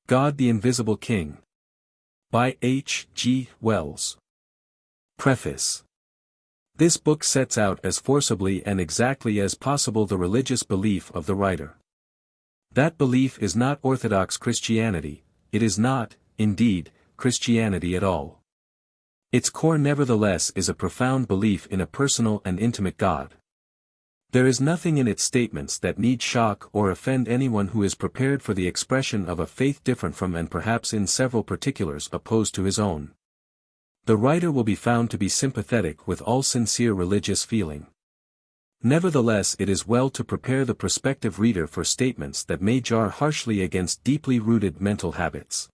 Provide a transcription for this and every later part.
God the Invisible King. By H. G. Wells. Preface. This book sets out as forcibly and exactly as possible the religious belief of the writer. That belief is not Orthodox Christianity, it is not, indeed, Christianity at all. Its core nevertheless is a profound belief in a personal and intimate God. There is nothing in its statements that need shock or offend anyone who is prepared for the expression of a faith different from and perhaps in several particulars opposed to his own. The writer will be found to be sympathetic with all sincere religious feeling. Nevertheless, it is well to prepare the prospective reader for statements that may jar harshly against deeply rooted mental habits.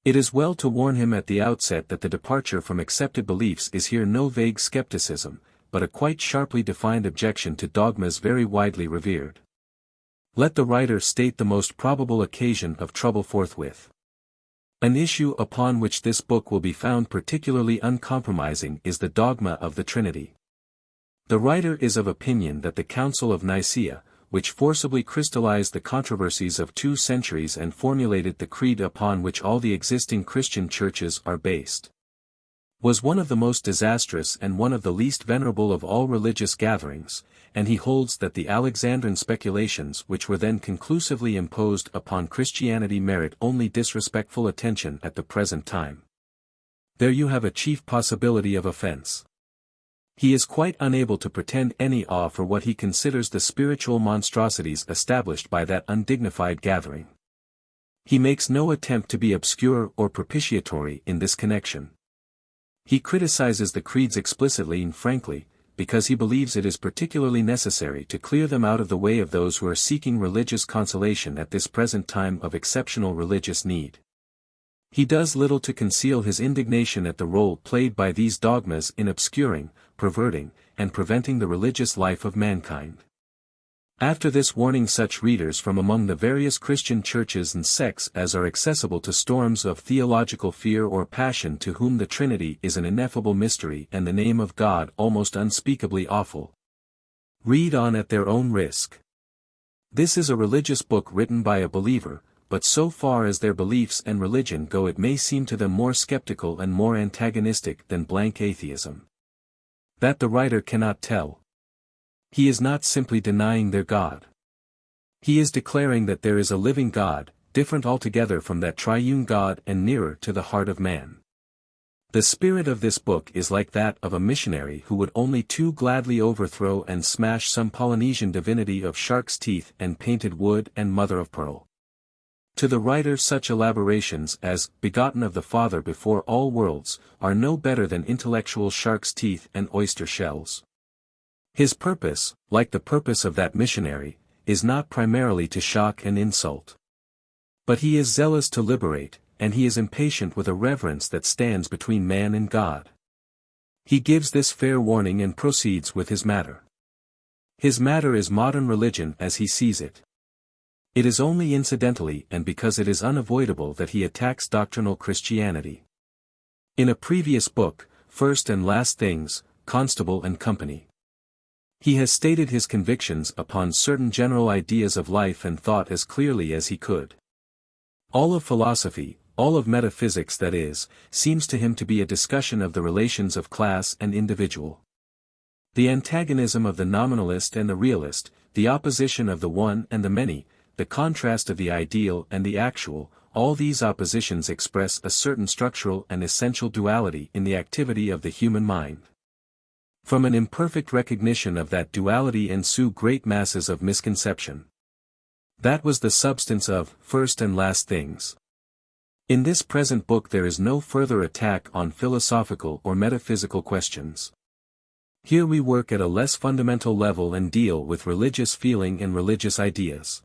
It is well to warn him at the outset that the departure from accepted beliefs is here no vague skepticism, but a quite sharply defined objection to dogmas very widely revered. Let the writer state the most probable occasion of trouble forthwith. An issue upon which this book will be found particularly uncompromising is the dogma of the Trinity. The writer is of opinion that the Council of Nicaea, which forcibly crystallized the controversies of 2 centuries and formulated the creed upon which all the existing Christian churches are based, was one of the most disastrous and one of the least venerable of all religious gatherings, and he holds that the Alexandrine speculations which were then conclusively imposed upon Christianity merit only disrespectful attention at the present time. There you have a chief possibility of offense. He is quite unable to pretend any awe for what he considers the spiritual monstrosities established by that undignified gathering. He makes no attempt to be obscure or propitiatory in this connection. He criticizes the creeds explicitly and frankly, because he believes it is particularly necessary to clear them out of the way of those who are seeking religious consolation at this present time of exceptional religious need. He does little to conceal his indignation at the role played by these dogmas in obscuring, perverting, and preventing the religious life of mankind. After this warning such readers from among the various Christian churches and sects as are accessible to storms of theological fear or passion, to whom the Trinity is an ineffable mystery and the name of God almost unspeakably awful, read on at their own risk. This is a religious book written by a believer, but so far as their beliefs and religion go it may seem to them more skeptical and more antagonistic than blank atheism. That the writer cannot tell. He is not simply denying their God. He is declaring that there is a living God, different altogether from that triune God and nearer to the heart of man. The spirit of this book is like that of a missionary who would only too gladly overthrow and smash some Polynesian divinity of shark's teeth and painted wood and mother of pearl. To the writer such elaborations as, begotten of the Father before all worlds, are no better than intellectual shark's teeth and oyster shells. His purpose, like the purpose of that missionary, is not primarily to shock and insult. But he is zealous to liberate, and he is impatient with a reverence that stands between man and God. He gives this fair warning and proceeds with his matter. His matter is modern religion as he sees it. It is only incidentally and because it is unavoidable that he attacks doctrinal Christianity. In a previous book, First and Last Things, Constable and Company, he has stated his convictions upon certain general ideas of life and thought as clearly as he could. All of philosophy, all of metaphysics that is, seems to him to be a discussion of the relations of class and individual. The antagonism of the nominalist and the realist, the opposition of the one and the many, the contrast of the ideal and the actual, all these oppositions express a certain structural and essential duality in the activity of the human mind. From an imperfect recognition of that duality ensue great masses of misconception. That was the substance of First and Last Things. In this present book there is no further attack on philosophical or metaphysical questions. Here we work at a less fundamental level and deal with religious feeling and religious ideas.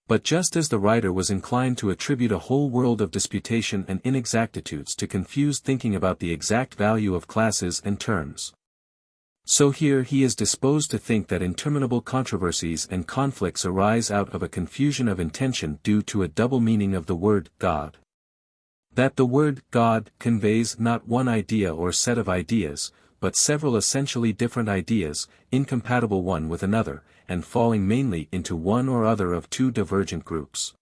But just as the writer was inclined to attribute a whole world of disputation and inexactitudes to confused thinking about the exact value of classes and terms, so here he is disposed to think that interminable controversies and conflicts arise out of a confusion of intention due to a double meaning of the word God. That the word God conveys not one idea or set of ideas, but several essentially different ideas, incompatible one with another, and falling mainly into one or other of 2 divergent groups.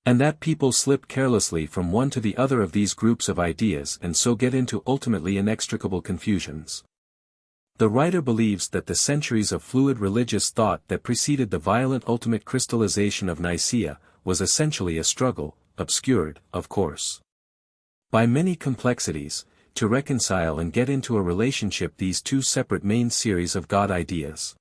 And that people slip carelessly from one to the other of these groups of ideas and so get into ultimately inextricable confusions. The writer believes that the centuries of fluid religious thought that preceded the violent ultimate crystallization of Nicaea was essentially a struggle, obscured, of course, by many complexities, to reconcile and get into a relationship these two separate main series of God ideas.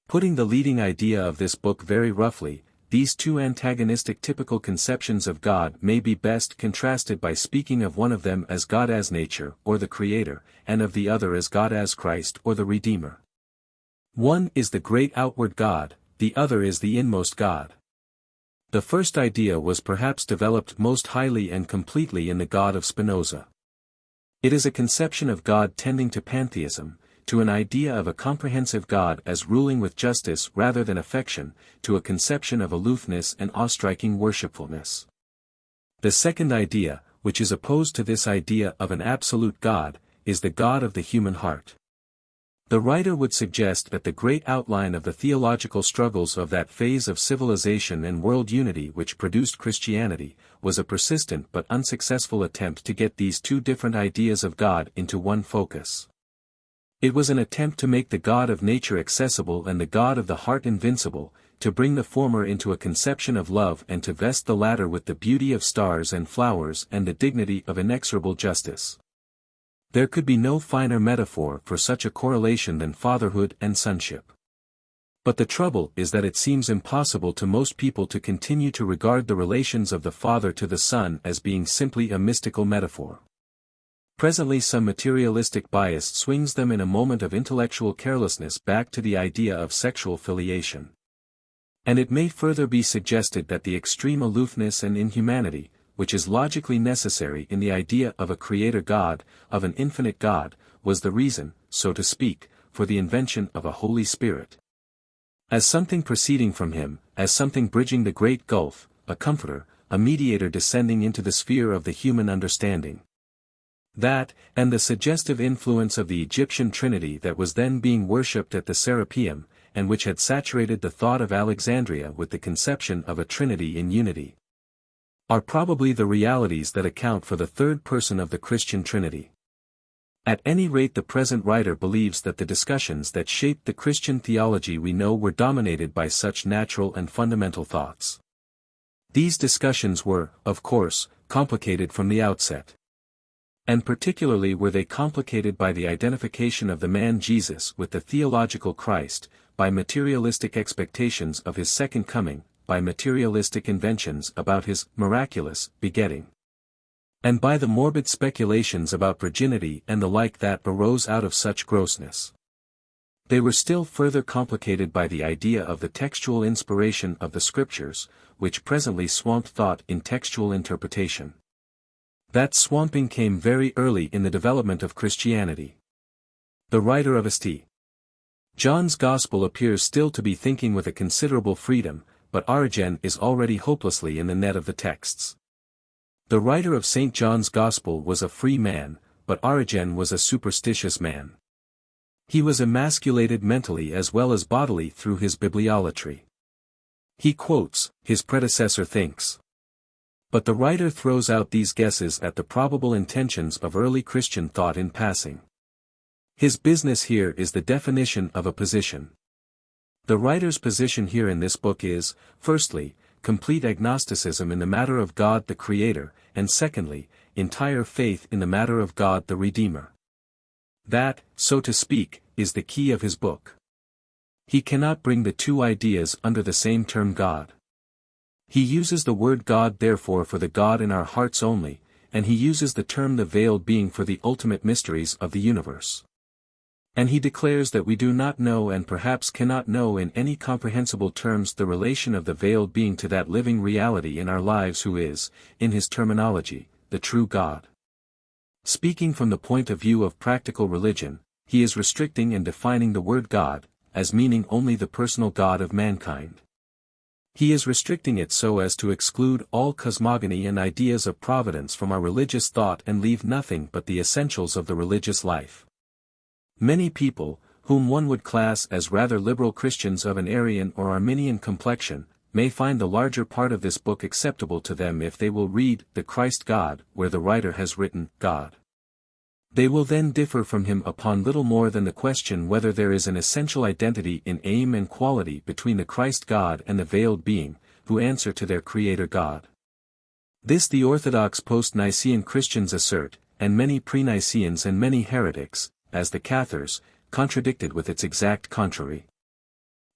Putting the leading idea of this book very roughly, these two antagonistic typical conceptions of God may be best contrasted by speaking of one of them as God as nature or the Creator, and of the other as God as Christ or the Redeemer. One is the great outward God, the other is the inmost God. The first idea was perhaps developed most highly and completely in the God of Spinoza. It is a conception of God tending to pantheism, to an idea of a comprehensive God as ruling with justice rather than affection, to a conception of aloofness and awe-striking worshipfulness. The second idea, which is opposed to this idea of an absolute God, is the God of the human heart. The writer would suggest that the great outline of the theological struggles of that phase of civilization and world unity which produced Christianity, was a persistent but unsuccessful attempt to get these two different ideas of God into one focus. It was an attempt to make the God of nature accessible and the God of the heart invincible, to bring the former into a conception of love and to vest the latter with the beauty of stars and flowers and the dignity of inexorable justice. There could be no finer metaphor for such a correlation than fatherhood and sonship. But the trouble is that it seems impossible to most people to continue to regard the relations of the Father to the Son as being simply a mystical metaphor. Presently some materialistic bias swings them in a moment of intellectual carelessness back to the idea of sexual filiation. And it may further be suggested that the extreme aloofness and inhumanity, which is logically necessary in the idea of a creator God, of an infinite God, was the reason, so to speak, for the invention of a Holy Spirit. As something proceeding from him, as something bridging the great gulf, a comforter, a mediator descending into the sphere of the human understanding. That, and the suggestive influence of the Egyptian Trinity that was then being worshipped at the Serapeum, and which had saturated the thought of Alexandria with the conception of a Trinity in unity, are probably the realities that account for the third person of the Christian Trinity. At any rate, the present writer believes that the discussions that shaped the Christian theology we know were dominated by such natural and fundamental thoughts. These discussions were, of course, complicated from the outset. And particularly were they complicated by the identification of the man Jesus with the theological Christ, by materialistic expectations of his second coming, by materialistic inventions about his miraculous begetting, and by the morbid speculations about virginity and the like that arose out of such grossness. They were still further complicated by the idea of the textual inspiration of the Scriptures, which presently swamped thought in textual interpretation. That swamping came very early in the development of Christianity. The writer of St. John's Gospel appears still to be thinking with a considerable freedom, but Origen is already hopelessly in the net of the texts. The writer of St. John's Gospel was a free man, but Origen was a superstitious man. He was emasculated mentally as well as bodily through his bibliolatry. He quotes, his predecessor thinks. But the writer throws out these guesses at the probable intentions of early Christian thought in passing. His business here is the definition of a position. The writer's position here in this book is, firstly, complete agnosticism in the matter of God the Creator, and secondly, entire faith in the matter of God the Redeemer. That, so to speak, is the key of his book. He cannot bring the two ideas under the same term God. He uses the word God therefore for the God in our hearts only, and he uses the term the veiled being for the ultimate mysteries of the universe. And he declares that we do not know and perhaps cannot know in any comprehensible terms the relation of the veiled being to that living reality in our lives who is, in his terminology, the true God. Speaking from the point of view of practical religion, he is restricting and defining the word God, as meaning only the personal God of mankind. He is restricting it so as to exclude all cosmogony and ideas of providence from our religious thought and leave nothing but the essentials of the religious life. Many people, whom one would class as rather liberal Christians of an Arian or Arminian complexion, may find the larger part of this book acceptable to them if they will read the Christ God, where the writer has written God. They will then differ from him upon little more than the question whether there is an essential identity in aim and quality between the Christ God and the veiled being, who answer to their Creator God. This the Orthodox post-Nicene Christians assert, and many pre-Niceans and many heretics, as the Cathars, contradicted with its exact contrary.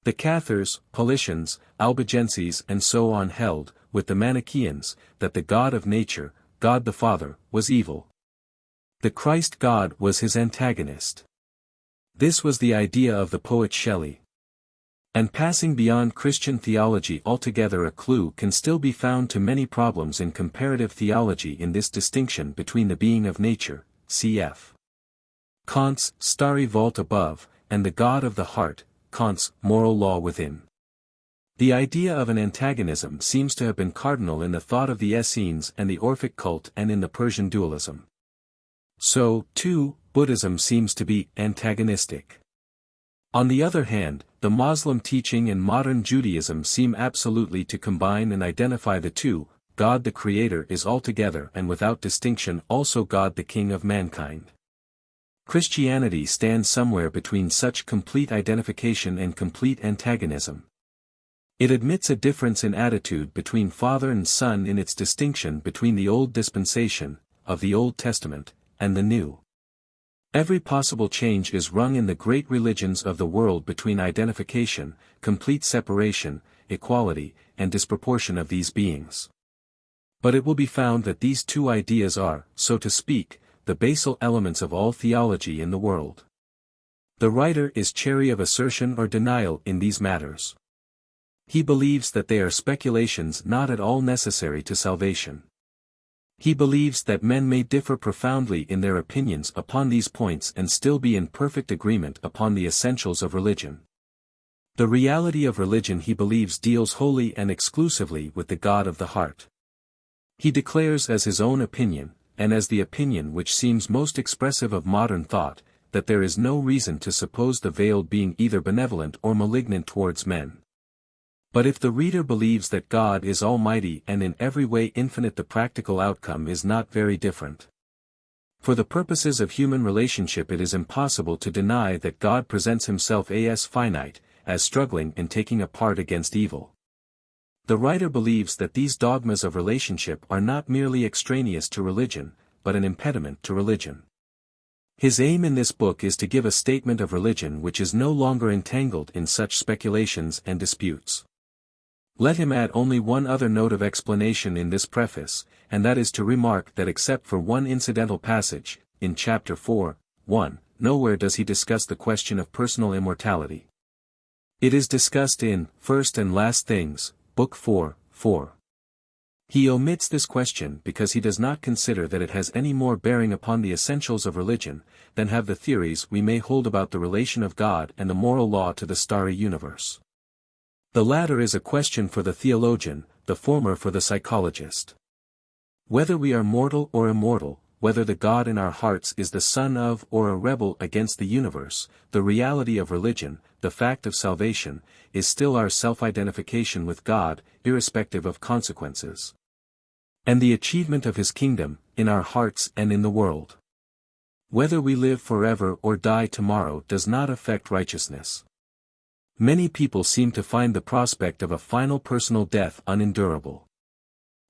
The Cathars, Paulicians, Albigenses and so on held, with the Manichaeans, that the God of nature, God the Father, was evil. The Christ God was his antagonist. This was the idea of the poet Shelley. And passing beyond Christian theology altogether, a clue can still be found to many problems in comparative theology in this distinction between the being of nature, cf. Kant's starry vault above, and the God of the heart, Kant's moral law within. The idea of an antagonism seems to have been cardinal in the thought of the Essenes and the Orphic cult and in the Persian dualism. So, too, Buddhism seems to be antagonistic. On the other hand, the Muslim teaching and modern Judaism seem absolutely to combine and identify the two. God the Creator is altogether and without distinction also God the King of mankind. Christianity stands somewhere between such complete identification and complete antagonism. It admits a difference in attitude between Father and Son in its distinction between the Old Dispensation, of the Old Testament, and the New. Every possible change is rung in the great religions of the world between identification, complete separation, equality, and disproportion of these beings. But it will be found that these two ideas are, so to speak, the basal elements of all theology in the world. The writer is chary of assertion or denial in these matters. He believes that they are speculations not at all necessary to salvation. He believes that men may differ profoundly in their opinions upon these points and still be in perfect agreement upon the essentials of religion. The reality of religion he believes deals wholly and exclusively with the God of the heart. He declares as his own opinion, and as the opinion which seems most expressive of modern thought, that there is no reason to suppose the veiled being either benevolent or malignant towards men. But if the reader believes that God is almighty and in every way infinite, the practical outcome is not very different. For the purposes of human relationship it is impossible to deny that God presents himself as finite, as struggling and taking a part against evil. The writer believes that these dogmas of relationship are not merely extraneous to religion, but an impediment to religion. His aim in this book is to give a statement of religion which is no longer entangled in such speculations and disputes. Let him add only one other note of explanation in this preface, and that is to remark that except for one incidental passage, in chapter 4:1, nowhere does he discuss the question of personal immortality. It is discussed in First and Last Things, Book 4:4. He omits this question because he does not consider that it has any more bearing upon the essentials of religion, than have the theories we may hold about the relation of God and the moral law to the starry universe. The latter is a question for the theologian, the former for the psychologist. Whether we are mortal or immortal, whether the God in our hearts is the son of or a rebel against the universe, the reality of religion, the fact of salvation, is still our self-identification with God, irrespective of consequences. And the achievement of his kingdom, in our hearts and in the world. Whether we live forever or die tomorrow does not affect righteousness. Many people seem to find the prospect of a final personal death unendurable.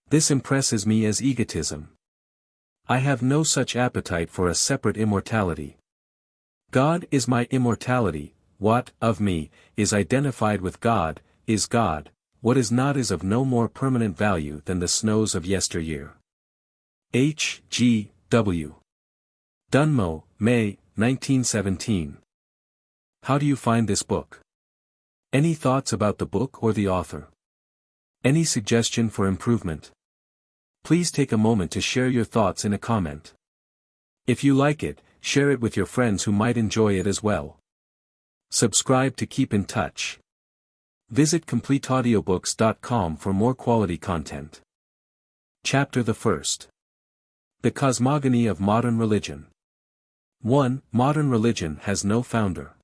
This impresses me as egotism. I have no such appetite for a separate immortality. God is my immortality. What, of me, is identified with God, is God. What is not is of no more permanent value than the snows of yesteryear. H. G. W. Dunmo, May, 1917. How do you find this book? Any thoughts about the book or the author? Any suggestion for improvement? Please take a moment to share your thoughts in a comment. If you like it, share it with your friends who might enjoy it as well. Subscribe to keep in touch. Visit CompleteAudiobooks.com for more quality content. Chapter the 1st. The Cosmogony of Modern Religion. 1. Modern religion has no founder.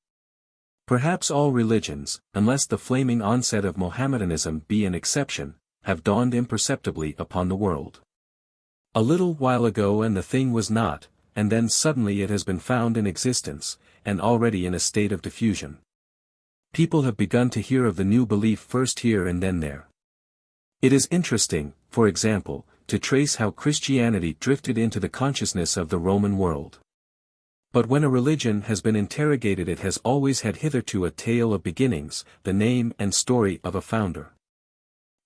Perhaps all religions, unless the flaming onset of Mohammedanism be an exception, have dawned imperceptibly upon the world. A little while ago and the thing was not, and then suddenly it has been found in existence, and already in a state of diffusion. People have begun to hear of the new belief first here and then there. It is interesting, for example, to trace how Christianity drifted into the consciousness of the Roman world. But when a religion has been interrogated, it has always had hitherto a tale of beginnings, the name and story of a founder.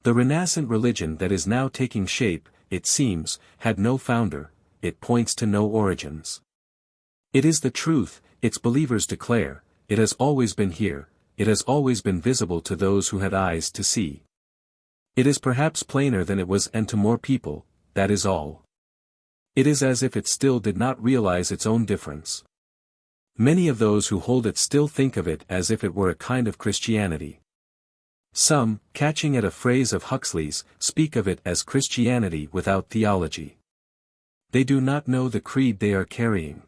The renascent religion that is now taking shape, it seems, had no founder, it points to no origins. It is the truth, its believers declare, it has always been here, it has always been visible to those who had eyes to see. It is perhaps plainer than it was and to more people, that is all. It is as if it still did not realize its own difference. Many of those who hold it still think of it as if it were a kind of Christianity. Some, catching at a phrase of Huxley's, speak of it as Christianity without theology. They do not know the creed they are carrying.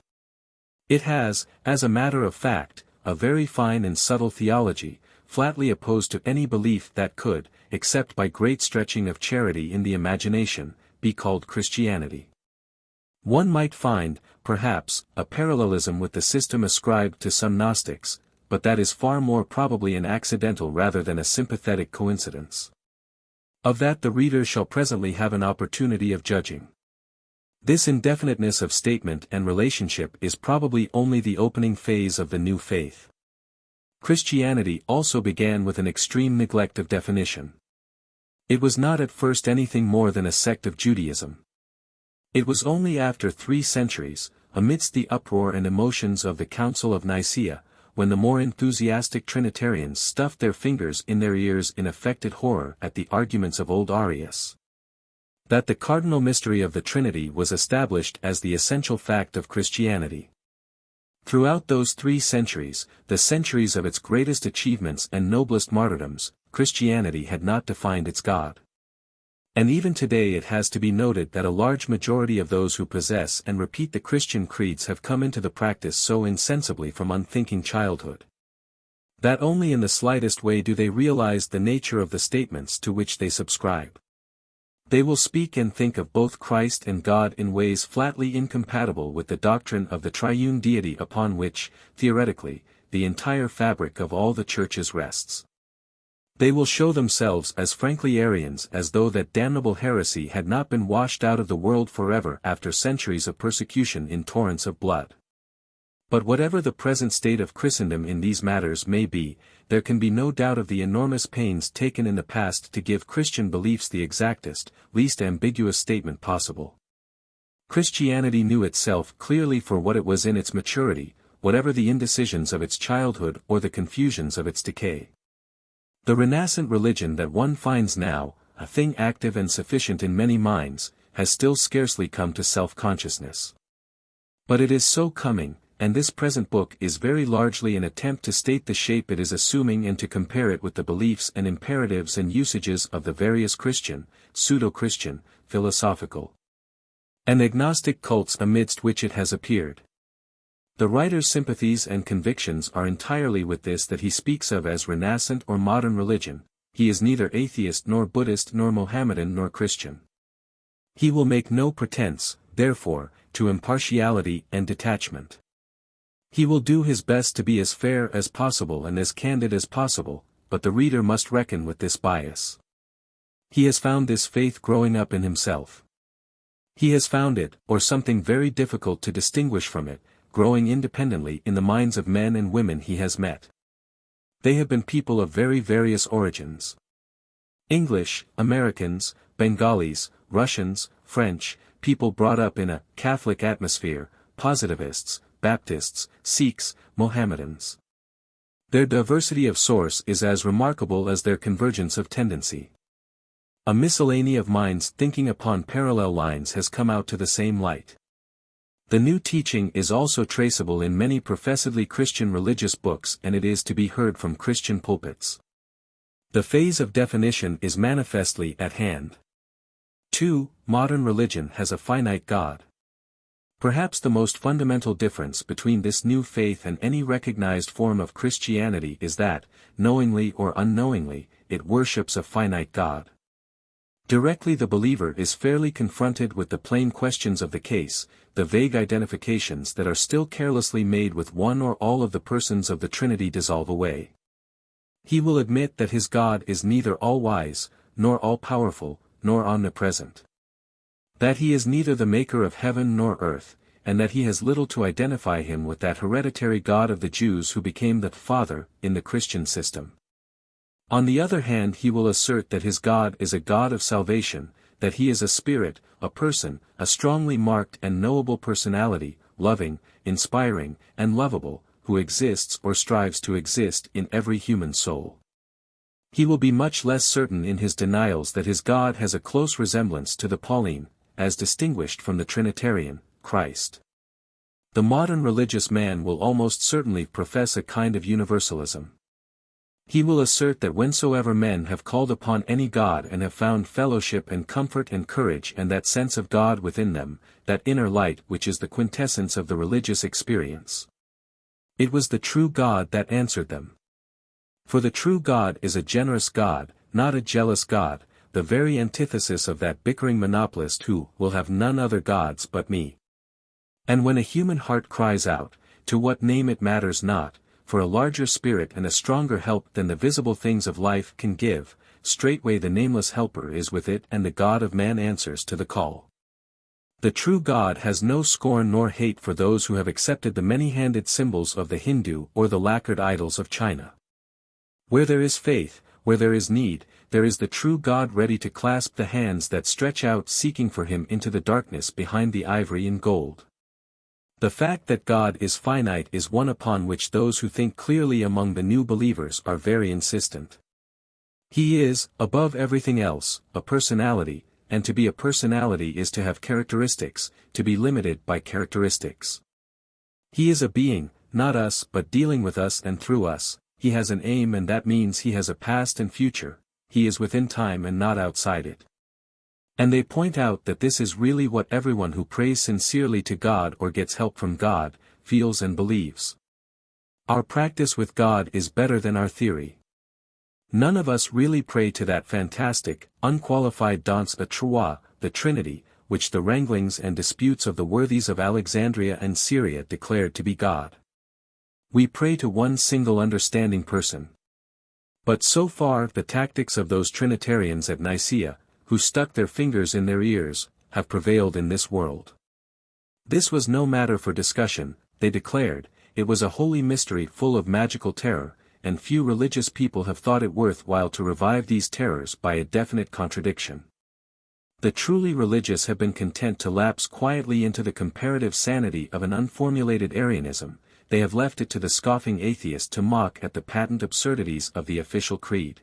It has, as a matter of fact, a very fine and subtle theology, flatly opposed to any belief that could, except by great stretching of charity in the imagination, be called Christianity. One might find, perhaps, a parallelism with the system ascribed to some Gnostics, but that is far more probably an accidental rather than a sympathetic coincidence. Of that the reader shall presently have an opportunity of judging. This indefiniteness of statement and relationship is probably only the opening phase of the new faith. Christianity also began with an extreme neglect of definition. It was not at first anything more than a sect of Judaism. It was only after 3 centuries, amidst the uproar and emotions of the Council of Nicaea, when the more enthusiastic Trinitarians stuffed their fingers in their ears in affected horror at the arguments of old Arius, that the cardinal mystery of the Trinity was established as the essential fact of Christianity. Throughout those 3 centuries, the centuries of its greatest achievements and noblest martyrdoms, Christianity had not defined its God. And even today it has to be noted that a large majority of those who possess and repeat the Christian creeds have come into the practice so insensibly from unthinking childhood, that only in the slightest way do they realize the nature of the statements to which they subscribe. They will speak and think of both Christ and God in ways flatly incompatible with the doctrine of the triune deity upon which, theoretically, the entire fabric of all the churches rests. They will show themselves as frankly Arians as though that damnable heresy had not been washed out of the world forever after centuries of persecution in torrents of blood. But whatever the present state of Christendom in these matters may be, there can be no doubt of the enormous pains taken in the past to give Christian beliefs the exactest, least ambiguous statement possible. Christianity knew itself clearly for what it was in its maturity, whatever the indecisions of its childhood or the confusions of its decay. The renascent religion that one finds now, a thing active and sufficient in many minds, has still scarcely come to self-consciousness. But it is so coming, and this present book is very largely an attempt to state the shape it is assuming and to compare it with the beliefs and imperatives and usages of the various Christian, pseudo-Christian, philosophical, and agnostic cults amidst which it has appeared. The writer's sympathies and convictions are entirely with this that he speaks of as renascent or modern religion. He is neither atheist nor Buddhist nor Mohammedan nor Christian. He will make no pretense, therefore, to impartiality and detachment. He will do his best to be as fair as possible and as candid as possible, but the reader must reckon with this bias. He has found this faith growing up in himself. He has found it, or something very difficult to distinguish from it, growing independently in the minds of men and women he has met. They have been people of very various origins. English, Americans, Bengalis, Russians, French, people brought up in a Catholic atmosphere, positivists, Baptists, Sikhs, Mohammedans. Their diversity of source is as remarkable as their convergence of tendency. A miscellany of minds thinking upon parallel lines has come out to the same light. The new teaching is also traceable in many professedly Christian religious books, and it is to be heard from Christian pulpits. The phase of definition is manifestly at hand. 2. Modern religion has a finite God. Perhaps the most fundamental difference between this new faith and any recognized form of Christianity is that, knowingly or unknowingly, it worships a finite God. Directly the believer is fairly confronted with the plain questions of the case, the vague identifications that are still carelessly made with one or all of the persons of the Trinity dissolve away. He will admit that his God is neither all-wise, nor all-powerful, nor omnipresent. That he is neither the maker of heaven nor earth, and that he has little to identify him with that hereditary God of the Jews who became the Father, in the Christian system. On the other hand, he will assert that his God is a God of salvation, that he is a spirit, a person, a strongly marked and knowable personality, loving, inspiring, and lovable, who exists or strives to exist in every human soul. He will be much less certain in his denials that his God has a close resemblance to the Pauline, as distinguished from the Trinitarian, Christ. The modern religious man will almost certainly profess a kind of universalism. He will assert that whensoever men have called upon any God and have found fellowship and comfort and courage and that sense of God within them, that inner light which is the quintessence of the religious experience, it was the true God that answered them. For the true God is a generous God, not a jealous God, the very antithesis of that bickering monopolist who will have none other gods but me. And when a human heart cries out, to what name it matters not, for a larger spirit and a stronger help than the visible things of life can give, straightway the nameless helper is with it and the God of man answers to the call. The true God has no scorn nor hate for those who have accepted the many-handed symbols of the Hindu or the lacquered idols of China. Where there is faith, where there is need, there is the true God ready to clasp the hands that stretch out seeking for him into the darkness behind the ivory and gold. The fact that God is finite is one upon which those who think clearly among the new believers are very insistent. He is, above everything else, a personality, and to be a personality is to have characteristics, to be limited by characteristics. He is a being, not us but dealing with us and through us, he has an aim and that means he has a past and future, he is within time and not outside it. And they point out that this is really what everyone who prays sincerely to God or gets help from God, feels and believes. Our practice with God is better than our theory. None of us really pray to that fantastic, unqualified dans a trois, the Trinity, which the wranglings and disputes of the worthies of Alexandria and Syria declared to be God. We pray to one single understanding person. But so far the tactics of those Trinitarians at Nicaea, who stuck their fingers in their ears, have prevailed in this world. This was no matter for discussion, they declared, it was a holy mystery full of magical terror, and few religious people have thought it worth while to revive these terrors by a definite contradiction. The truly religious have been content to lapse quietly into the comparative sanity of an unformulated Arianism, they have left it to the scoffing atheist to mock at the patent absurdities of the official creed.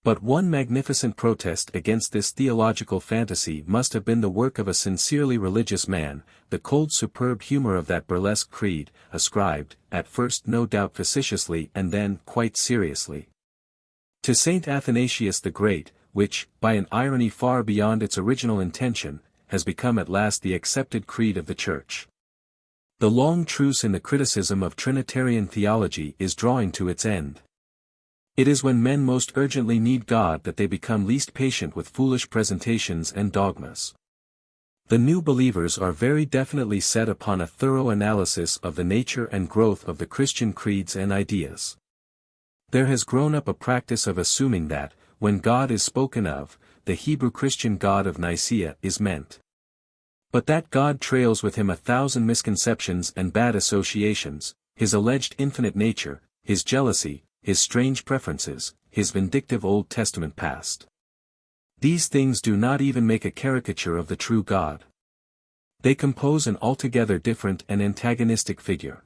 But one magnificent protest against this theological fantasy must have been the work of a sincerely religious man, the cold superb humor of that burlesque creed, ascribed, at first no doubt facetiously and then quite seriously, to Saint Athanasius the Great, which, by an irony far beyond its original intention, has become at last the accepted creed of the Church. The long truce in the criticism of Trinitarian theology is drawing to its end. It is when men most urgently need God that they become least patient with foolish presentations and dogmas. The new believers are very definitely set upon a thorough analysis of the nature and growth of the Christian creeds and ideas. There has grown up a practice of assuming that, when God is spoken of, the Hebrew Christian God of Nicaea is meant. But that God trails with him 1,000 misconceptions and bad associations, his alleged infinite nature, his jealousy, his strange preferences, his vindictive Old Testament past. These things do not even make a caricature of the true God. They compose an altogether different and antagonistic figure.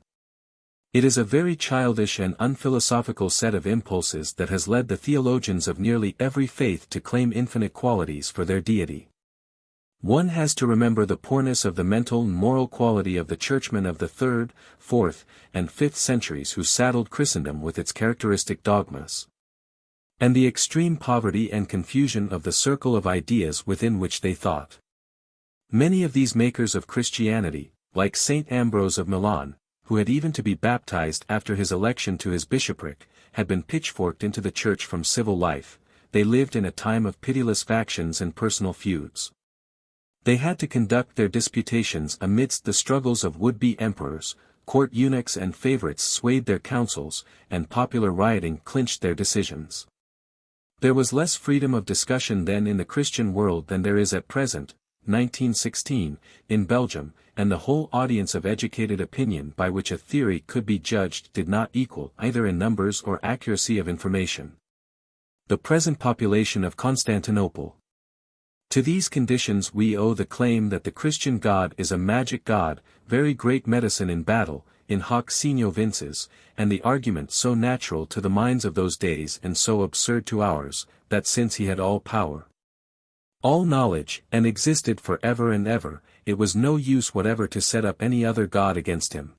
It is a very childish and unphilosophical set of impulses that has led the theologians of nearly every faith to claim infinite qualities for their deity. One has to remember the poorness of the mental and moral quality of the churchmen of the 3rd, 4th, and 5th centuries who saddled Christendom with its characteristic dogmas, and the extreme poverty and confusion of the circle of ideas within which they thought. Many of these makers of Christianity, like Saint Ambrose of Milan, who had even to be baptized after his election to his bishopric, had been pitchforked into the church from civil life. They lived in a time of pitiless factions and personal feuds. They had to conduct their disputations amidst the struggles of would-be emperors, court eunuchs and favorites swayed their counsels, and popular rioting clinched their decisions. There was less freedom of discussion then in the Christian world than there is at present, 1916, in Belgium, and the whole audience of educated opinion by which a theory could be judged did not equal either in numbers or accuracy of information the present population of Constantinople. To these conditions we owe the claim that the Christian God is a magic God, very great medicine in battle, in hoc signo vinces, and the argument so natural to the minds of those days and so absurd to ours, that since he had all power, all knowledge, and existed for ever and ever, it was no use whatever to set up any other God against him.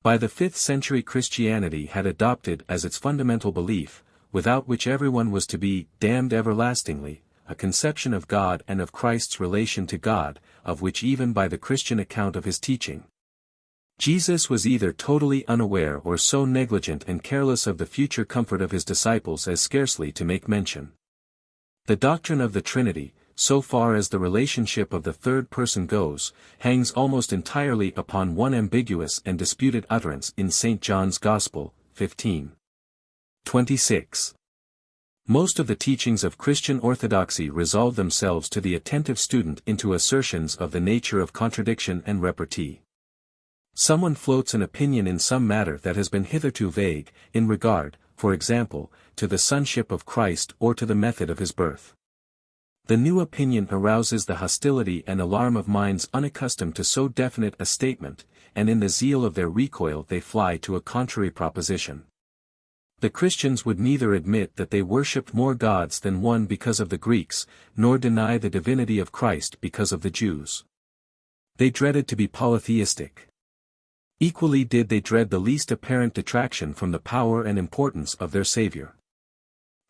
By the 5th century Christianity had adopted as its fundamental belief, without which everyone was to be damned everlastingly, a conception of God and of Christ's relation to God, of which even by the Christian account of his teaching, Jesus was either totally unaware or so negligent and careless of the future comfort of his disciples as scarcely to make mention. The doctrine of the Trinity, so far as the relationship of the third person goes, hangs almost entirely upon one ambiguous and disputed utterance in St. John's Gospel, 15:26. Most of the teachings of Christian orthodoxy resolve themselves to the attentive student into assertions of the nature of contradiction and repartee. Someone floats an opinion in some matter that has been hitherto vague, in regard, for example, to the sonship of Christ or to the method of his birth. The new opinion arouses the hostility and alarm of minds unaccustomed to so definite a statement, and in the zeal of their recoil they fly to a contrary proposition. The Christians would neither admit that they worshipped more gods than one because of the Greeks, nor deny the divinity of Christ because of the Jews. They dreaded to be polytheistic. Equally did they dread the least apparent detraction from the power and importance of their Savior.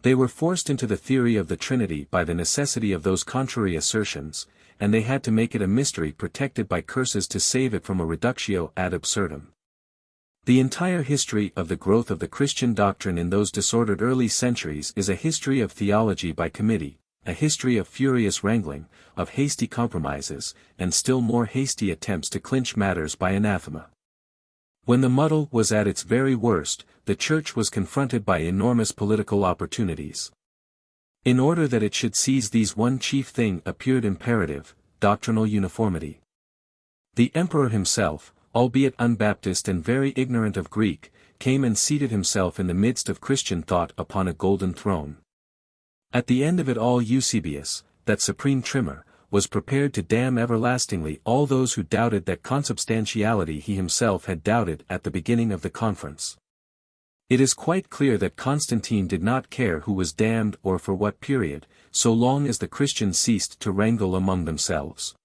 They were forced into the theory of the Trinity by the necessity of those contrary assertions, and they had to make it a mystery protected by curses to save it from a reductio ad absurdum. The entire history of the growth of the Christian doctrine in those disordered early centuries is a history of theology by committee, a history of furious wrangling, of hasty compromises, and still more hasty attempts to clinch matters by anathema. When the muddle was at its very worst, the Church was confronted by enormous political opportunities. In order that it should seize these, one chief thing appeared imperative: doctrinal uniformity. The Emperor himself, albeit unbaptized and very ignorant of Greek, came and seated himself in the midst of Christian thought upon a golden throne. At the end of it all Eusebius, that supreme trimmer, was prepared to damn everlastingly all those who doubted that consubstantiality he himself had doubted at the beginning of the conference. It is quite clear that Constantine did not care who was damned or for what period, so long as the Christians ceased to wrangle among themselves.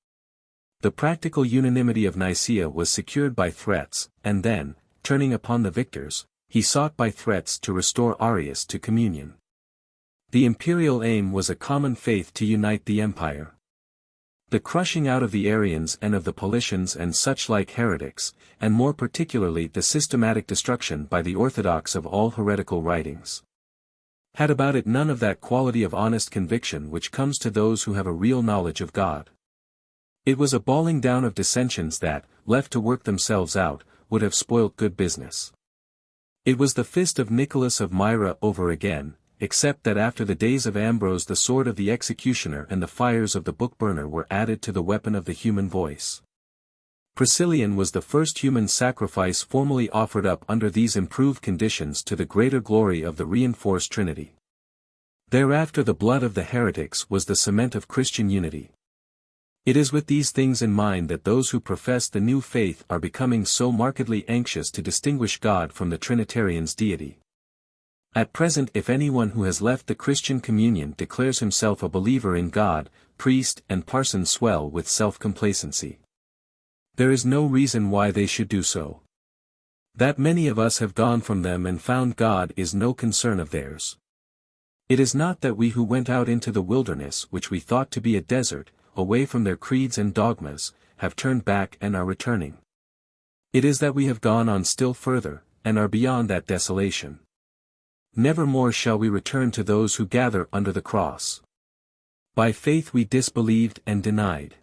The practical unanimity of Nicaea was secured by threats, and then, turning upon the victors, he sought by threats to restore Arius to communion. The imperial aim was a common faith to unite the empire. The crushing out of the Arians and of the Paulicians and such-like heretics, and more particularly the systematic destruction by the Orthodox of all heretical writings, had about it none of that quality of honest conviction which comes to those who have a real knowledge of God. It was a bawling down of dissensions that, left to work themselves out, would have spoilt good business. It was the fist of Nicholas of Myra over again, except that after the days of Ambrose the sword of the executioner and the fires of the book-burner were added to the weapon of the human voice. Priscillian was the first human sacrifice formally offered up under these improved conditions to the greater glory of the reinforced Trinity. Thereafter the blood of the heretics was the cement of Christian unity. It is with these things in mind that those who profess the new faith are becoming so markedly anxious to distinguish God from the Trinitarian's deity. At present, if anyone who has left the Christian communion declares himself a believer in God, priest and parson swell with self-complacency. There is no reason why they should do so. That many of us have gone from them and found God is no concern of theirs. It is not that we who went out into the wilderness which we thought to be a desert, away from their creeds and dogmas, have turned back and are returning. It is that we have gone on still further, and are beyond that desolation. Never more shall we return to those who gather under the cross. By faith we disbelieved and denied.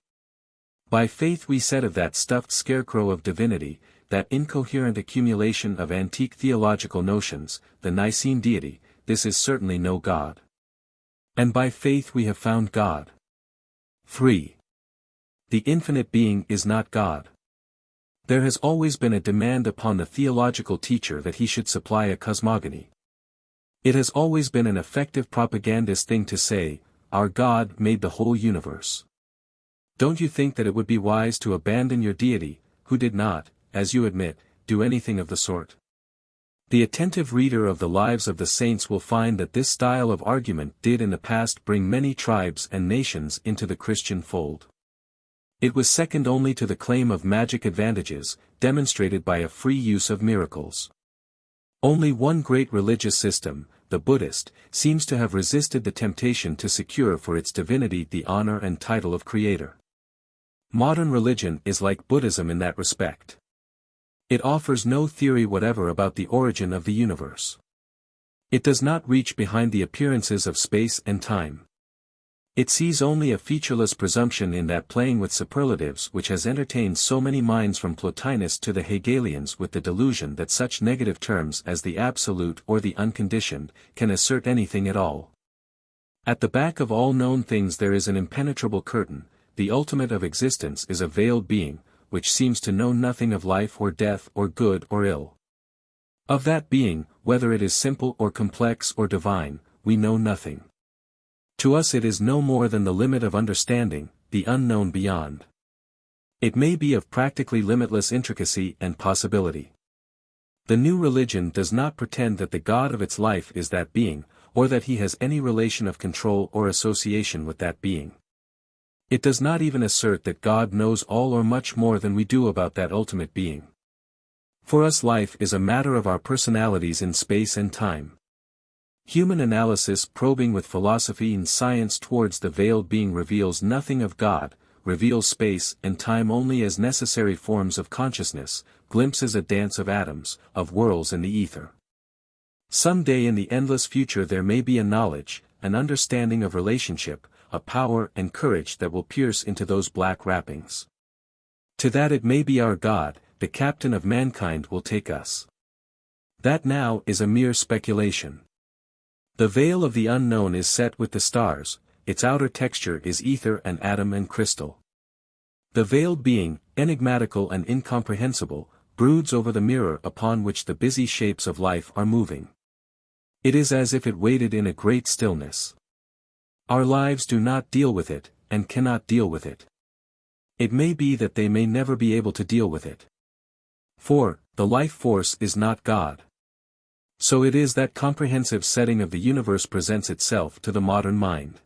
By faith we said of that stuffed scarecrow of divinity, that incoherent accumulation of antique theological notions, the Nicene deity, this is certainly no God. And by faith we have found God. 3. The infinite being is not God. There has always been a demand upon the theological teacher that he should supply a cosmogony. It has always been an effective propagandist thing to say, our God made the whole universe. Don't you think that it would be wise to abandon your deity, who did not, as you admit, do anything of the sort? The attentive reader of the lives of the saints will find that this style of argument did in the past bring many tribes and nations into the Christian fold. It was second only to the claim of magic advantages, demonstrated by a free use of miracles. Only one great religious system, the Buddhist, seems to have resisted the temptation to secure for its divinity the honor and title of creator. Modern religion is like Buddhism in that respect. It offers no theory whatever about the origin of the universe. It does not reach behind the appearances of space and time. It sees only a featureless presumption in that playing with superlatives which has entertained so many minds from Plotinus to the Hegelians with the delusion that such negative terms as the absolute or the unconditioned can assert anything at all. At the back of all known things there is an impenetrable curtain, the ultimate of existence is a veiled being, which seems to know nothing of life or death or good or ill. Of that being, whether it is simple or complex or divine, we know nothing. To us it is no more than the limit of understanding, the unknown beyond. It may be of practically limitless intricacy and possibility. The new religion does not pretend that the God of its life is that being, or that he has any relation of control or association with that being. It does not even assert that God knows all or much more than we do about that ultimate being. For us life is a matter of our personalities in space and time. Human analysis probing with philosophy and science towards the veiled being reveals nothing of God, reveals space and time only as necessary forms of consciousness, glimpses a dance of atoms, of whirls in the ether. Some day in the endless future there may be a knowledge, an understanding of relationship, a power and courage that will pierce into those black wrappings. To that it may be our God, the captain of mankind will take us. That now is a mere speculation. The veil of the unknown is set with the stars, its outer texture is ether and atom and crystal. The veiled being, enigmatical and incomprehensible, broods over the mirror upon which the busy shapes of life are moving. It is as if it waited in a great stillness. Our lives do not deal with it, and cannot deal with it. It may be that they may never be able to deal with it. For, the life force is not God. So it is that comprehensive setting of the universe presents itself to the modern mind.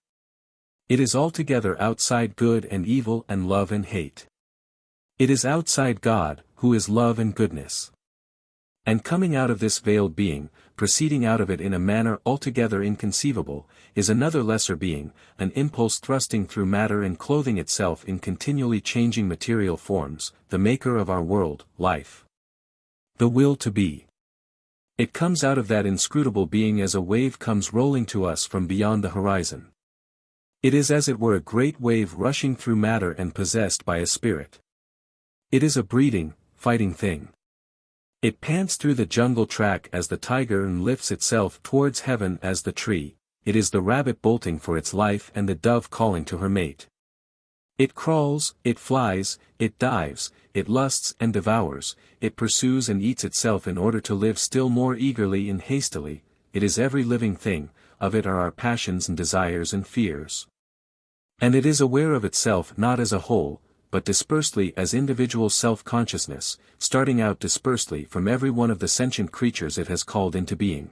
It is altogether outside good and evil and love and hate. It is outside God, who is love and goodness. And coming out of this veiled being, proceeding out of it in a manner altogether inconceivable, is another lesser being, an impulse thrusting through matter and clothing itself in continually changing material forms, the maker of our world, life. The will to be. It comes out of that inscrutable being as a wave comes rolling to us from beyond the horizon. It is as it were a great wave rushing through matter and possessed by a spirit. It is a breeding, fighting thing. It pants through the jungle track as the tiger and lifts itself towards heaven as the tree. It is the rabbit bolting for its life and the dove calling to her mate. It crawls, it flies, it dives, it lusts and devours, it pursues and eats itself in order to live still more eagerly and hastily. It is every living thing, of it are our passions and desires and fears. And it is aware of itself not as a whole, but dispersely as individual self-consciousness, starting out dispersely from every one of the sentient creatures it has called into being.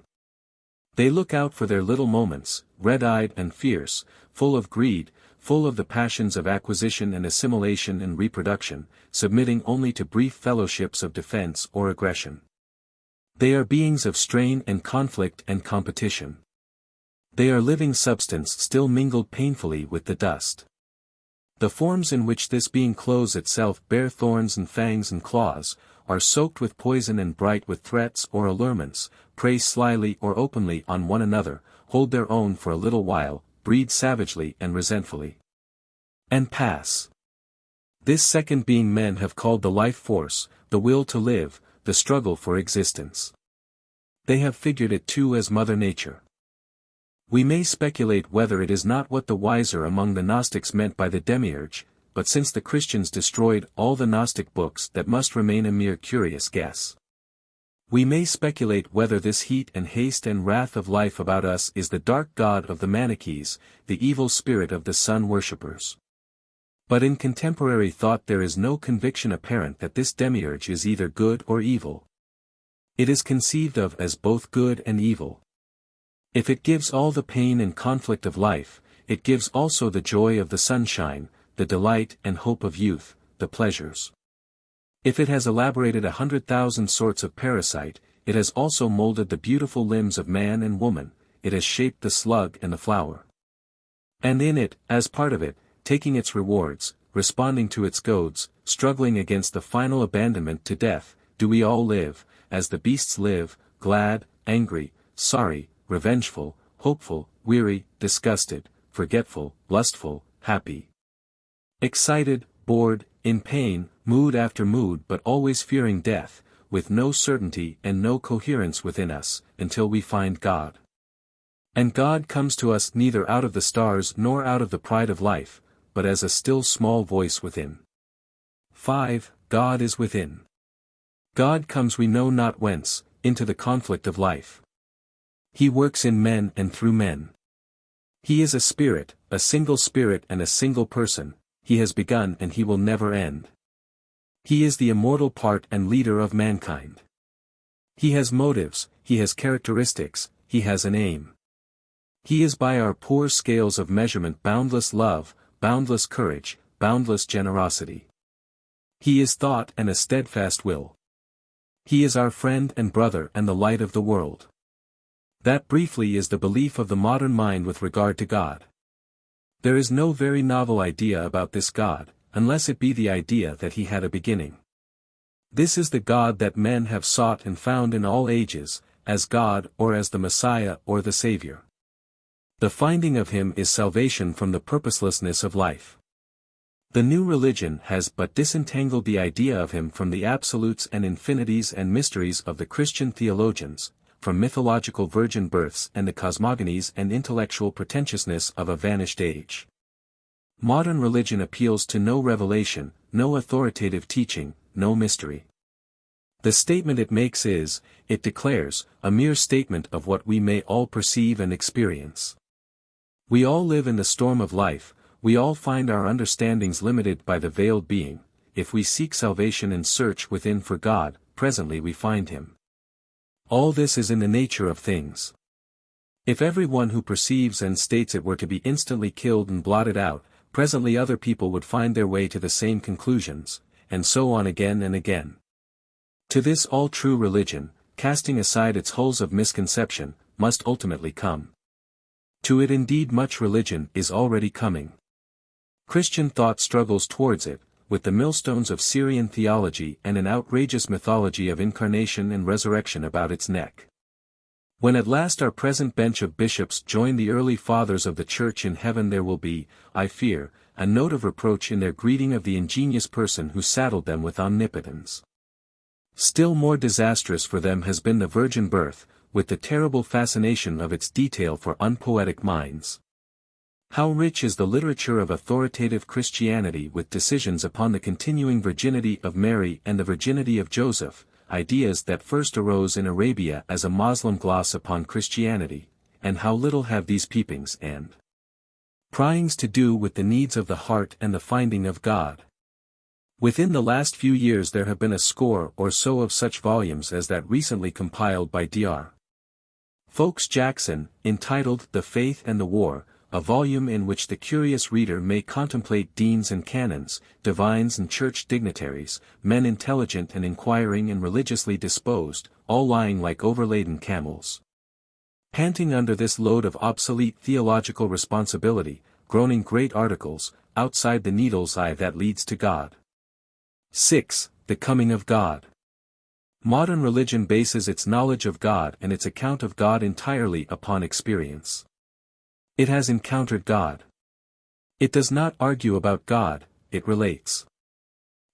They look out for their little moments, red-eyed and fierce, full of greed, full of the passions of acquisition and assimilation and reproduction, submitting only to brief fellowships of defense or aggression. They are beings of strain and conflict and competition. They are living substance still mingled painfully with the dust. The forms in which this being clothes itself bear thorns and fangs and claws, are soaked with poison and bright with threats or allurements, prey slyly or openly on one another, hold their own for a little while, breed savagely and resentfully, and pass. This second being men have called the life force, the will to live, the struggle for existence. They have figured it too as Mother Nature. We may speculate whether it is not what the wiser among the Gnostics meant by the demiurge, but since the Christians destroyed all the Gnostic books, that must remain a mere curious guess. We may speculate whether this heat and haste and wrath of life about us is the dark god of the Manichees, the evil spirit of the sun worshippers. But in contemporary thought there is no conviction apparent that this demiurge is either good or evil. It is conceived of as both good and evil. If it gives all the pain and conflict of life, it gives also the joy of the sunshine, the delight and hope of youth, the pleasures. If it has elaborated 100,000 sorts of parasite, it has also molded the beautiful limbs of man and woman, it has shaped the slug and the flower. And in it, as part of it, taking its rewards, responding to its goads, struggling against the final abandonment to death, do we all live, as the beasts live, glad, angry, sorry, revengeful, hopeful, weary, disgusted, forgetful, lustful, happy, excited, bored, in pain, mood after mood, but always fearing death, with no certainty and no coherence within us, until we find God. And God comes to us neither out of the stars nor out of the pride of life, but as a still small voice within. 5. God is within. God comes we know not whence, into the conflict of life. He works in men and through men. He is a spirit, a single spirit and a single person, he has begun and he will never end. He is the immortal part and leader of mankind. He has motives, he has characteristics, he has an aim. He is by our poor scales of measurement boundless love, boundless courage, boundless generosity. He is thought and a steadfast will. He is our friend and brother and the light of the world. That briefly is the belief of the modern mind with regard to God. There is no very novel idea about this God, unless it be the idea that he had a beginning. This is the God that men have sought and found in all ages, as God or as the Messiah or the Savior. The finding of him is salvation from the purposelessness of life. The new religion has but disentangled the idea of him from the absolutes and infinities and mysteries of the Christian theologians, from mythological virgin births and the cosmogonies and intellectual pretentiousness of a vanished age. Modern religion appeals to no revelation, no authoritative teaching, no mystery. The statement it makes is, it declares, a mere statement of what we may all perceive and experience. We all live in the storm of life, we all find our understandings limited by the veiled being. If we seek salvation and search within for God, presently we find him. All this is in the nature of things. If every one who perceives and states it were to be instantly killed and blotted out, presently other people would find their way to the same conclusions, and so on again and again. To this all true religion, casting aside its hulls of misconception, must ultimately come. To it indeed much religion is already coming. Christian thought struggles towards it, with the millstones of Syrian theology and an outrageous mythology of incarnation and resurrection about its neck. When at last our present bench of bishops join the early fathers of the Church in heaven, there will be, I fear, a note of reproach in their greeting of the ingenious person who saddled them with omnipotence. Still more disastrous for them has been the virgin birth, with the terrible fascination of its detail for unpoetic minds. How rich is the literature of authoritative Christianity with decisions upon the continuing virginity of Mary and the virginity of Joseph, ideas that first arose in Arabia as a Moslem gloss upon Christianity, and how little have these peepings and pryings to do with the needs of the heart and the finding of God. Within the last few years there have been a score or so of such volumes as that recently compiled by Dr. Fowkes Jackson, entitled The Faith and the War, a volume in which the curious reader may contemplate deans and canons, divines and church dignitaries, men intelligent and inquiring and religiously disposed, all lying like overladen camels, panting under this load of obsolete theological responsibility, groaning great articles, outside the needle's eye that leads to God. 6. The coming of God. Modern religion bases its knowledge of God and its account of God entirely upon experience. It has encountered God. It does not argue about God, it relates.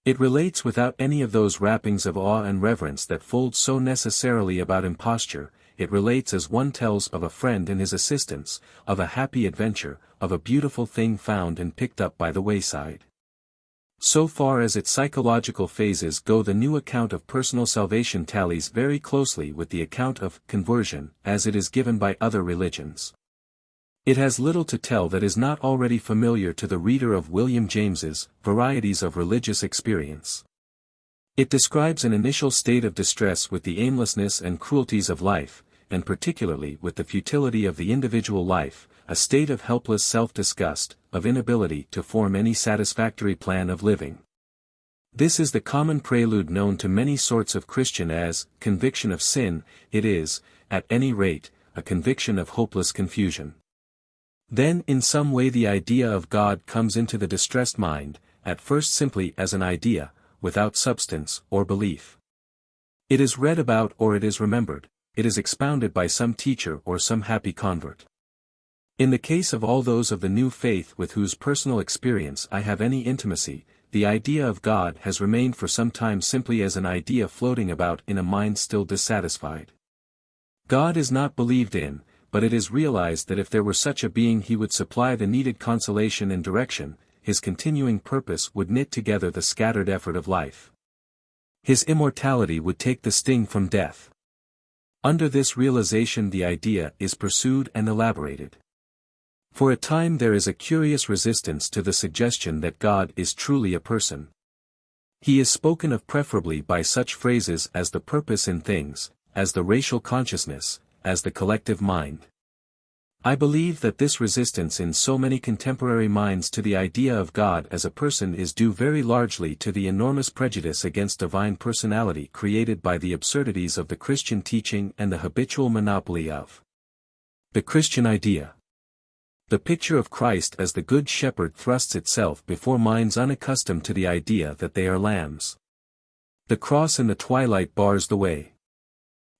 It relates without any of those wrappings of awe and reverence that fold so necessarily about imposture. It relates as one tells of a friend and his assistance, of a happy adventure, of a beautiful thing found and picked up by the wayside. So far as its psychological phases go, the new account of personal salvation tallies very closely with the account of conversion, as it is given by other religions. It has little to tell that is not already familiar to the reader of William James's Varieties of Religious Experience. It describes an initial state of distress with the aimlessness and cruelties of life, and particularly with the futility of the individual life, a state of helpless self-disgust, of inability to form any satisfactory plan of living. This is the common prelude known to many sorts of Christian as conviction of sin. It is, at any rate, a conviction of hopeless confusion. Then in some way the idea of God comes into the distressed mind, at first simply as an idea, without substance or belief. It is read about or it is remembered, it is expounded by some teacher or some happy convert. In the case of all those of the new faith with whose personal experience I have any intimacy, the idea of God has remained for some time simply as an idea floating about in a mind still dissatisfied. God is not believed in, but it is realized that if there were such a being he would supply the needed consolation and direction, his continuing purpose would knit together the scattered effort of life. His immortality would take the sting from death. Under this realization the idea is pursued and elaborated. For a time there is a curious resistance to the suggestion that God is truly a person. He is spoken of preferably by such phrases as the purpose in things, as the racial consciousness, as the collective mind. I believe that this resistance in so many contemporary minds to the idea of God as a person is due very largely to the enormous prejudice against divine personality created by the absurdities of the Christian teaching and the habitual monopoly of the Christian idea. The picture of Christ as the Good Shepherd thrusts itself before minds unaccustomed to the idea that they are lambs. The cross in the twilight bars the way.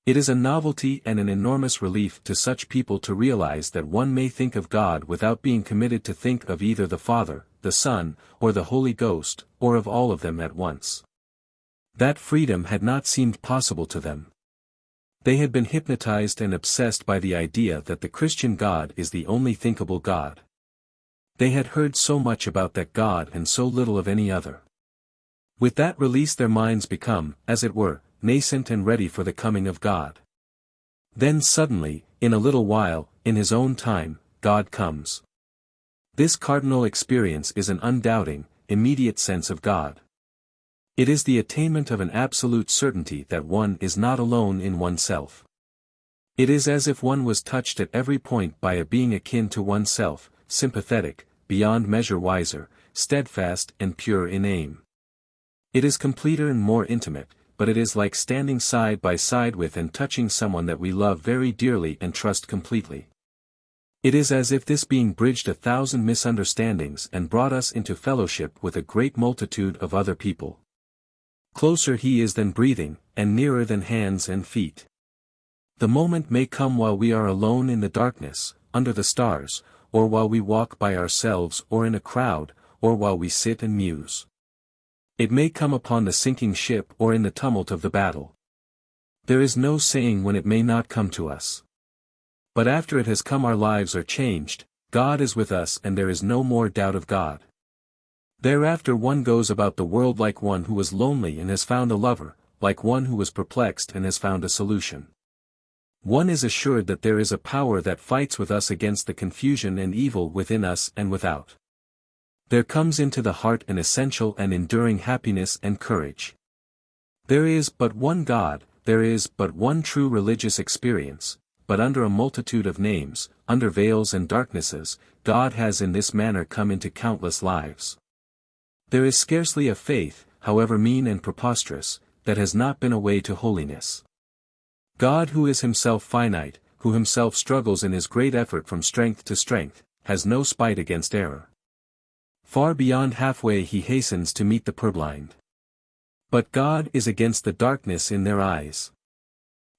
It is a novelty and an enormous relief to such people to realize that one may think of God without being committed to think of either the Father, the Son, or the Holy Ghost, or of all of them at once. That freedom had not seemed possible to them. They had been hypnotized and obsessed by the idea that the Christian God is the only thinkable God. They had heard so much about that God and so little of any other. With that release their minds become, as it were, nascent and ready for the coming of God. Then suddenly, in a little while, in his own time, God comes. This cardinal experience is an undoubting, immediate sense of God. It is the attainment of an absolute certainty that one is not alone in oneself. It is as if one was touched at every point by a being akin to oneself, sympathetic, beyond measure wiser, steadfast and pure in aim. It is completer and more intimate, but it is like standing side by side with and touching someone that we love very dearly and trust completely. It is as if this being bridged 1,000 misunderstandings and brought us into fellowship with a great multitude of other people. Closer he is than breathing, and nearer than hands and feet. The moment may come while we are alone in the darkness, under the stars, or while we walk by ourselves or in a crowd, or while we sit and muse. It may come upon the sinking ship or in the tumult of the battle. There is no saying when it may not come to us. But after it has come our lives are changed, God is with us and there is no more doubt of God. Thereafter one goes about the world like one who was lonely and has found a lover, like one who was perplexed and has found a solution. One is assured that there is a power that fights with us against the confusion and evil within us and without. There comes into the heart an essential and enduring happiness and courage. There is but one God, there is but one true religious experience, but under a multitude of names, under veils and darknesses, God has in this manner come into countless lives. There is scarcely a faith, however mean and preposterous, that has not been a way to holiness. God who is himself finite, who himself struggles in his great effort from strength to strength, has no spite against error. Far beyond halfway he hastens to meet the purblind. But God is against the darkness in their eyes.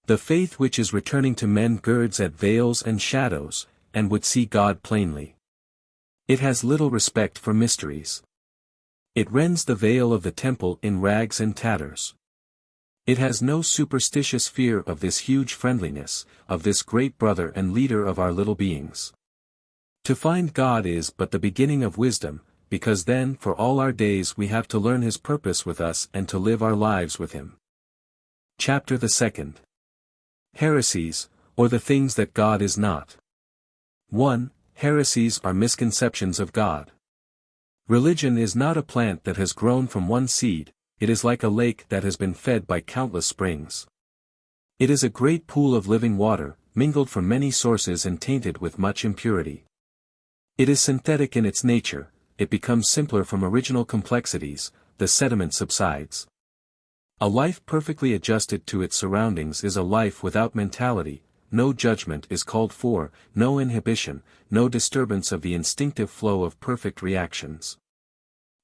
The faith which is returning to men girds at veils and shadows, and would see God plainly. It has little respect for mysteries. It rends the veil of the temple in rags and tatters. It has no superstitious fear of this huge friendliness, of this great brother and leader of our little beings. To find God is but the beginning of wisdom, because then for all our days we have to learn His purpose with us and to live our lives with Him. Chapter the 2nd. Heresies, or the things that God is not. 1. Heresies are misconceptions of God. Religion is not a plant that has grown from one seed, it is like a lake that has been fed by countless springs. It is a great pool of living water, mingled from many sources and tainted with much impurity. It is synthetic in its nature, it becomes simpler from original complexities, the sediment subsides. A life perfectly adjusted to its surroundings is a life without mentality, no judgment is called for, no inhibition, no disturbance of the instinctive flow of perfect reactions.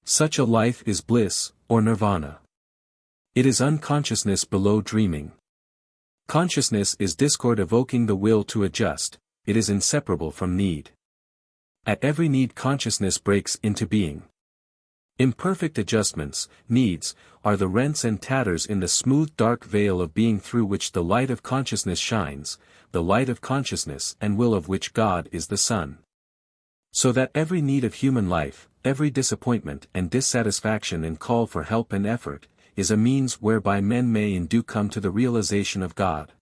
Such a life is bliss, or nirvana. It is unconsciousness below dreaming. Consciousness is discord evoking the will to adjust, it is inseparable from need. At every need consciousness breaks into being. Imperfect adjustments, needs, are the rents and tatters in the smooth dark veil of being through which the light of consciousness shines, the light of consciousness and will of which God is the sun. So that every need of human life, every disappointment and dissatisfaction and call for help and effort, is a means whereby men may in due come to the realization of God.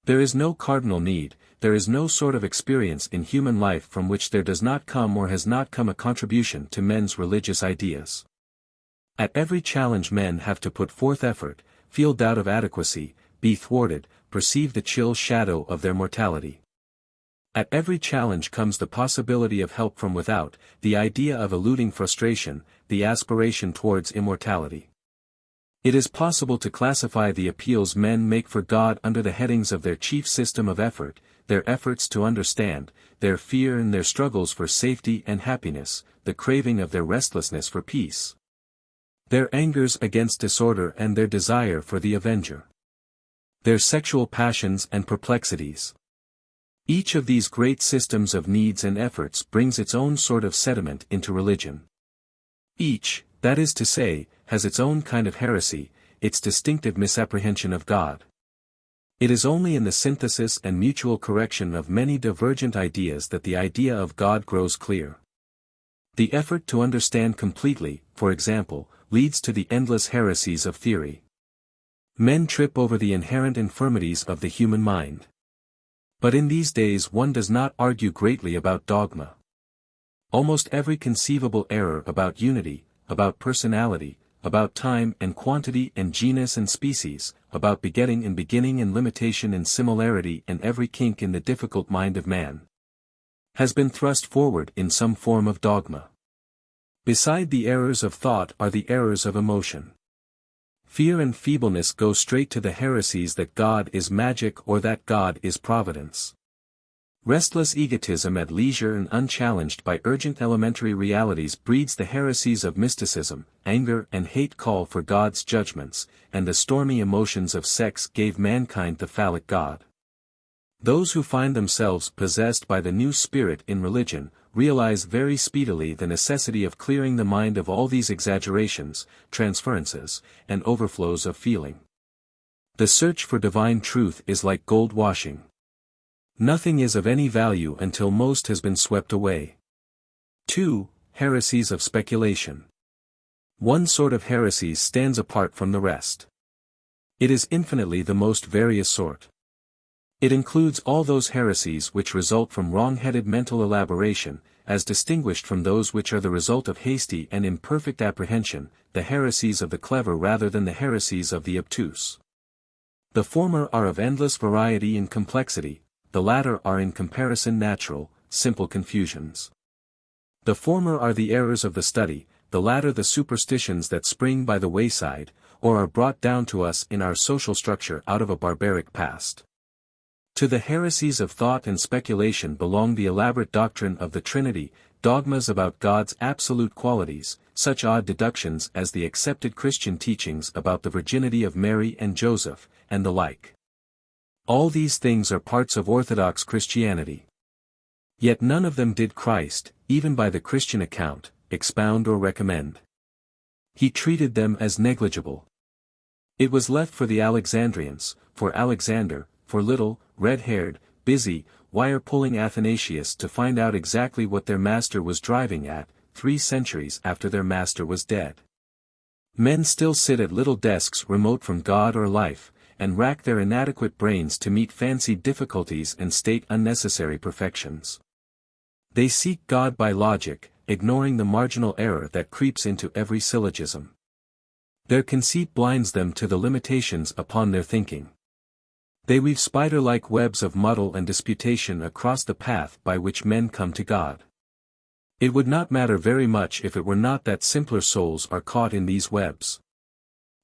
There is no cardinal need, there is no sort of experience in human life from which there does not come or has not come a contribution to men's religious ideas. At every challenge men have to put forth effort, feel doubt of adequacy, be thwarted, perceive the chill shadow of their mortality. At every challenge comes the possibility of help from without, the idea of eluding frustration, the aspiration towards immortality. It is possible to classify the appeals men make for God under the headings of their chief system of effort, their efforts to understand, their fear and their struggles for safety and happiness, the craving of their restlessness for peace, their angers against disorder and their desire for the avenger, their sexual passions and perplexities. Each of these great systems of needs and efforts brings its own sort of sediment into religion. Each, that is to say, has its own kind of heresy, its distinctive misapprehension of God. It is only in the synthesis and mutual correction of many divergent ideas that the idea of God grows clear. The effort to understand completely, for example, leads to the endless heresies of theory. Men trip over the inherent infirmities of the human mind. But in these days one does not argue greatly about dogma. Almost every conceivable error about unity, about personality, about time and quantity and genus and species, about begetting and beginning and limitation and similarity and every kink in the difficult mind of man, has been thrust forward in some form of dogma. Beside the errors of thought are the errors of emotion. Fear and feebleness go straight to the heresies that God is magic or that God is providence. Restless egotism at leisure and unchallenged by urgent elementary realities breeds the heresies of mysticism, anger and hate call for God's judgments, and the stormy emotions of sex gave mankind the phallic God. Those who find themselves possessed by the new spirit in religion, realize very speedily the necessity of clearing the mind of all these exaggerations, transferences, and overflows of feeling. The search for divine truth is like gold washing. Nothing is of any value until most has been swept away. 2. Heresies of speculation. One sort of heresies stands apart from the rest. It is infinitely the most various sort. It includes all those heresies which result from wrong-headed mental elaboration, as distinguished from those which are the result of hasty and imperfect apprehension, the heresies of the clever rather than the heresies of the obtuse. The former are of endless variety and complexity, the latter are in comparison natural, simple confusions. The former are the errors of the study, the latter the superstitions that spring by the wayside, or are brought down to us in our social structure out of a barbaric past. To the heresies of thought and speculation belong the elaborate doctrine of the Trinity, dogmas about God's absolute qualities, such odd deductions as the accepted Christian teachings about the virginity of Mary and Joseph, and the like. All these things are parts of Orthodox Christianity. Yet none of them did Christ, even by the Christian account, expound or recommend. He treated them as negligible. It was left for the Alexandrians, for Alexander, for little, red-haired, busy, wire-pulling Athanasius to find out exactly what their master was driving at, 3 centuries after their master was dead. Men still sit at little desks remote from God or life, and rack their inadequate brains to meet fancied difficulties and state unnecessary perfections. They seek God by logic, ignoring the marginal error that creeps into every syllogism. Their conceit blinds them to the limitations upon their thinking. They weave spider-like webs of muddle and disputation across the path by which men come to God. It would not matter very much if it were not that simpler souls are caught in these webs.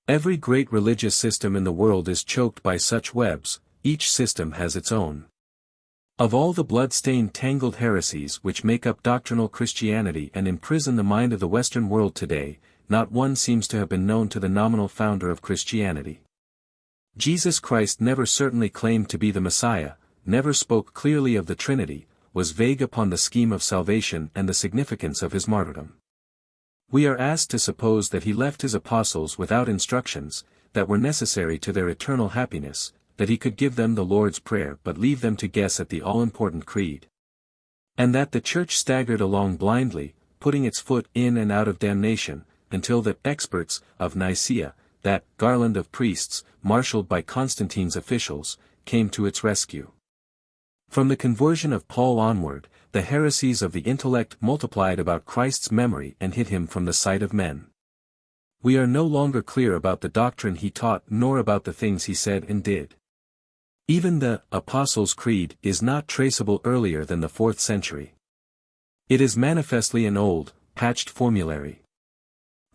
Every great religious system in the world is choked by such webs, each system has its own. Of all the blood-stained tangled heresies which make up doctrinal Christianity and imprison the mind of the Western world today, not one seems to have been known to the nominal founder of Christianity. Jesus Christ never certainly claimed to be the Messiah, never spoke clearly of the Trinity, was vague upon the scheme of salvation and the significance of his martyrdom. We are asked to suppose that he left his apostles without instructions, that were necessary to their eternal happiness, that he could give them the Lord's Prayer but leave them to guess at the all-important creed. And that the Church staggered along blindly, putting its foot in and out of damnation, until the experts of Nicaea, that garland of priests, marshaled by Constantine's officials, came to its rescue. From the conversion of Paul onward, the heresies of the intellect multiplied about Christ's memory and hid him from the sight of men. We are no longer clear about the doctrine he taught nor about the things he said and did. Even the Apostles' Creed is not traceable earlier than the 4th century. It is manifestly an old, patched formulary.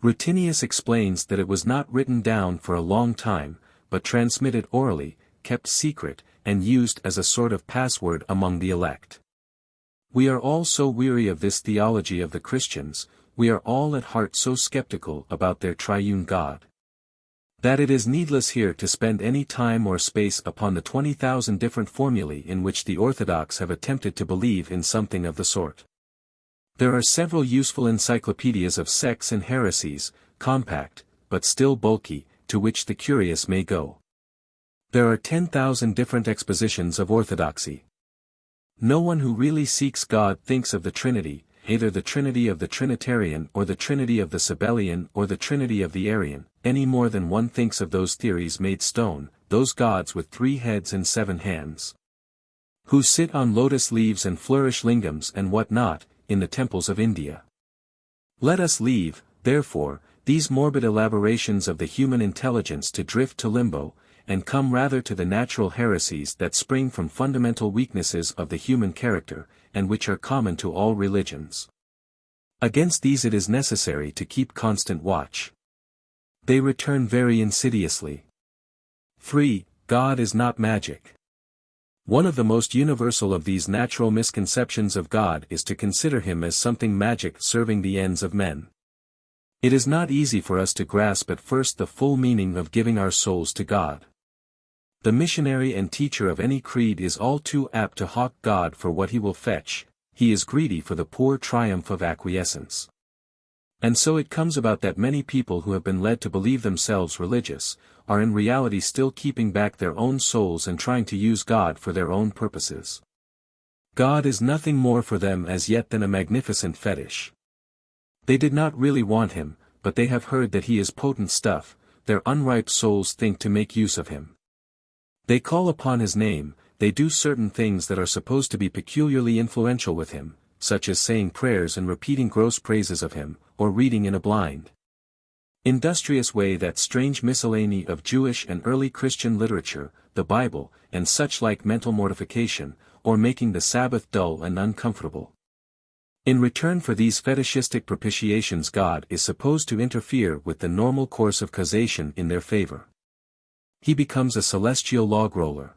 Rutinius explains that it was not written down for a long time, but transmitted orally, kept secret, and used as a sort of password among the elect. We are all so weary of this theology of the Christians, we are all at heart so skeptical about their triune God, that it is needless here to spend any time or space upon the 20,000 different formulae in which the Orthodox have attempted to believe in something of the sort. There are several useful encyclopedias of sects and heresies, compact, but still bulky, to which the curious may go. There are 10,000 different expositions of orthodoxy. No one who really seeks God thinks of the Trinity, either the Trinity of the Trinitarian or the Trinity of the Sabellian or the Trinity of the Arian, any more than one thinks of those theories made stone, those gods with 3 heads and 7 hands, who sit on lotus leaves and flourish lingams and what not, in the temples of India. Let us leave, therefore, these morbid elaborations of the human intelligence to drift to limbo, and come rather to the natural heresies that spring from fundamental weaknesses of the human character, and which are common to all religions. Against these it is necessary to keep constant watch. They return very insidiously. 3. God is not magic. One of the most universal of these natural misconceptions of God is to consider him as something magic serving the ends of men. It is not easy for us to grasp at first the full meaning of giving our souls to God. The missionary and teacher of any creed is all too apt to hawk God for what he will fetch, he is greedy for the poor triumph of acquiescence. And so it comes about that many people who have been led to believe themselves religious, are in reality still keeping back their own souls and trying to use God for their own purposes. God is nothing more for them as yet than a magnificent fetish. They did not really want him, but they have heard that he is potent stuff, their unripe souls think to make use of him. They call upon his name, they do certain things that are supposed to be peculiarly influential with him, such as saying prayers and repeating gross praises of him, or reading in a blind, industrious way that strange miscellany of Jewish and early Christian literature, the Bible, and such like mental mortification, or making the Sabbath dull and uncomfortable. In return for these fetishistic propitiations God is supposed to interfere with the normal course of causation in their favor. He becomes a celestial log roller.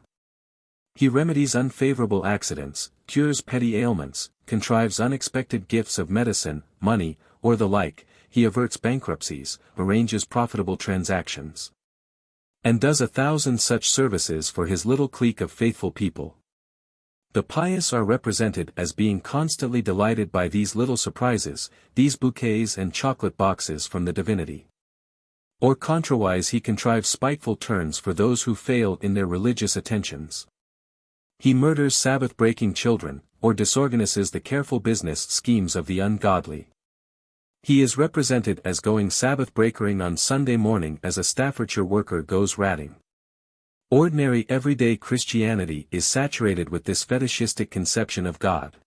He remedies unfavorable accidents, cures petty ailments, contrives unexpected gifts of medicine, money, or the like, he averts bankruptcies, arranges profitable transactions, and does 1,000 such services for his little clique of faithful people. The pious are represented as being constantly delighted by these little surprises, these bouquets and chocolate boxes from the divinity. Or contrawise he contrives spiteful turns for those who fail in their religious attentions. He murders Sabbath-breaking children, or disorganizes the careful business schemes of the ungodly. He is represented as going Sabbath-breakering on Sunday morning as a Staffordshire worker goes ratting. Ordinary everyday Christianity is saturated with this fetishistic conception of God.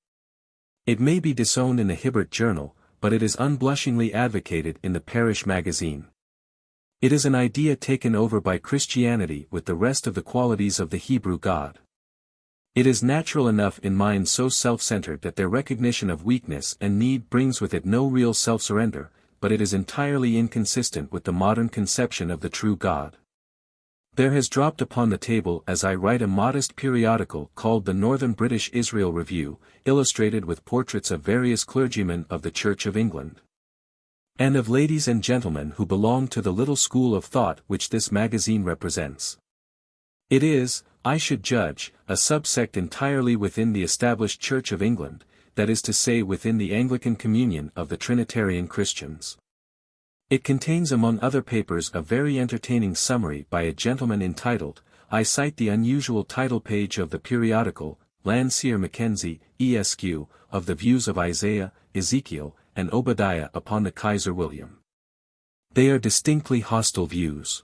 It may be disowned in the Hibbert Journal, but it is unblushingly advocated in the Parish Magazine. It is an idea taken over by Christianity with the rest of the qualities of the Hebrew God. It is natural enough in minds so self-centered that their recognition of weakness and need brings with it no real self-surrender, but it is entirely inconsistent with the modern conception of the true God. There has dropped upon the table as I write a modest periodical called the Northern British Israel Review, illustrated with portraits of various clergymen of the Church of England, and of ladies and gentlemen who belong to the little school of thought which this magazine represents. It is, I should judge, a subsect entirely within the established Church of England, that is to say within the Anglican communion of the Trinitarian Christians. It contains among other papers a very entertaining summary by a gentleman entitled, I cite the unusual title page of the periodical, Landseer Mackenzie, Esq., of the views of Isaiah, Ezekiel, and Obadiah upon the Kaiser William. They are distinctly hostile views.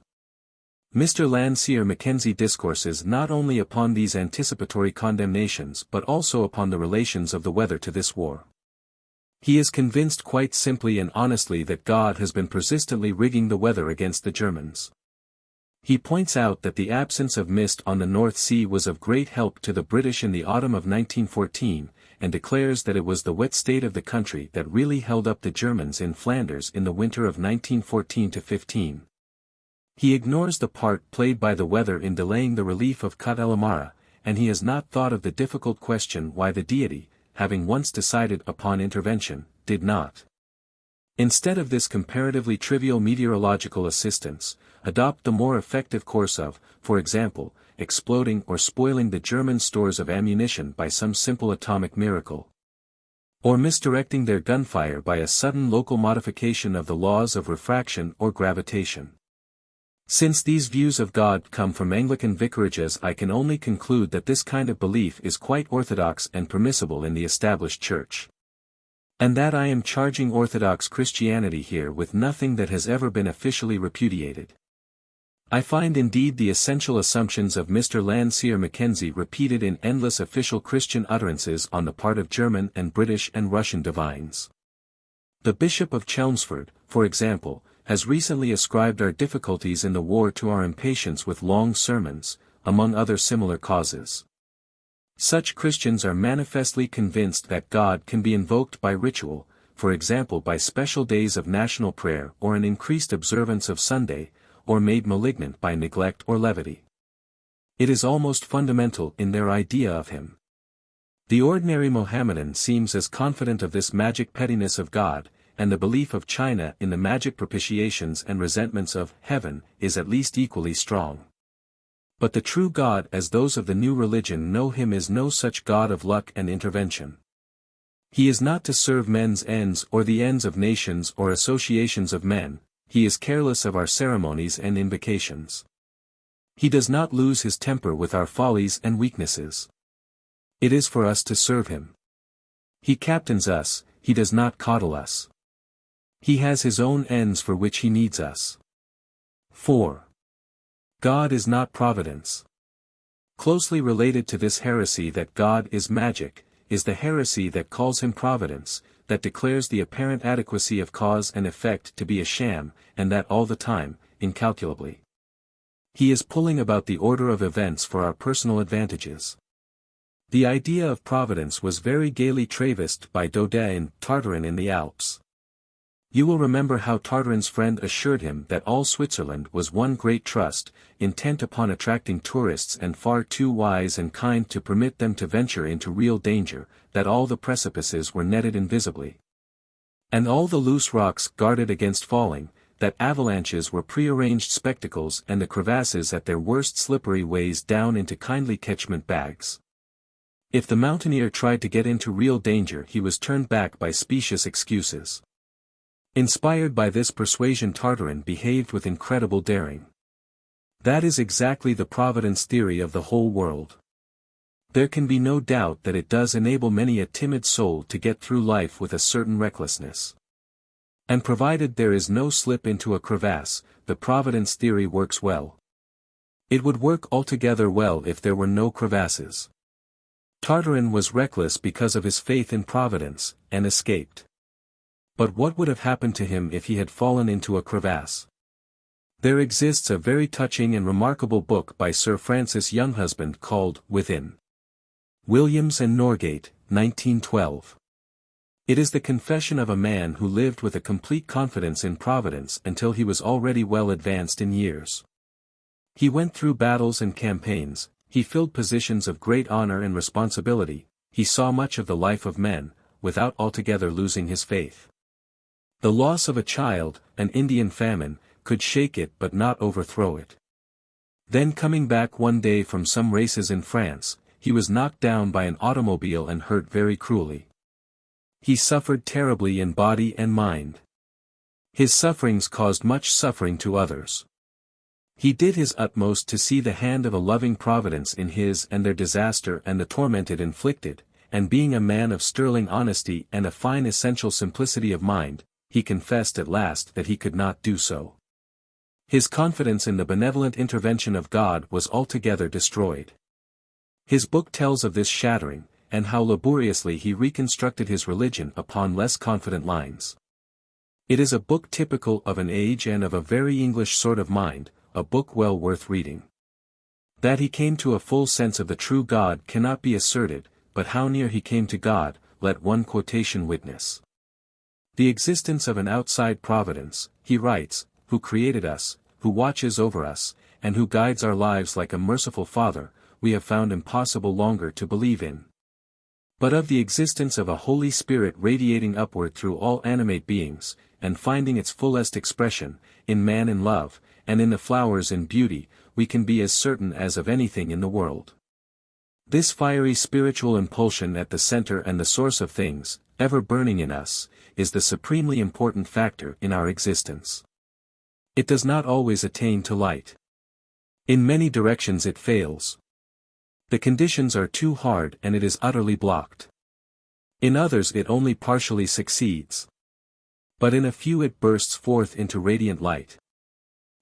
Mr. Landseer Mackenzie discourses not only upon these anticipatory condemnations but also upon the relations of the weather to this war. He is convinced quite simply and honestly that God has been persistently rigging the weather against the Germans. He points out that the absence of mist on the North Sea was of great help to the British in the autumn of 1914, and declares that it was the wet state of the country that really held up the Germans in Flanders in the winter of 1914-15. He ignores the part played by the weather in delaying the relief of Kut el Amara, and he has not thought of the difficult question why the deity, having once decided upon intervention, did not, instead of this comparatively trivial meteorological assistance, adopt the more effective course of, for example, exploding or spoiling the German stores of ammunition by some simple atomic miracle, or misdirecting their gunfire by a sudden local modification of the laws of refraction or gravitation. Since these views of God come from Anglican vicarages, I can only conclude that this kind of belief is quite orthodox and permissible in the established Church. And that I am charging Orthodox Christianity here with nothing that has ever been officially repudiated. I find indeed the essential assumptions of Mr. Landseer Mackenzie repeated in endless official Christian utterances on the part of German and British and Russian divines. The Bishop of Chelmsford, for example, has recently ascribed our difficulties in the war to our impatience with long sermons, among other similar causes. Such Christians are manifestly convinced that God can be invoked by ritual, for example by special days of national prayer or an increased observance of Sunday, or made malignant by neglect or levity. It is almost fundamental in their idea of him. The ordinary Mohammedan seems as confident of this magic pettiness of God, and the belief of China in the magic propitiations and resentments of heaven is at least equally strong. But the true God as those of the new religion know him is no such God of luck and intervention. He is not to serve men's ends or the ends of nations or associations of men, he is careless of our ceremonies and invocations. He does not lose his temper with our follies and weaknesses. It is for us to serve him. He captains us, he does not coddle us. He has his own ends for which he needs us. 4. God is not providence. Closely related to this heresy that God is magic, is the heresy that calls him providence, that declares the apparent adequacy of cause and effect to be a sham, and that all the time, incalculably. He is pulling about the order of events for our personal advantages. The idea of providence was very gaily traversed by Daudet and Tartarin in the Alps. You will remember how Tartarin's friend assured him that all Switzerland was one great trust, intent upon attracting tourists and far too wise and kind to permit them to venture into real danger, that all the precipices were netted invisibly, and all the loose rocks guarded against falling, that avalanches were prearranged spectacles and the crevasses at their worst slippery ways down into kindly catchment bags. If the mountaineer tried to get into real danger he was turned back by specious excuses. Inspired by this persuasion Tartarin behaved with incredible daring. That is exactly the providence theory of the whole world. There can be no doubt that it does enable many a timid soul to get through life with a certain recklessness. And provided there is no slip into a crevasse, the providence theory works well. It would work altogether well if there were no crevasses. Tartarin was reckless because of his faith in providence, and escaped. But what would have happened to him if he had fallen into a crevasse? There exists a very touching and remarkable book by Sir Francis Younghusband called Within. Williams and Norgate, 1912. It is the confession of a man who lived with a complete confidence in providence until he was already well advanced in years. He went through battles and campaigns, he filled positions of great honor and responsibility, he saw much of the life of men, without altogether losing his faith. The loss of a child, an Indian famine, could shake it but not overthrow it. Then coming back one day from some races in France, he was knocked down by an automobile and hurt very cruelly. He suffered terribly in body and mind. His sufferings caused much suffering to others. He did his utmost to see the hand of a loving providence in his and their disaster and the tormented inflicted, and being a man of sterling honesty and a fine essential simplicity of mind, he confessed at last that he could not do so. His confidence in the benevolent intervention of God was altogether destroyed. His book tells of this shattering, and how laboriously he reconstructed his religion upon less confident lines. It is a book typical of an age and of a very English sort of mind, a book well worth reading. That he came to a full sense of the true God cannot be asserted, but how near he came to God, let one quotation witness. The existence of an outside providence, he writes, who created us, who watches over us, and who guides our lives like a merciful Father, we have found impossible longer to believe in. But of the existence of a Holy Spirit radiating upward through all animate beings, and finding its fullest expression, in man in love, and in the flowers in beauty, we can be as certain as of anything in the world. This fiery spiritual impulsion at the center and the source of things, ever burning in us, is the supremely important factor in our existence. It does not always attain to light. In many directions it fails. The conditions are too hard and it is utterly blocked. In others it only partially succeeds. But in a few it bursts forth into radiant light.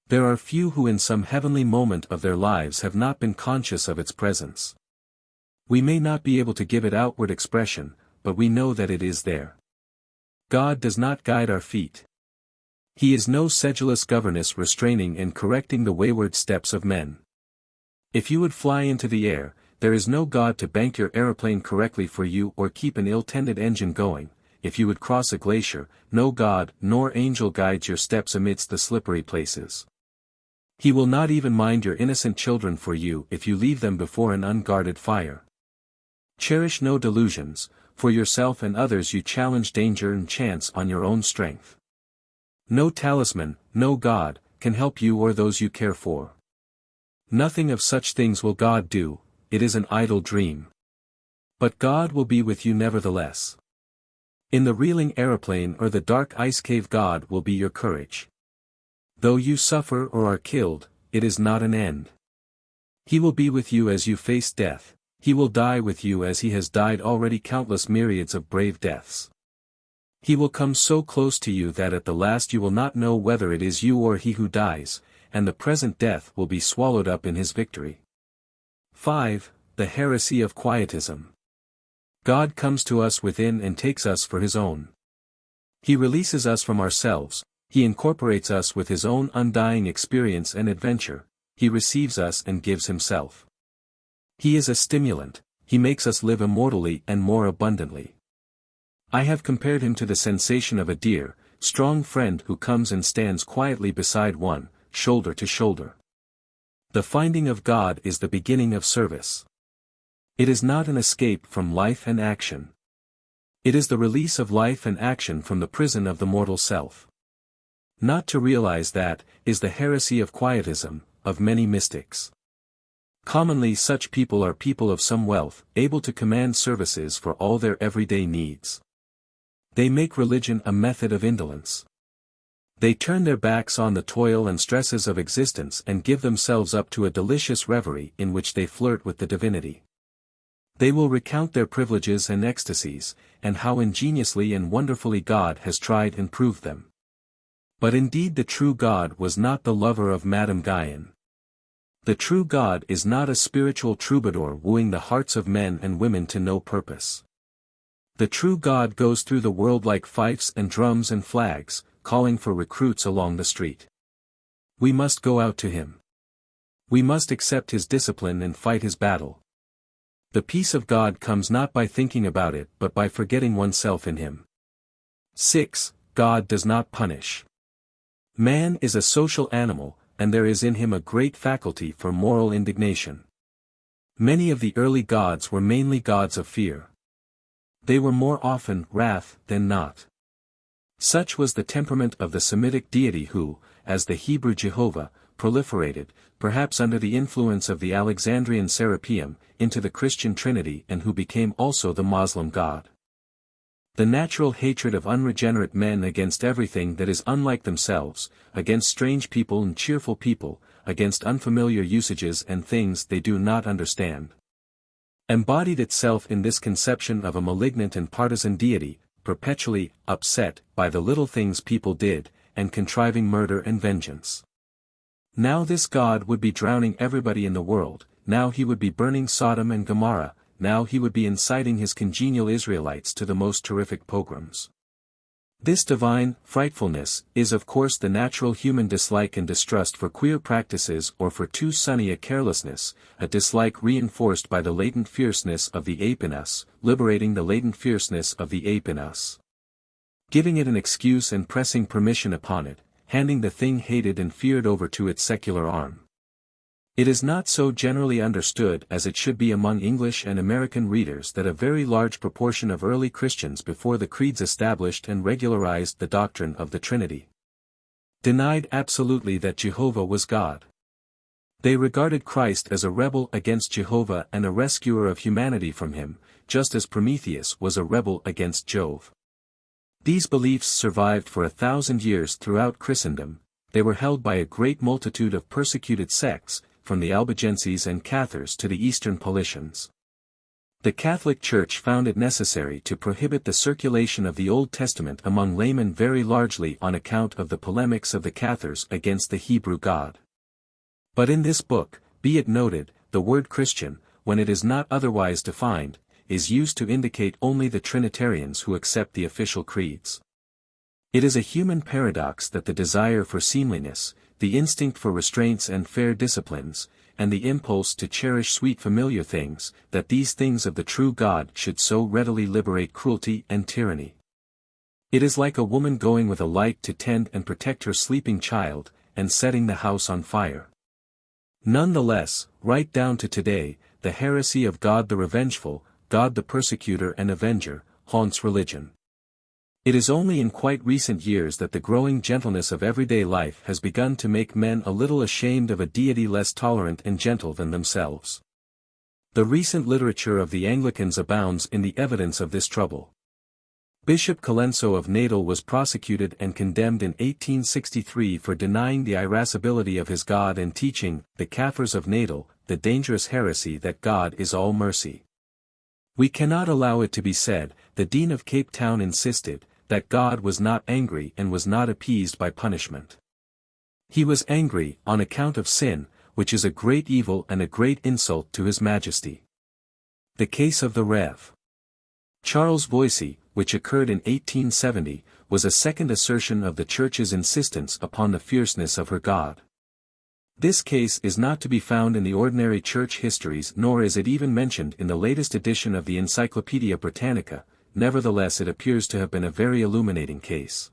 There are few who in some heavenly moment of their lives have not been conscious of its presence. We may not be able to give it outward expression, but we know that it is there. God does not guide our feet. He is no sedulous governess restraining and correcting the wayward steps of men. If you would fly into the air, there is no God to bank your aeroplane correctly for you or keep an ill-tended engine going. If you would cross a glacier, no God nor angel guides your steps amidst the slippery places. He will not even mind your innocent children for you if you leave them before an unguarded fire. Cherish no delusions, for yourself and others you challenge danger and chance on your own strength. No talisman, no God, can help you or those you care for. Nothing of such things will God do, it is an idle dream. But God will be with you nevertheless. In the reeling aeroplane or the dark ice cave God will be your courage. Though you suffer or are killed, it is not an end. He will be with you as you face death, he will die with you as he has died already countless myriads of brave deaths. He will come so close to you that at the last you will not know whether it is you or he who dies, and the present death will be swallowed up in his victory. 5. The heresy of quietism. God comes to us within and takes us for his own. He releases us from ourselves, he incorporates us with his own undying experience and adventure, he receives us and gives himself. He is a stimulant, he makes us live immortally and more abundantly. I have compared him to the sensation of a deer, strong friend who comes and stands quietly beside one, shoulder to shoulder. The finding of God is the beginning of service. It is not an escape from life and action. It is the release of life and action from the prison of the mortal self. Not to realize that, is the heresy of quietism, of many mystics. Commonly such people are people of some wealth, able to command services for all their everyday needs. They make religion a method of indolence. They turn their backs on the toil and stresses of existence and give themselves up to a delicious reverie in which they flirt with the divinity. They will recount their privileges and ecstasies, and how ingeniously and wonderfully God has tried and proved them. But indeed the true God was not the lover of Madame Guyon. The true God is not a spiritual troubadour wooing the hearts of men and women to no purpose. The true God goes through the world like fifes and drums and flags, calling for recruits along the street. We must go out to him. We must accept his discipline and fight his battle. The peace of God comes not by thinking about it but by forgetting oneself in him. 6. God does not punish. Man is a social animal, and there is in him a great faculty for moral indignation. Many of the early gods were mainly gods of fear. They were more often wrath than not. Such was the temperament of the Semitic deity who, as the Hebrew Jehovah, proliferated, perhaps under the influence of the Alexandrian Serapeum, into the Christian Trinity and who became also the Muslim God. The natural hatred of unregenerate men against everything that is unlike themselves, against strange people and cheerful people, against unfamiliar usages and things they do not understand, embodied itself in this conception of a malignant and partisan deity, perpetually upset by the little things people did, and contriving murder and vengeance. Now this God would be drowning everybody in the world, now he would be burning Sodom and Gomorrah, now he would be inciting his congenial Israelites to the most terrific pogroms. This divine frightfulness is of course the natural human dislike and distrust for queer practices or for too sunny a carelessness, a dislike reinforced by the latent fierceness of the ape in us, liberating the latent fierceness of the ape in us. Giving it an excuse and pressing permission upon it, handing the thing hated and feared over to its secular arm. It is not so generally understood as it should be among English and American readers that a very large proportion of early Christians before the creeds established and regularized the doctrine of the Trinity denied absolutely that Jehovah was God. They regarded Christ as a rebel against Jehovah and a rescuer of humanity from him, just as Prometheus was a rebel against Jove. These beliefs survived for 1,000 years throughout Christendom. They were held by a great multitude of persecuted sects, from the Albigenses and Cathars to the Eastern Paulicians. The Catholic Church found it necessary to prohibit the circulation of the Old Testament among laymen very largely on account of the polemics of the Cathars against the Hebrew God. But in this book, be it noted, the word Christian, when it is not otherwise defined, is used to indicate only the Trinitarians who accept the official creeds. It is a human paradox that the desire for seemliness, the instinct for restraints and fair disciplines, and the impulse to cherish sweet familiar things, that these things of the true God should so readily liberate cruelty and tyranny. It is like a woman going with a light to tend and protect her sleeping child, and setting the house on fire. Nonetheless, right down to today, the heresy of God the revengeful, God the persecutor and avenger, haunts religion. It is only in quite recent years that the growing gentleness of everyday life has begun to make men a little ashamed of a deity less tolerant and gentle than themselves. The recent literature of the Anglicans abounds in the evidence of this trouble. Bishop Colenso of Nadal was prosecuted and condemned in 1863 for denying the irascibility of his God and teaching, the Kafirs of Nadal, the dangerous heresy that God is all mercy. We cannot allow it to be said, the Dean of Cape Town insisted, that God was not angry and was not appeased by punishment. He was angry on account of sin, which is a great evil and a great insult to His Majesty. The case of the Rev. Charles Voysey, which occurred in 1870, was a second assertion of the Church's insistence upon the fierceness of her God. This case is not to be found in the ordinary Church histories nor is it even mentioned in the latest edition of the Encyclopaedia Britannica, nevertheless it appears to have been a very illuminating case.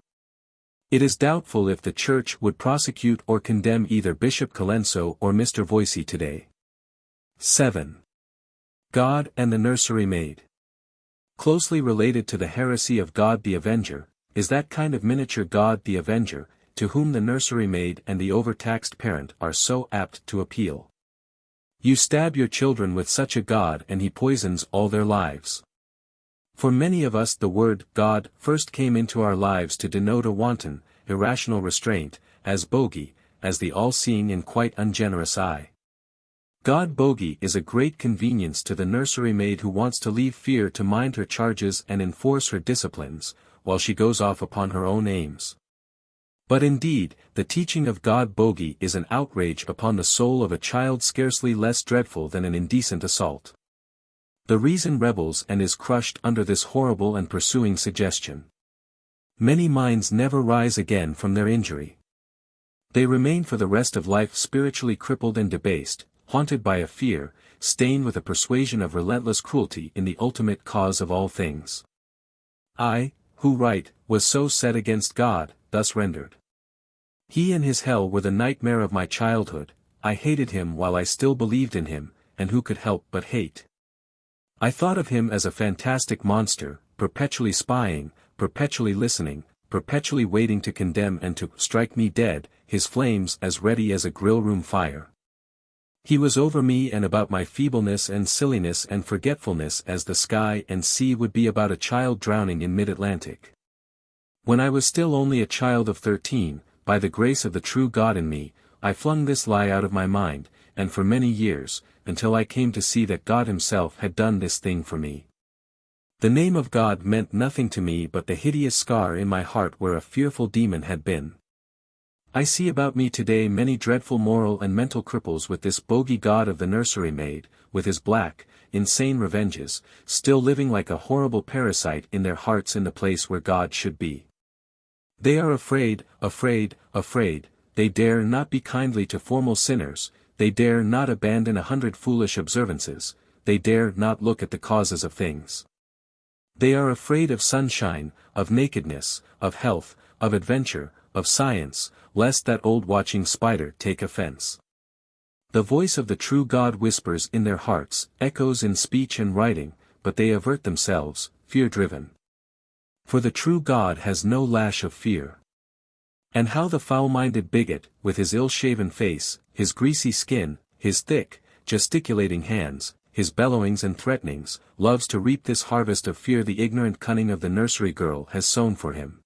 It is doubtful if the Church would prosecute or condemn either Bishop Colenso or Mr. Voicy today. 7. God and the Nursery Maid. Closely related to the heresy of God the Avenger, is that kind of miniature God the Avenger, to whom the nursery maid and the overtaxed parent are so apt to appeal. You stab your children with such a God and he poisons all their lives. For many of us the word God first came into our lives to denote a wanton, irrational restraint, as bogey, as the all-seeing and quite ungenerous eye. God bogey is a great convenience to the nursery maid who wants to leave fear to mind her charges and enforce her disciplines, while she goes off upon her own aims. But indeed, the teaching of God bogey is an outrage upon the soul of a child scarcely less dreadful than an indecent assault. The reason rebels and is crushed under this horrible and pursuing suggestion. Many minds never rise again from their injury. They remain for the rest of life spiritually crippled and debased, haunted by a fear, stained with a persuasion of relentless cruelty in the ultimate cause of all things. I, who write, was so set against God, thus rendered. He and his hell were the nightmare of my childhood. I hated him while I still believed in him, and who could help but hate? I thought of him as a fantastic monster, perpetually spying, perpetually listening, perpetually waiting to condemn and to strike me dead, his flames as ready as a grill-room fire. He was over me and about my feebleness and silliness and forgetfulness as the sky and sea would be about a child drowning in mid-Atlantic. When I was still only a child of 13, by the grace of the true God in me, I flung this lie out of my mind, and for many years, until I came to see that God himself had done this thing for me. The name of God meant nothing to me but the hideous scar in my heart where a fearful demon had been. I see about me today many dreadful moral and mental cripples with this bogey God of the nursery maid, with his black, insane revenges, still living like a horrible parasite in their hearts in the place where God should be. They are afraid, they dare not be kindly to formal sinners, they dare not abandon 100 foolish observances, they dare not look at the causes of things. They are afraid of sunshine, of nakedness, of health, of adventure, of science, lest that old watching spider take offense. The voice of the true God whispers in their hearts, echoes in speech and writing, but they avert themselves, fear-driven. For the true God has no lash of fear. And how the foul-minded bigot, with his ill-shaven face, his greasy skin, his thick, gesticulating hands, his bellowings and threatenings, loves to reap this harvest of fear the ignorant cunning of the nursery girl has sown for him.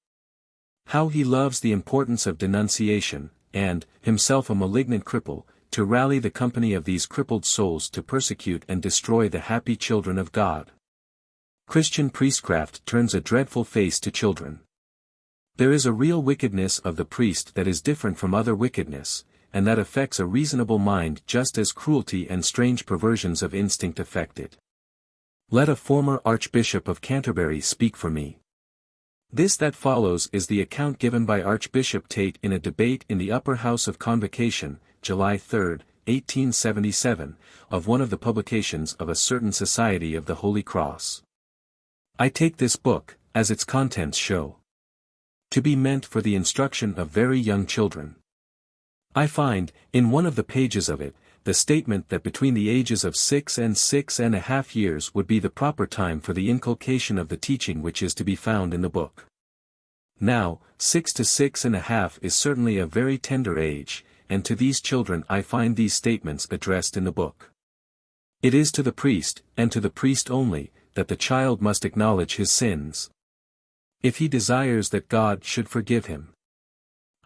How he loves the importance of denunciation, and, himself a malignant cripple, to rally the company of these crippled souls to persecute and destroy the happy children of God. Christian priestcraft turns a dreadful face to children. There is a real wickedness of the priest that is different from other wickedness, and that affects a reasonable mind just as cruelty and strange perversions of instinct affect it. Let a former Archbishop of Canterbury speak for me. This that follows is the account given by Archbishop Tate in a debate in the Upper House of Convocation, July 3, 1877, of one of the publications of a certain Society of the Holy Cross. I take this book, as its contents show, to be meant for the instruction of very young children. I find, in one of the pages of it, the statement that between the ages of 6 and 6½ years would be the proper time for the inculcation of the teaching which is to be found in the book. Now, 6 to 6½ is certainly a very tender age, and to these children I find these statements addressed in the book. It is to the priest, and to the priest only, that the child must acknowledge his sins, if he desires that God should forgive him.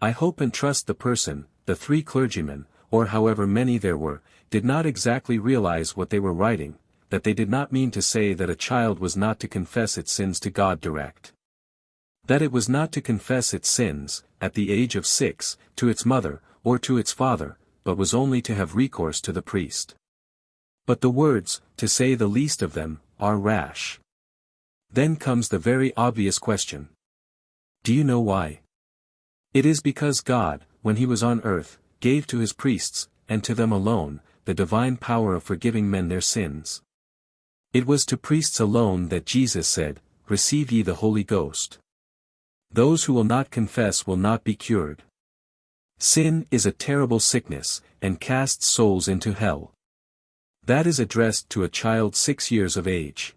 I hope and trust the person, the 3 clergymen, or however many there were, did not exactly realize what they were writing, that they did not mean to say that a child was not to confess its sins to God direct. That it was not to confess its sins, at the age of 6, to its mother, or to its father, but was only to have recourse to the priest. But the words, to say the least of them, are rash. Then comes the very obvious question. Do you know why? It is because God, when he was on earth, gave to his priests, and to them alone, the divine power of forgiving men their sins. It was to priests alone that Jesus said, "Receive ye the Holy Ghost." Those who will not confess will not be cured. Sin is a terrible sickness, and casts souls into hell. That is addressed to a child 6 years of age.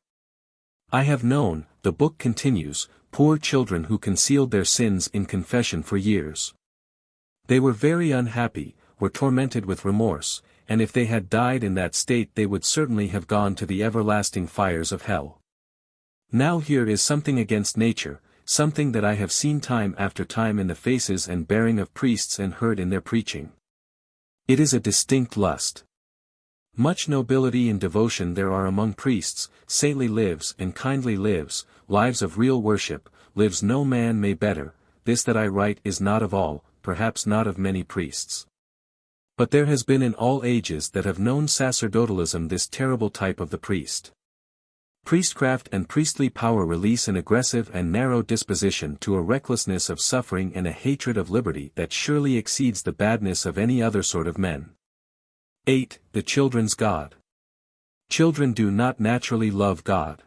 I have known, the book continues, poor children who concealed their sins in confession for years. They were very unhappy, were tormented with remorse, and if they had died in that state they would certainly have gone to the everlasting fires of hell. Now here is something against nature, something that I have seen time after time in the faces and bearing of priests and heard in their preaching. It is a distinct lust. Much nobility and devotion there are among priests, saintly lives and kindly lives, lives of real worship, lives no man may better. This that I write is not of all, perhaps not of many priests. But there has been in all ages that have known sacerdotalism this terrible type of the priest. Priestcraft and priestly power release an aggressive and narrow disposition to a recklessness of suffering and a hatred of liberty that surely exceeds the badness of any other sort of men. 8. The children's God. Children do not naturally love God.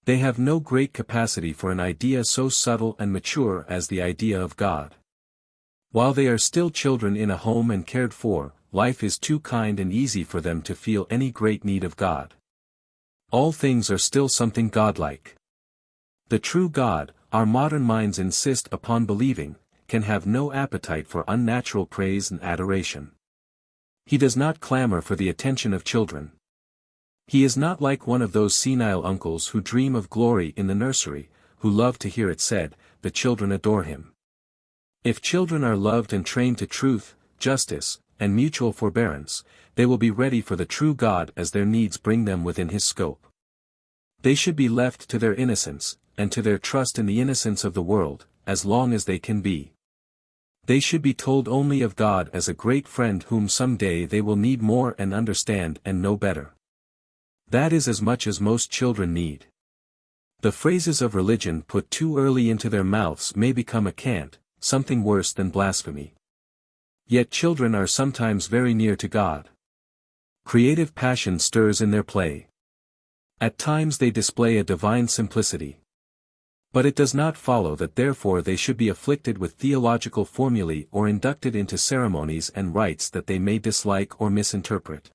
They have no great capacity for an idea so subtle and mature as the idea of God. While they are still children in a home and cared for, life is too kind and easy for them to feel any great need of God. All things are still something godlike. The true God, our modern minds insist upon believing, can have no appetite for unnatural praise and adoration. He does not clamor for the attention of children. He is not like one of those senile uncles who dream of glory in the nursery, who love to hear it said, "The children adore him." If children are loved and trained to truth, justice, and mutual forbearance, they will be ready for the true God as their needs bring them within his scope. They should be left to their innocence, and to their trust in the innocence of the world, as long as they can be. They should be told only of God as a great friend whom some day they will need more and understand and know better. That is as much as most children need. The phrases of religion put too early into their mouths may become a cant, something worse than blasphemy. Yet children are sometimes very near to God. Creative passion stirs in their play. At times they display a divine simplicity. But it does not follow that therefore they should be afflicted with theological formulae or inducted into ceremonies and rites that they may dislike or misinterpret.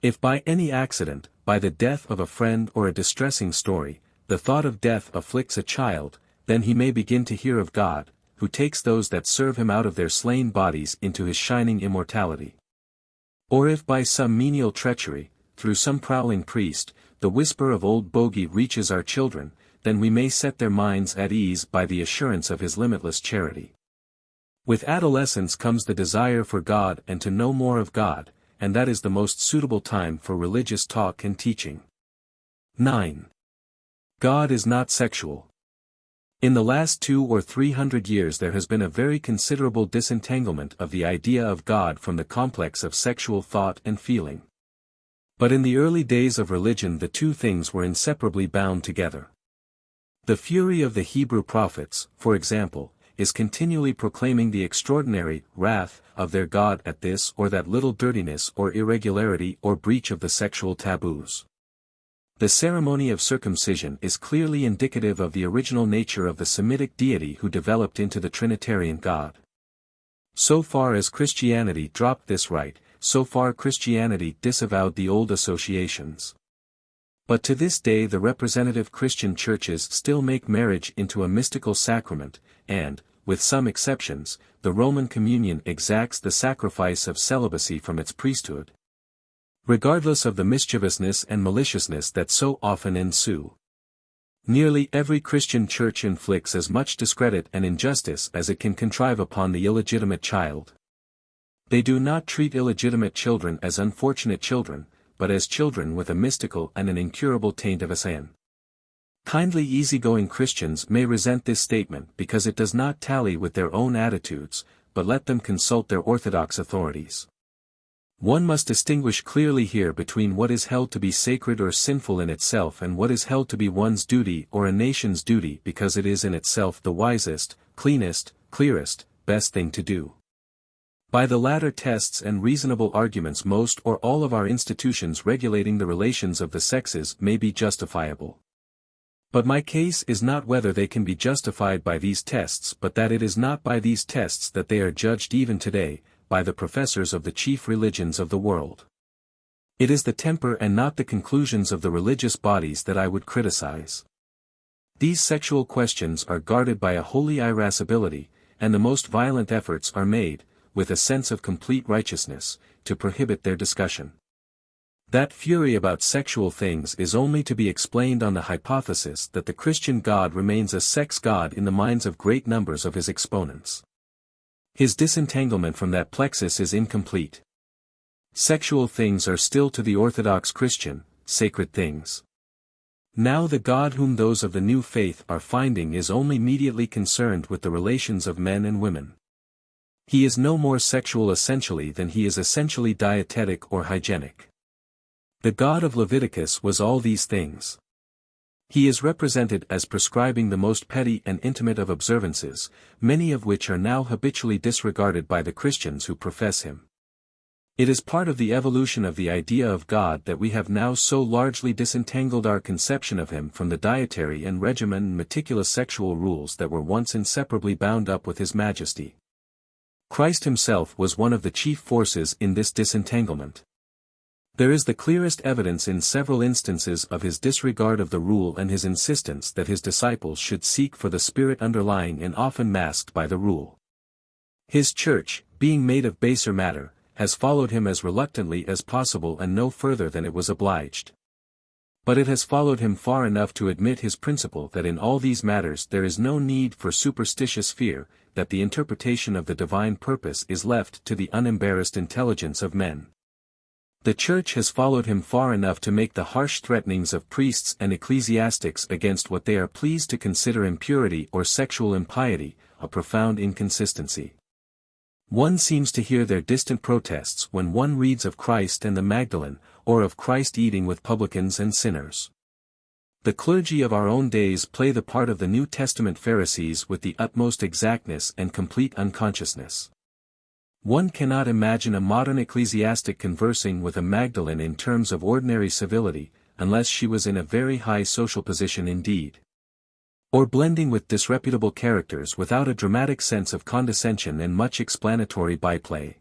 If by any accident, by the death of a friend or a distressing story, the thought of death afflicts a child, then he may begin to hear of God, who takes those that serve him out of their slain bodies into his shining immortality. Or if by some menial treachery, through some prowling priest, the whisper of old Bogey reaches our children, then we may set their minds at ease by the assurance of his limitless charity. With adolescence comes the desire for God and to know more of God, and that is the most suitable time for religious talk and teaching. 9. God is not sexual. In the last 200 or 300 years there has been a very considerable disentanglement of the idea of God from the complex of sexual thought and feeling. But in the early days of religion the two things were inseparably bound together. The fury of the Hebrew prophets, for example, is continually proclaiming the extraordinary wrath of their God at this or that little dirtiness or irregularity or breach of the sexual taboos. The ceremony of circumcision is clearly indicative of the original nature of the Semitic deity who developed into the Trinitarian God. So far as Christianity dropped this rite, so far Christianity disavowed the old associations. But to this day the representative Christian churches still make marriage into a mystical sacrament, and, with some exceptions, the Roman Communion exacts the sacrifice of celibacy from its priesthood. Regardless of the mischievousness and maliciousness that so often ensue. Nearly every Christian church inflicts as much discredit and injustice as it can contrive upon the illegitimate child. They do not treat illegitimate children as unfortunate children, but as children with a mystical and an incurable taint of sin. Kindly easygoing Christians may resent this statement because it does not tally with their own attitudes, but let them consult their orthodox authorities. One must distinguish clearly here between what is held to be sacred or sinful in itself and what is held to be one's duty or a nation's duty because it is in itself the wisest, cleanest, clearest, best thing to do. By the latter tests and reasonable arguments most or all of our institutions regulating the relations of the sexes may be justifiable. But my case is not whether they can be justified by these tests, but that it is not by these tests that they are judged even today, by the professors of the chief religions of the world. It is the temper and not the conclusions of the religious bodies that I would criticize. These sexual questions are guarded by a holy irascibility, and the most violent efforts are made, with a sense of complete righteousness, to prohibit their discussion. That fury about sexual things is only to be explained on the hypothesis that the Christian God remains a sex God in the minds of great numbers of his exponents. His disentanglement from that plexus is incomplete. Sexual things are still to the Orthodox Christian, sacred things. Now the God whom those of the new faith are finding is only mediately concerned with the relations of men and women. He is no more sexual essentially than he is essentially dietetic or hygienic. The God of Leviticus was all these things. He is represented as prescribing the most petty and intimate of observances, many of which are now habitually disregarded by the Christians who profess him. It is part of the evolution of the idea of God that we have now so largely disentangled our conception of him from the dietary and regimen and meticulous sexual rules that were once inseparably bound up with his majesty. Christ himself was one of the chief forces in this disentanglement. There is the clearest evidence in several instances of his disregard of the rule and his insistence that his disciples should seek for the spirit underlying and often masked by the rule. His church, being made of baser matter, has followed him as reluctantly as possible and no further than it was obliged. But it has followed him far enough to admit his principle that in all these matters there is no need for superstitious fear, that the interpretation of the divine purpose is left to the unembarrassed intelligence of men. The Church has followed him far enough to make the harsh threatenings of priests and ecclesiastics against what they are pleased to consider impurity or sexual impiety, a profound inconsistency. One seems to hear their distant protests when one reads of Christ and the Magdalene, or of Christ eating with publicans and sinners. The clergy of our own days play the part of the New Testament Pharisees with the utmost exactness and complete unconsciousness. One cannot imagine a modern ecclesiastic conversing with a Magdalene in terms of ordinary civility, unless she was in a very high social position indeed. Or blending with disreputable characters without a dramatic sense of condescension and much explanatory byplay.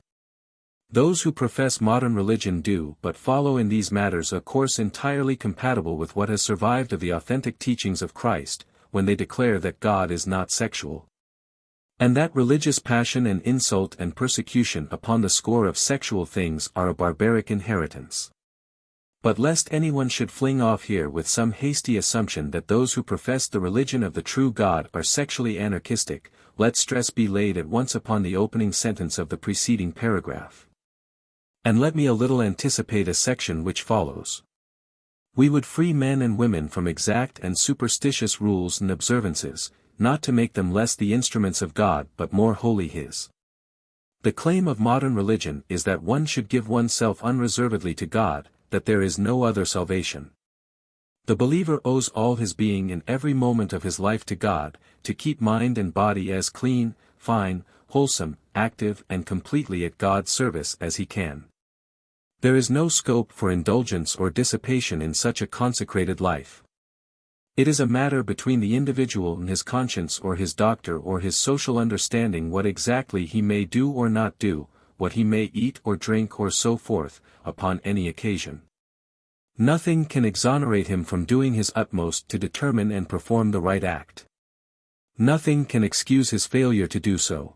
Those who profess modern religion do but follow in these matters a course entirely compatible with what has survived of the authentic teachings of Christ, when they declare that God is not sexual. And that religious passion and insult and persecution upon the score of sexual things are a barbaric inheritance. But lest anyone should fling off here with some hasty assumption that those who profess the religion of the true God are sexually anarchistic, let stress be laid at once upon the opening sentence of the preceding paragraph. And let me a little anticipate a section which follows. We would free men and women from exact and superstitious rules and observances, not to make them less the instruments of God but more wholly his. The claim of modern religion is that one should give oneself unreservedly to God, that there is no other salvation. The believer owes all his being in every moment of his life to God, to keep mind and body as clean, fine, wholesome, active and completely at God's service as he can. There is no scope for indulgence or dissipation in such a consecrated life. It is a matter between the individual and his conscience or his doctor or his social understanding what exactly he may do or not do, what he may eat or drink or so forth, upon any occasion. Nothing can exonerate him from doing his utmost to determine and perform the right act. Nothing can excuse his failure to do so.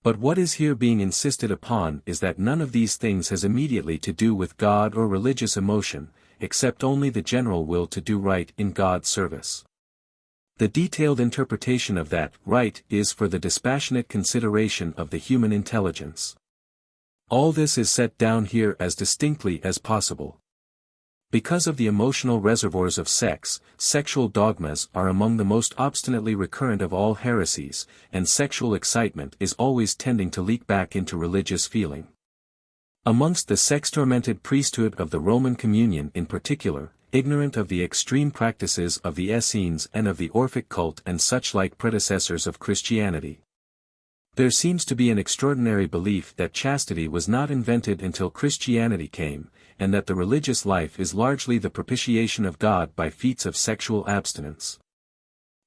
But what is here being insisted upon is that none of these things has immediately to do with God or religious emotion, except only the general will to do right in God's service. The detailed interpretation of that right is for the dispassionate consideration of the human intelligence. All this is set down here as distinctly as possible. Because of the emotional reservoirs of sex, sexual dogmas are among the most obstinately recurrent of all heresies, and sexual excitement is always tending to leak back into religious feeling. Amongst the sex-tormented priesthood of the Roman Communion in particular, ignorant of the extreme practices of the Essenes and of the Orphic cult and such like predecessors of Christianity, There seems to be an extraordinary belief that chastity was not invented until Christianity came, and that the religious life is largely the propitiation of God by feats of sexual abstinence.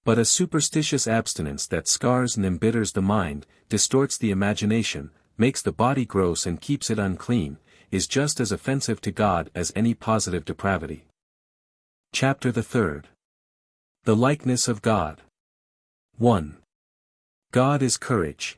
But a superstitious abstinence that scars and embitters the mind, distorts the imagination, makes the body gross and keeps it unclean, is just as offensive to God as any positive depravity. Chapter the 3rd. The likeness of God. 1. God is courage.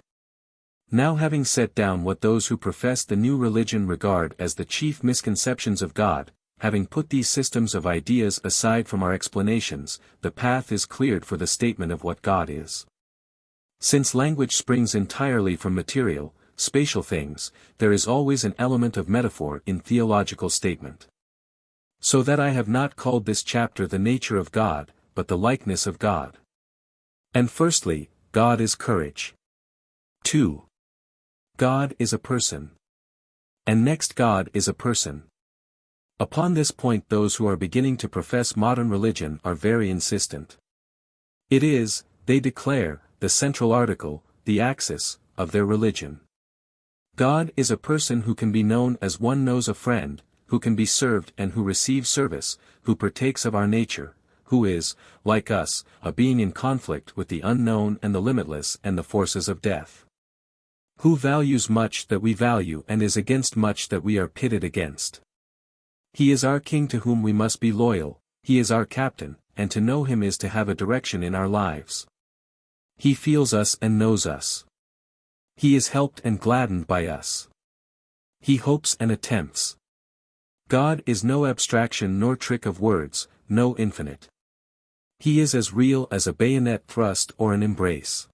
Now having set down what those who profess the new religion regard as the chief misconceptions of God, having put these systems of ideas aside from our explanations, the path is cleared for the statement of what God is. Since language springs entirely from material, spatial things, there is always an element of metaphor in theological statement. So that I have not called this chapter the nature of God, but the likeness of God. And firstly, God is courage. 2. God is a person. And next God is a person. Upon this point those who are beginning to profess modern religion are very insistent. It is, they declare, the central article, the axis, of their religion. God is a person who can be known as one knows a friend, who can be served and who receives service, who partakes of our nature, who is, like us, a being in conflict with the unknown and the limitless and the forces of death. Who values much that we value and is against much that we are pitted against. He is our king to whom we must be loyal, he is our captain, and to know him is to have a direction in our lives. He feels us and knows us. He is helped and gladdened by us. He hopes and attempts. God is no abstraction nor trick of words, no infinite. He is as real as a bayonet thrust or an embrace.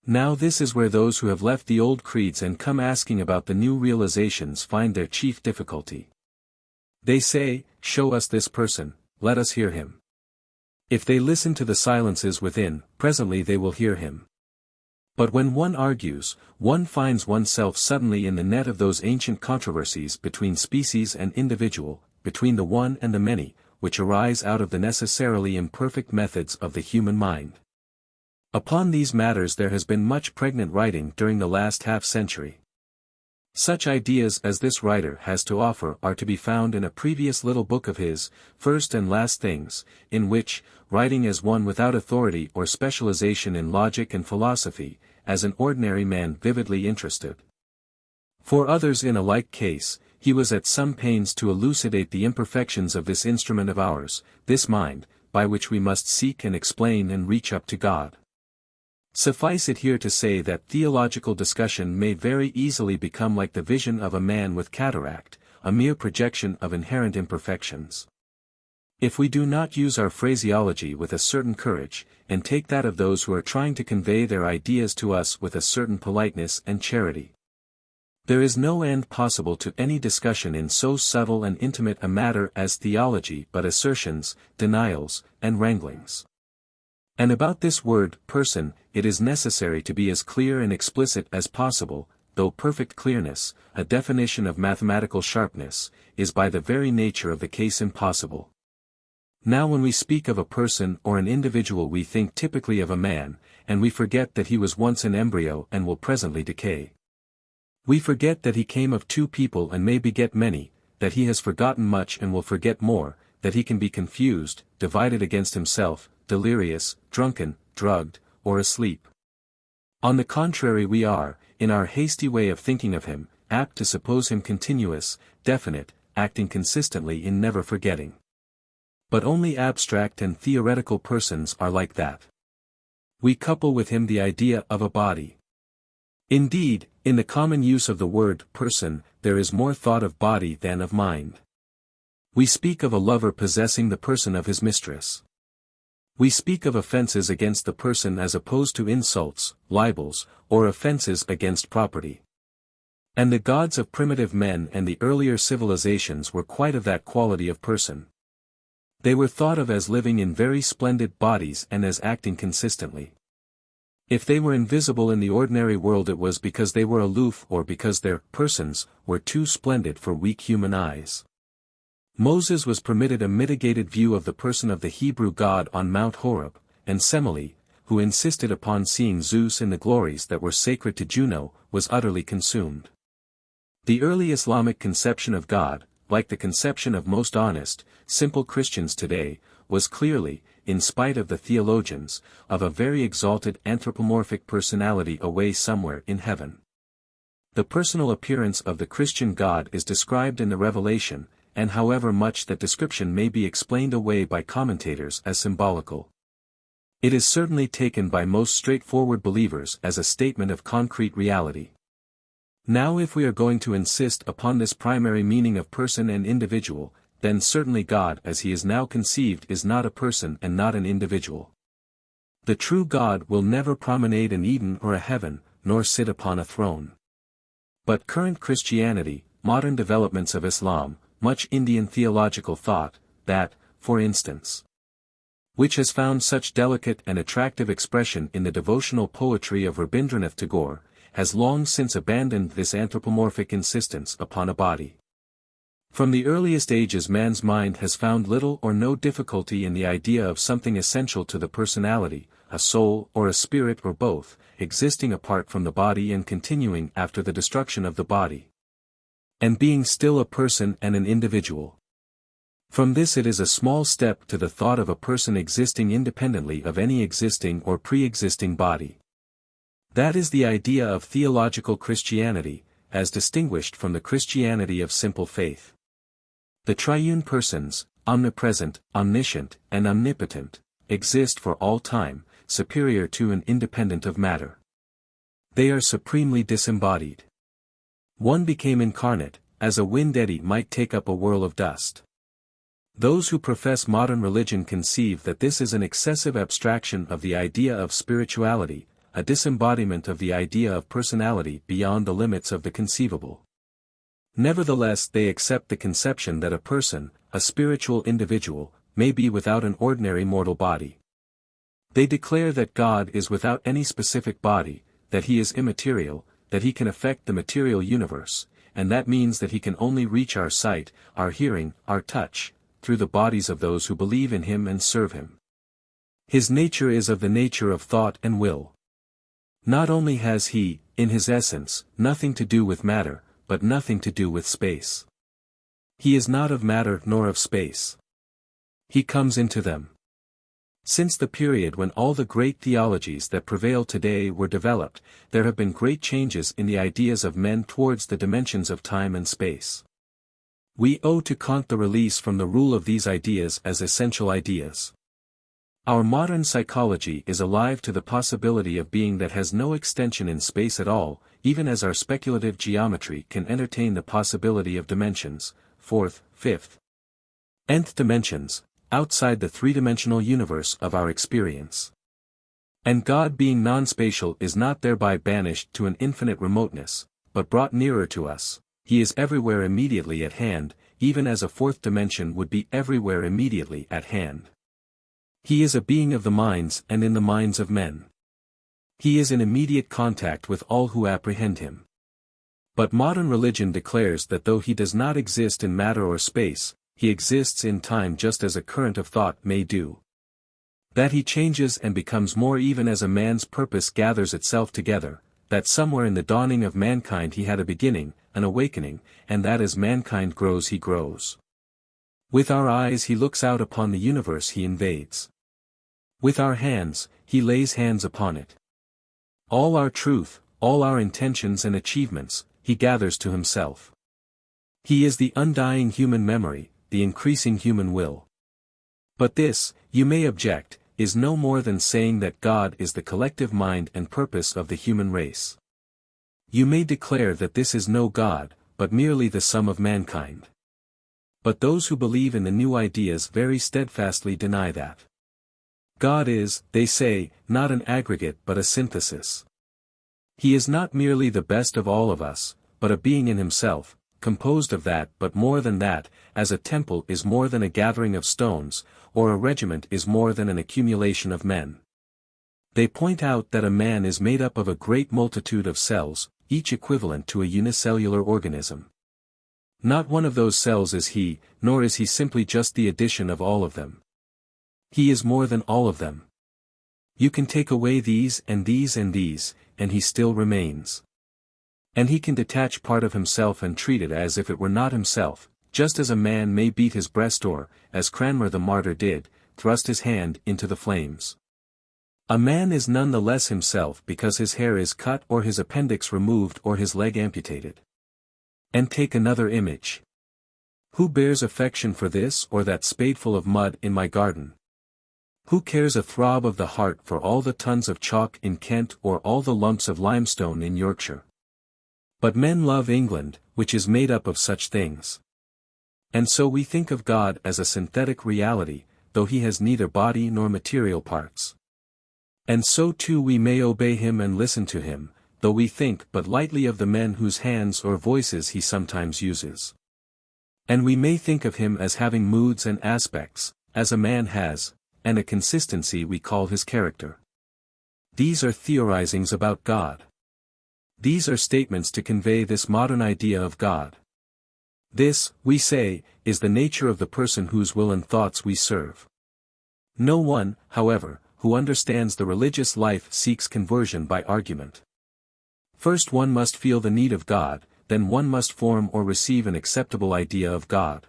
Now this is where those who have left the old creeds and come asking about the new realizations find their chief difficulty. They say, show us this person, let us hear him. If they listen to the silences within, presently they will hear him. But when one argues, one finds oneself suddenly in the net of those ancient controversies between species and individual, between the one and the many, which arise out of the necessarily imperfect methods of the human mind. Upon these matters there has been much pregnant writing during the last half-century. Such ideas as this writer has to offer are to be found in a previous little book of his, First and Last Things, in which, writing as one without authority or specialization in logic and philosophy, as an ordinary man vividly interested. For others in a like case, he was at some pains to elucidate the imperfections of this instrument of ours, this mind, by which we must seek and explain and reach up to God. Suffice it here to say that theological discussion may very easily become like the vision of a man with cataract, a mere projection of inherent imperfections. If we do not use our phraseology with a certain courage, and take that of those who are trying to convey their ideas to us with a certain politeness and charity, there is no end possible to any discussion in so subtle and intimate a matter as theology but assertions, denials, and wranglings. And about this word, person, it is necessary to be as clear and explicit as possible, though perfect clearness, a definition of mathematical sharpness, is by the very nature of the case impossible. Now when we speak of a person or an individual we think typically of a man, and we forget that he was once an embryo and will presently decay. We forget that he came of two people and may beget many, that he has forgotten much and will forget more, that he can be confused, divided against himself, delirious, drunken, drugged, or asleep. On the contrary we are, in our hasty way of thinking of him, apt to suppose him continuous, definite, acting consistently in never forgetting. But only abstract and theoretical persons are like that. We couple with him the idea of a body. Indeed, in the common use of the word person, there is more thought of body than of mind. We speak of a lover possessing the person of his mistress. We speak of offenses against the person as opposed to insults, libels, or offenses against property. And the gods of primitive men and the earlier civilizations were quite of that quality of person. They were thought of as living in very splendid bodies and as acting consistently. If they were invisible in the ordinary world it was because they were aloof or because their persons were too splendid for weak human eyes. Moses was permitted a mitigated view of the person of the Hebrew God on Mount Horeb, and Semele, who insisted upon seeing Zeus in the glories that were sacred to Juno, was utterly consumed. The early Islamic conception of God, like the conception of most honest, simple Christians today, was clearly, in spite of the theologians, of a very exalted anthropomorphic personality away somewhere in heaven. The personal appearance of the Christian God is described in the Revelation, and however much that description may be explained away by commentators as symbolical, it is certainly taken by most straightforward believers as a statement of concrete reality. Now if we are going to insist upon this primary meaning of person and individual, then certainly God as he is now conceived is not a person and not an individual. The true God will never promenade an Eden or a heaven, nor sit upon a throne. But current Christianity, modern developments of Islam, much Indian theological thought, that, for instance, which has found such delicate and attractive expression in the devotional poetry of Rabindranath Tagore, has long since abandoned this anthropomorphic insistence upon a body. From the earliest ages man's mind has found little or no difficulty in the idea of something essential to the personality, a soul or a spirit or both, existing apart from the body and continuing after the destruction of the body, and being still a person and an individual. From this it is a small step to the thought of a person existing independently of any existing or pre-existing body. That is the idea of theological Christianity, as distinguished from the Christianity of simple faith. The triune persons, omnipresent, omniscient, and omnipotent, exist for all time, superior to and independent of matter. They are supremely disembodied. One became incarnate, as a wind eddy might take up a whirl of dust. Those who profess modern religion conceive that this is an excessive abstraction of the idea of spirituality, a disembodiment of the idea of personality beyond the limits of the conceivable. Nevertheless they accept the conception that a person, a spiritual individual, may be without an ordinary mortal body. They declare that God is without any specific body, that he is immaterial, that he can affect the material universe, and that means that he can only reach our sight, our hearing, our touch, through the bodies of those who believe in him and serve him. His nature is of the nature of thought and will. Not only has he, in his essence, nothing to do with matter, but nothing to do with space. He is not of matter nor of space. He comes into them. Since the period when all the great theologies that prevail today were developed, there have been great changes in the ideas of men towards the dimensions of time and space. We owe to Kant the release from the rule of these ideas as essential ideas. Our modern psychology is alive to the possibility of being that has no extension in space at all, even as our speculative geometry can entertain the possibility of dimensions, fourth, fifth, nth dimensions, outside the three-dimensional universe of our experience. And God being non-spatial is not thereby banished to an infinite remoteness, but brought nearer to us. He is everywhere immediately at hand, even as a fourth dimension would be everywhere immediately at hand. He is a being of the minds and in the minds of men. He is in immediate contact with all who apprehend him. But modern religion declares that though he does not exist in matter or space, he exists in time just as a current of thought may do. That he changes and becomes more even as a man's purpose gathers itself together, that somewhere in the dawning of mankind he had a beginning, an awakening, and that as mankind grows he grows. With our eyes he looks out upon the universe he invades. With our hands, he lays hands upon it. All our truth, all our intentions and achievements, he gathers to himself. He is the undying human memory, the increasing human will. But this, you may object, is no more than saying that God is the collective mind and purpose of the human race. You may declare that this is no God, but merely the sum of mankind. But those who believe in the new ideas very steadfastly deny that. God is, they say, not an aggregate but a synthesis. He is not merely the best of all of us, but a being in himself, composed of that but more than that, as a temple is more than a gathering of stones, or a regiment is more than an accumulation of men. They point out that a man is made up of a great multitude of cells, each equivalent to a unicellular organism. Not one of those cells is he, nor is he simply just the addition of all of them. He is more than all of them. You can take away these and these and these, and he still remains. And he can detach part of himself and treat it as if it were not himself, just as a man may beat his breast or, as Cranmer the martyr did, thrust his hand into the flames. A man is none the less himself because his hair is cut or his appendix removed or his leg amputated. And take another image. Who bears affection for this or that spadeful of mud in my garden? Who cares a throb of the heart for all the tons of chalk in Kent or all the lumps of limestone in Yorkshire? But men love England, which is made up of such things. And so we think of God as a synthetic reality, though he has neither body nor material parts. And so too we may obey him and listen to him, though we think but lightly of the men whose hands or voices he sometimes uses. And we may think of him as having moods and aspects, as a man has, and a consistency we call his character. These are theorizings about God. These are statements to convey this modern idea of God. This, we say, is the nature of the person whose will and thoughts we serve. No one, however, who understands the religious life seeks conversion by argument. First one must feel the need of God, then one must form or receive an acceptable idea of God.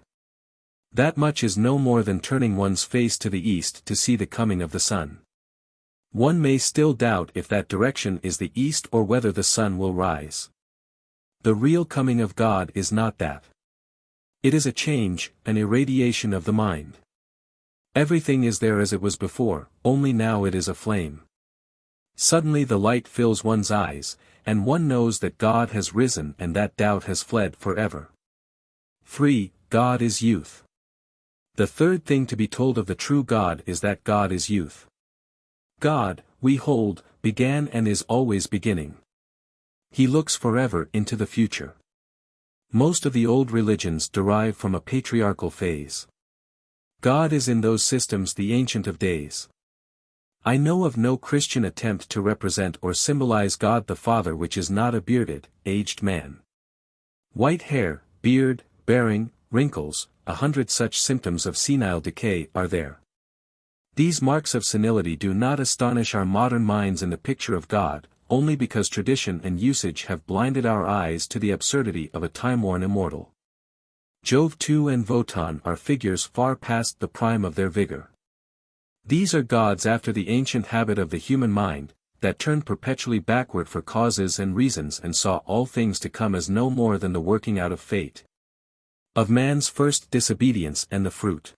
That much is no more than turning one's face to the east to see the coming of the sun. One may still doubt if that direction is the east or whether the sun will rise. The real coming of God is not that. It is a change, an irradiation of the mind. Everything is there as it was before, only now it is aflame. Suddenly the light fills one's eyes, and one knows that God has risen and that doubt has fled forever. 3. God is youth. The third thing to be told of the true God is that God is youth. God, we hold, began and is always beginning. He looks forever into the future. Most of the old religions derive from a patriarchal phase. God is in those systems the Ancient of Days. I know of no Christian attempt to represent or symbolize God the Father which is not a bearded, aged man. White hair, beard, bearing, wrinkles, 100 such symptoms of senile decay are there. These marks of senility do not astonish our modern minds in the picture of God, only because tradition and usage have blinded our eyes to the absurdity of a time-worn immortal. Jove too and Wotan are figures far past the prime of their vigor. These are gods after the ancient habit of the human mind, that turned perpetually backward for causes and reasons and saw all things to come as no more than the working out of fate. Of man's first disobedience and the fruit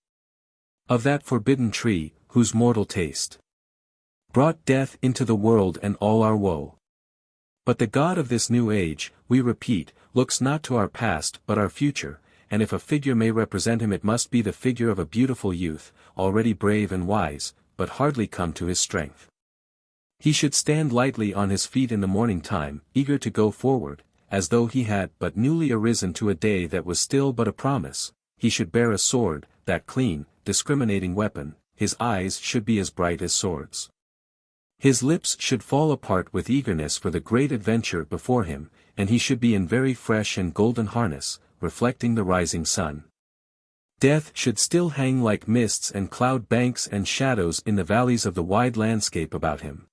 of that forbidden tree, whose mortal taste brought death into the world and all our woe. But the God of this new age, we repeat, looks not to our past but our future, and if a figure may represent him it must be the figure of a beautiful youth, already brave and wise, but hardly come to his strength. He should stand lightly on his feet in the morning time, eager to go forward, as though he had but newly arisen to a day that was still but a promise. He should bear a sword, that clean, discriminating weapon. His eyes should be as bright as swords. His lips should fall apart with eagerness for the great adventure before him, and he should be in very fresh and golden harness, reflecting the rising sun. Death should still hang like mists and cloud banks and shadows in the valleys of the wide landscape about him.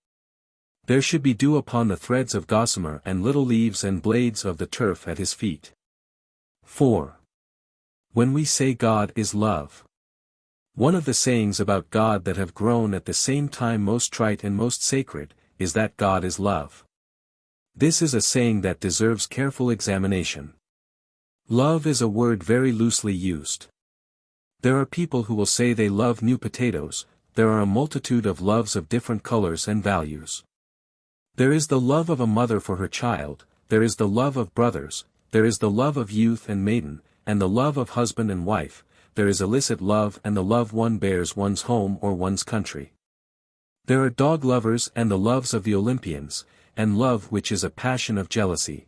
There should be dew upon the threads of gossamer and little leaves and blades of the turf at his feet. 4. When we say God is love. One of the sayings about God that have grown at the same time most trite and most sacred, is that God is love. This is a saying that deserves careful examination. Love is a word very loosely used. There are people who will say they love new potatoes, there are a multitude of loves of different colors and values. There is the love of a mother for her child, there is the love of brothers, there is the love of youth and maiden, and the love of husband and wife. There is illicit love and the love one bears one's home or one's country. There are dog lovers and the loves of the Olympians, and love which is a passion of jealousy.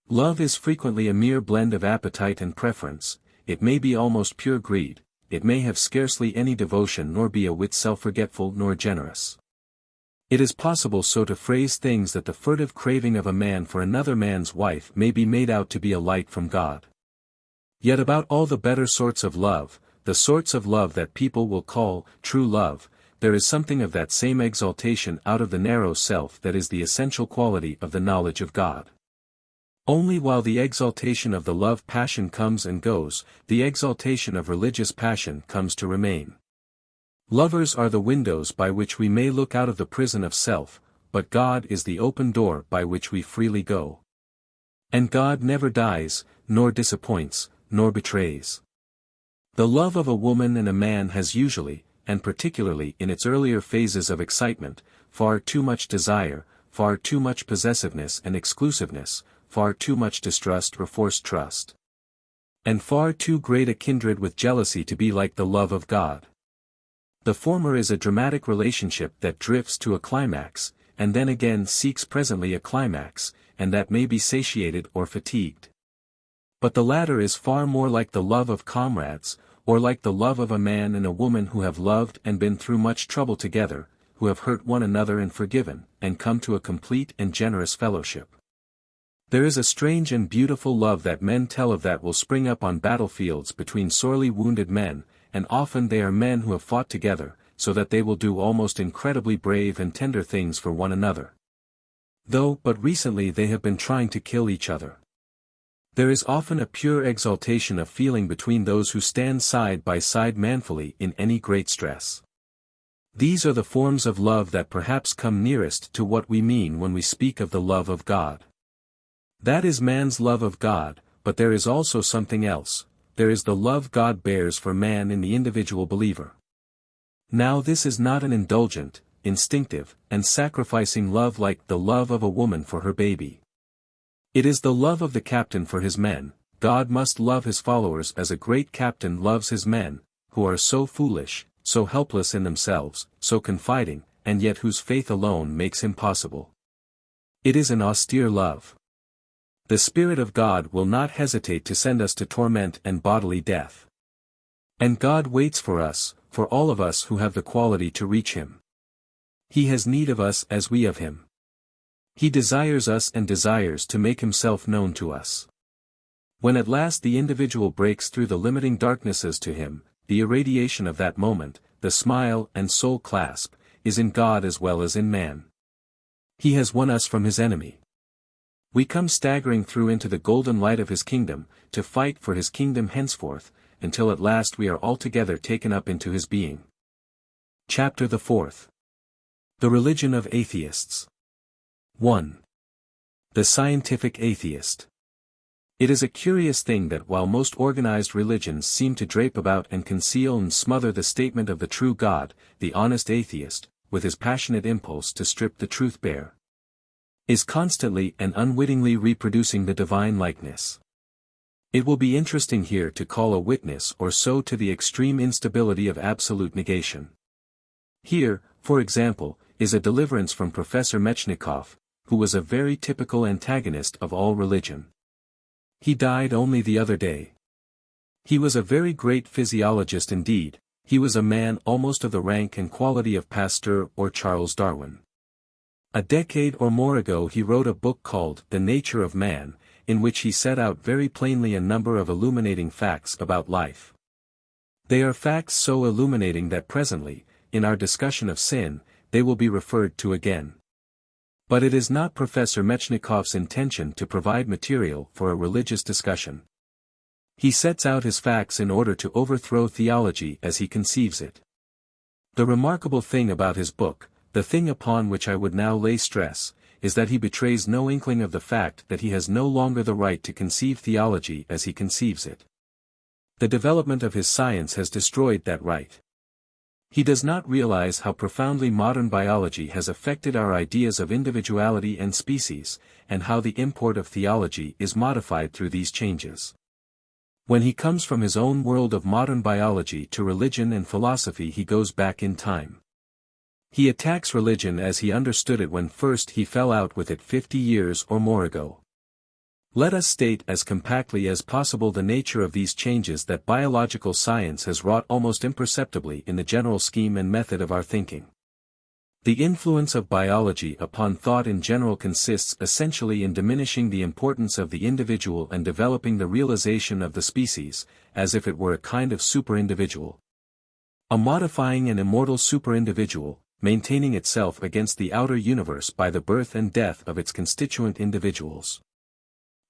Love is frequently a mere blend of appetite and preference, it may be almost pure greed, it may have scarcely any devotion nor be a whit self-forgetful nor generous. It is possible so to phrase things that the furtive craving of a man for another man's wife may be made out to be a light from God. Yet about all the better sorts of love, the sorts of love that people will call true love, there is something of that same exaltation out of the narrow self that is the essential quality of the knowledge of God. Only while the exaltation of the love passion comes and goes, the exaltation of religious passion comes to remain. Lovers are the windows by which we may look out of the prison of self, but God is the open door by which we freely go. And God never dies, nor disappoints, nor betrays. The love of a woman and a man has usually, and particularly in its earlier phases of excitement, far too much desire, far too much possessiveness and exclusiveness, far too much distrust or forced trust. And far too great a kindred with jealousy to be like the love of God. The former is a dramatic relationship that drifts to a climax, and then again seeks presently a climax, and that may be satiated or fatigued. But the latter is far more like the love of comrades, or like the love of a man and a woman who have loved and been through much trouble together, who have hurt one another and forgiven, and come to a complete and generous fellowship. There is a strange and beautiful love that men tell of that will spring up on battlefields between sorely wounded men, and often they are men who have fought together, so that they will do almost incredibly brave and tender things for one another. Though but recently they have been trying to kill each other. There is often a pure exaltation of feeling between those who stand side by side manfully in any great stress. These are the forms of love that perhaps come nearest to what we mean when we speak of the love of God. That is man's love of God, but there is also something else. There is the love God bears for man in the individual believer. Now this is not an indulgent, instinctive, and sacrificing love like the love of a woman for her baby. It is the love of the captain for his men. God must love his followers as a great captain loves his men, who are so foolish, so helpless in themselves, so confiding, and yet whose faith alone makes him possible. It is an austere love. The Spirit of God will not hesitate to send us to torment and bodily death. And God waits for us, for all of us who have the quality to reach Him. He has need of us as we of Him. He desires us and desires to make Himself known to us. When at last the individual breaks through the limiting darknesses to Him, the irradiation of that moment, the smile and soul clasp, is in God as well as in man. He has won us from His enemy. We come staggering through into the golden light of His kingdom, to fight for His kingdom henceforth, until at last we are altogether taken up into His being. Chapter the 4th. The Religion of Atheists. 1. The Scientific Atheist. It is a curious thing that while most organized religions seem to drape about and conceal and smother the statement of the true God, the honest atheist, with his passionate impulse to strip the truth bare, is constantly and unwittingly reproducing the divine likeness. It will be interesting here to call a witness or so to the extreme instability of absolute negation. Here, for example, is a deliverance from Professor Metchnikoff, who was a very typical antagonist of all religion. He died only the other day. He was a very great physiologist indeed. He was a man almost of the rank and quality of Pasteur or Charles Darwin. A decade or more ago he wrote a book called The Nature of Man, in which he set out very plainly a number of illuminating facts about life. They are facts so illuminating that presently, in our discussion of sin, they will be referred to again. But it is not Professor Metchnikoff's intention to provide material for a religious discussion. He sets out his facts in order to overthrow theology as he conceives it. The remarkable thing about his book, the thing upon which I would now lay stress, is that he betrays no inkling of the fact that he has no longer the right to conceive theology as he conceives it. The development of his science has destroyed that right. He does not realize how profoundly modern biology has affected our ideas of individuality and species, and how the import of theology is modified through these changes. When he comes from his own world of modern biology to religion and philosophy, he goes back in time. He attacks religion as he understood it when first he fell out with it 50 years or more ago. Let us state as compactly as possible the nature of these changes that biological science has wrought almost imperceptibly in the general scheme and method of our thinking. The influence of biology upon thought in general consists essentially in diminishing the importance of the individual and developing the realization of the species, as if it were a kind of super-individual. A modifying and immortal super-individual, maintaining itself against the outer universe by the birth and death of its constituent individuals.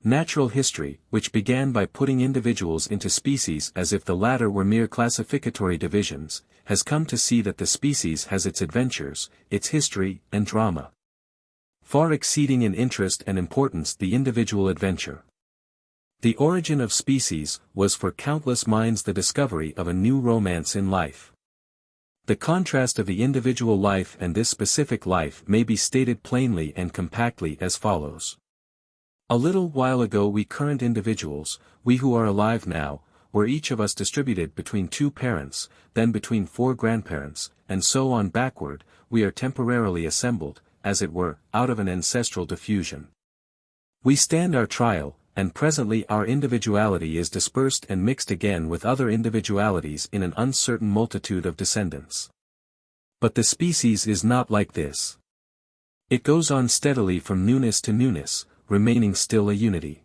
Natural history, which began by putting individuals into species as if the latter were mere classificatory divisions, has come to see that the species has its adventures, its history and drama, far exceeding in interest and importance the individual adventure. The origin of species was for countless minds the discovery of a new romance in life. The contrast of the individual life and this specific life may be stated plainly and compactly as follows. A little while ago we current individuals, we who are alive now, were each of us distributed between 2 parents, then between 4 grandparents, and so on backward, we are temporarily assembled, as it were, out of an ancestral diffusion. We stand our trial, and presently our individuality is dispersed and mixed again with other individualities in an uncertain multitude of descendants. But the species is not like this. It goes on steadily from newness to newness, remaining still a unity.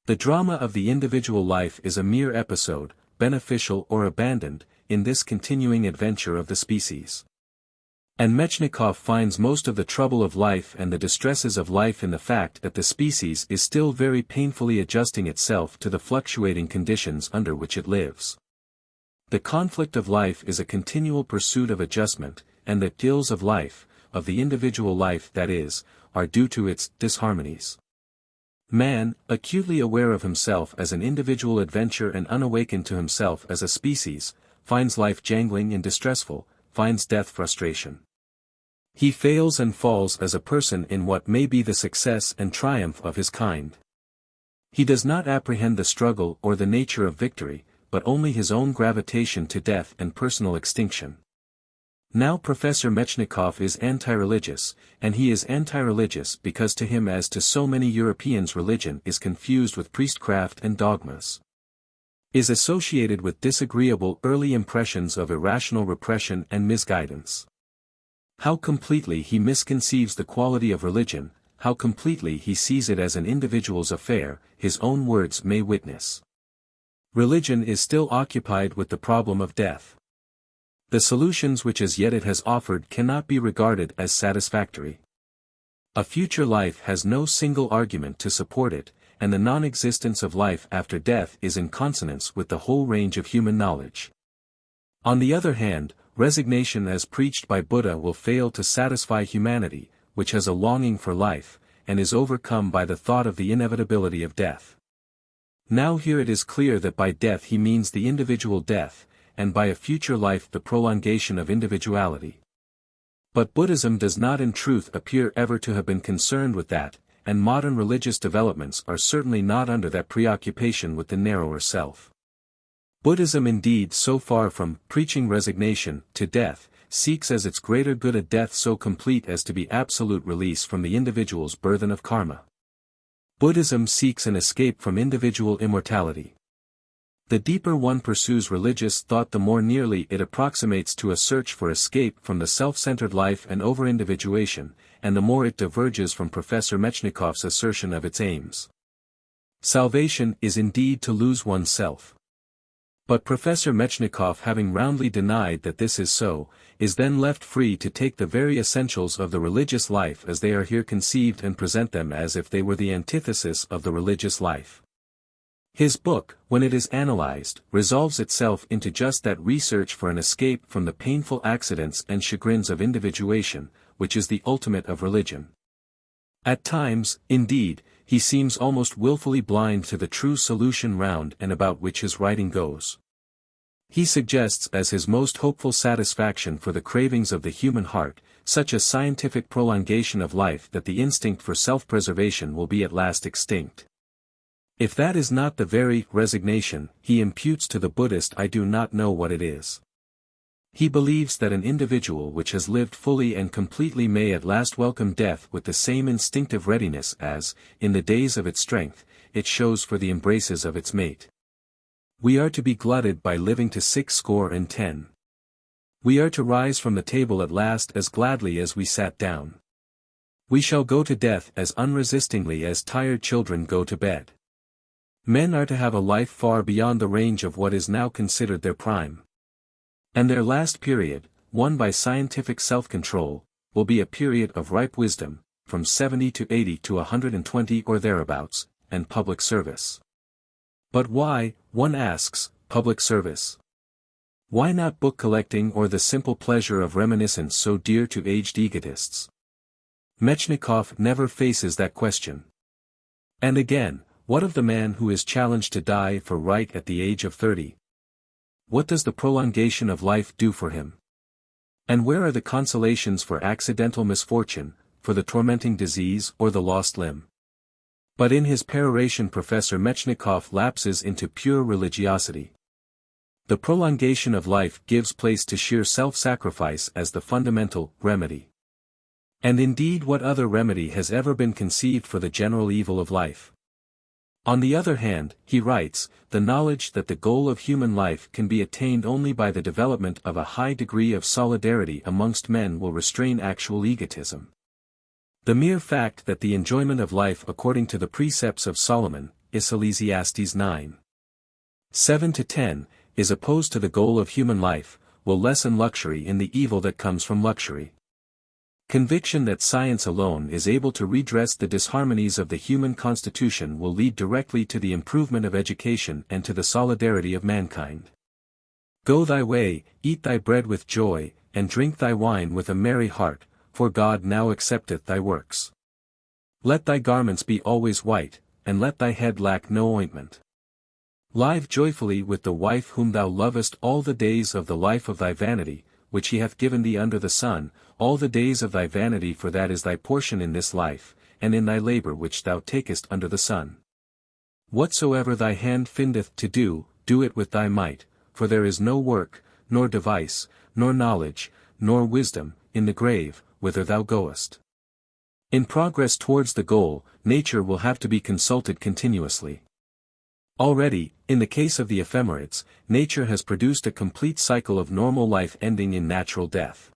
The drama of the individual life is a mere episode, beneficial or abandoned, in this continuing adventure of the species. And Metchnikoff finds most of the trouble of life and the distresses of life in the fact that the species is still very painfully adjusting itself to the fluctuating conditions under which it lives. The conflict of life is a continual pursuit of adjustment, and the ills of life, of the individual life that is, are due to its disharmonies. Man, acutely aware of himself as an individual adventure and unawakened to himself as a species, finds life jangling and distressful, finds death frustration. He fails and falls as a person in what may be the success and triumph of his kind. He does not apprehend the struggle or the nature of victory, but only his own gravitation to death and personal extinction. Now Professor Metchnikoff is anti-religious, and he is anti-religious because to him as to so many Europeans religion is confused with priestcraft and dogmas, is associated with disagreeable early impressions of irrational repression and misguidance. How completely he misconceives the quality of religion, how completely he sees it as an individual's affair, his own words may witness. Religion is still occupied with the problem of death. The solutions which as yet it has offered cannot be regarded as satisfactory. A future life has no single argument to support it, and the non-existence of life after death is in consonance with the whole range of human knowledge. On the other hand, resignation as preached by Buddha will fail to satisfy humanity, which has a longing for life, and is overcome by the thought of the inevitability of death. Now here it is clear that by death he means the individual death, and by a future life the prolongation of individuality. But Buddhism does not in truth appear ever to have been concerned with that, and modern religious developments are certainly not under that preoccupation with the narrower self. Buddhism indeed so far from preaching resignation to death, seeks as its greater good a death so complete as to be absolute release from the individual's burden of karma. Buddhism seeks an escape from individual immortality. The deeper one pursues religious thought the more nearly it approximates to a search for escape from the self-centered life and over-individuation, and the more it diverges from Professor Metchnikoff's assertion of its aims. Salvation is indeed to lose oneself. But Professor Metchnikoff, having roundly denied that this is so, is then left free to take the very essentials of the religious life as they are here conceived and present them as if they were the antithesis of the religious life. His book, when it is analyzed, resolves itself into just that research for an escape from the painful accidents and chagrins of individuation, which is the ultimate of religion. At times, indeed, he seems almost willfully blind to the true solution round and about which his writing goes. He suggests as his most hopeful satisfaction for the cravings of the human heart, such a scientific prolongation of life that the instinct for self-preservation will be at last extinct. If that is not the very resignation he imputes to the Buddhist, I do not know what it is. He believes that an individual which has lived fully and completely may at last welcome death with the same instinctive readiness as, in the days of its strength, it shows for the embraces of its mate. We are to be glutted by living to 60. We are to rise from the table at last as gladly as we sat down. We shall go to death as unresistingly as tired children go to bed. Men are to have a life far beyond the range of what is now considered their prime. And their last period, won by scientific self-control, will be a period of ripe wisdom, from 70 to 80 to 120 or thereabouts, and public service. But why, one asks, public service? Why not book collecting or the simple pleasure of reminiscence so dear to aged egotists? Metchnikoff never faces that question. And again, what of the man who is challenged to die for right at the age of 30? What does the prolongation of life do for him? And where are the consolations for accidental misfortune, for the tormenting disease or the lost limb? But in his peroration Professor Metchnikoff lapses into pure religiosity. The prolongation of life gives place to sheer self-sacrifice as the fundamental remedy. And indeed what other remedy has ever been conceived for the general evil of life? On the other hand, he writes, the knowledge that the goal of human life can be attained only by the development of a high degree of solidarity amongst men will restrain actual egotism. The mere fact that the enjoyment of life according to the precepts of Solomon, Ecclesiastes 9. 7-10, is opposed to the goal of human life, will lessen luxury in the evil that comes from luxury. Conviction that science alone is able to redress the disharmonies of the human constitution will lead directly to the improvement of education and to the solidarity of mankind. Go thy way, eat thy bread with joy, and drink thy wine with a merry heart, for God now accepteth thy works. Let thy garments be always white, and let thy head lack no ointment. Live joyfully with the wife whom thou lovest all the days of the life of thy vanity, which he hath given thee under the sun, all the days of thy vanity, for that is thy portion in this life, and in thy labor which thou takest under the sun. Whatsoever thy hand findeth to do, do it with thy might, for there is no work, nor device, nor knowledge, nor wisdom, in the grave, whither thou goest. In progress towards the goal, nature will have to be consulted continuously. Already, in the case of the ephemerides, nature has produced a complete cycle of normal life ending in natural death.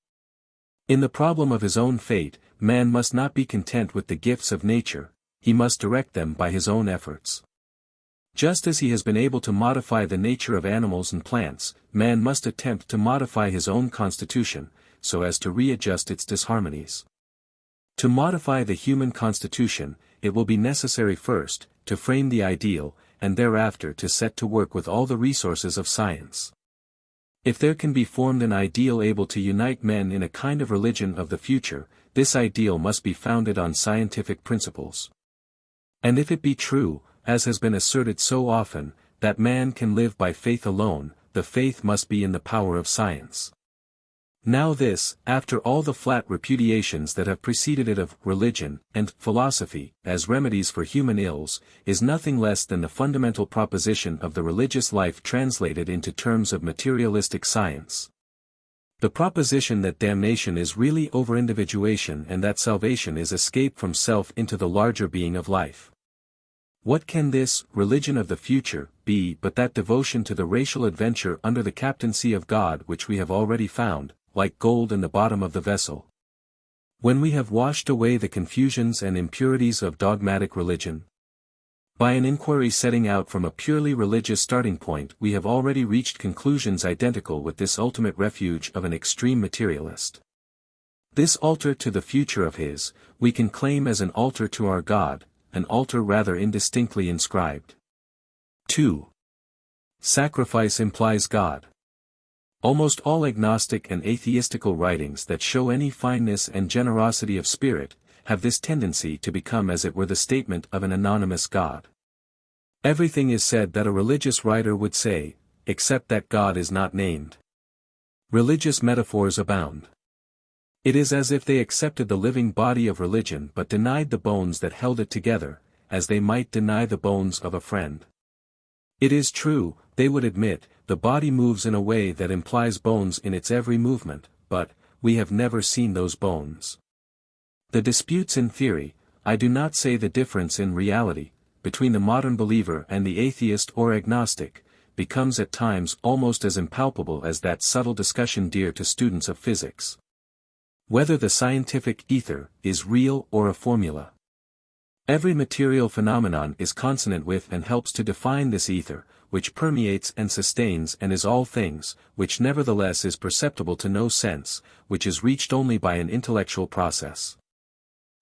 In the problem of his own fate, man must not be content with the gifts of nature, he must direct them by his own efforts. Just as he has been able to modify the nature of animals and plants, man must attempt to modify his own constitution, so as to readjust its disharmonies. To modify the human constitution, it will be necessary first, to frame the ideal, and thereafter to set to work with all the resources of science. If there can be formed an ideal able to unite men in a kind of religion of the future, this ideal must be founded on scientific principles. And if it be true, as has been asserted so often, that man can live by faith alone, the faith must be in the power of science. Now this, after all the flat repudiations that have preceded it of religion and philosophy as remedies for human ills, is nothing less than the fundamental proposition of the religious life translated into terms of materialistic science. The proposition that damnation is really over-individuation and that salvation is escape from self into the larger being of life. What can this religion of the future be but that devotion to the racial adventure under the captaincy of God which we have already found, like gold in the bottom of the vessel? When we have washed away the confusions and impurities of dogmatic religion, by an inquiry setting out from a purely religious starting point, we have already reached conclusions identical with this ultimate refuge of an extreme materialist. This altar to the future of his, we can claim as an altar to our God, an altar rather indistinctly inscribed. 2. Sacrifice implies God. Almost all agnostic and atheistical writings that show any fineness and generosity of spirit, have this tendency to become as it were the statement of an anonymous God. Everything is said that a religious writer would say, except that God is not named. Religious metaphors abound. It is as if they accepted the living body of religion but denied the bones that held it together, as they might deny the bones of a friend. It is true, they would admit, the body moves in a way that implies bones in its every movement, but, we have never seen those bones. The disputes in theory, I do not say the difference in reality, between the modern believer and the atheist or agnostic, becomes at times almost as impalpable as that subtle discussion dear to students of physics. Whether the scientific ether is real or a formula. Every material phenomenon is consonant with and helps to define this ether, which permeates and sustains and is all things, which nevertheless is perceptible to no sense, which is reached only by an intellectual process.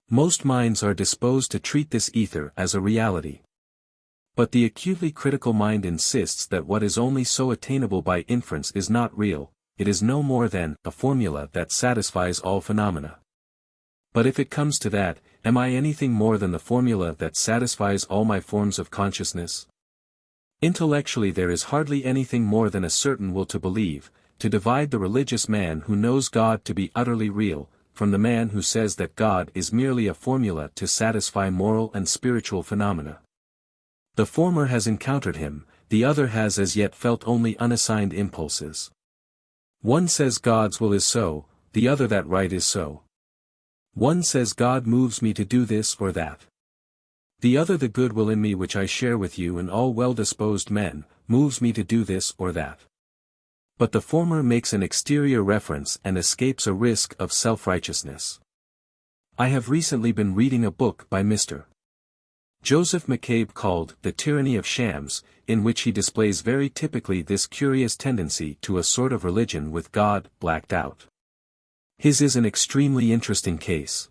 Most minds are disposed to treat this ether as a reality. But the acutely critical mind insists that what is only so attainable by inference is not real, it is no more than a formula that satisfies all phenomena. But if it comes to that, am I anything more than the formula that satisfies all my forms of consciousness? Intellectually there is hardly anything more than a certain will to believe, to divide the religious man who knows God to be utterly real, from the man who says that God is merely a formula to satisfy moral and spiritual phenomena. The former has encountered him, the other has as yet felt only unassigned impulses. One says God's will is so, the other that right is so. One says God moves me to do this or that. The other the good will in me which I share with you and all well-disposed men, moves me to do this or that. But the former makes an exterior reference and escapes a risk of self-righteousness. I have recently been reading a book by Mr. Joseph McCabe called The Tyranny of Shams, in which he displays very typically this curious tendency to a sort of religion with God blacked out. His is an extremely interesting case.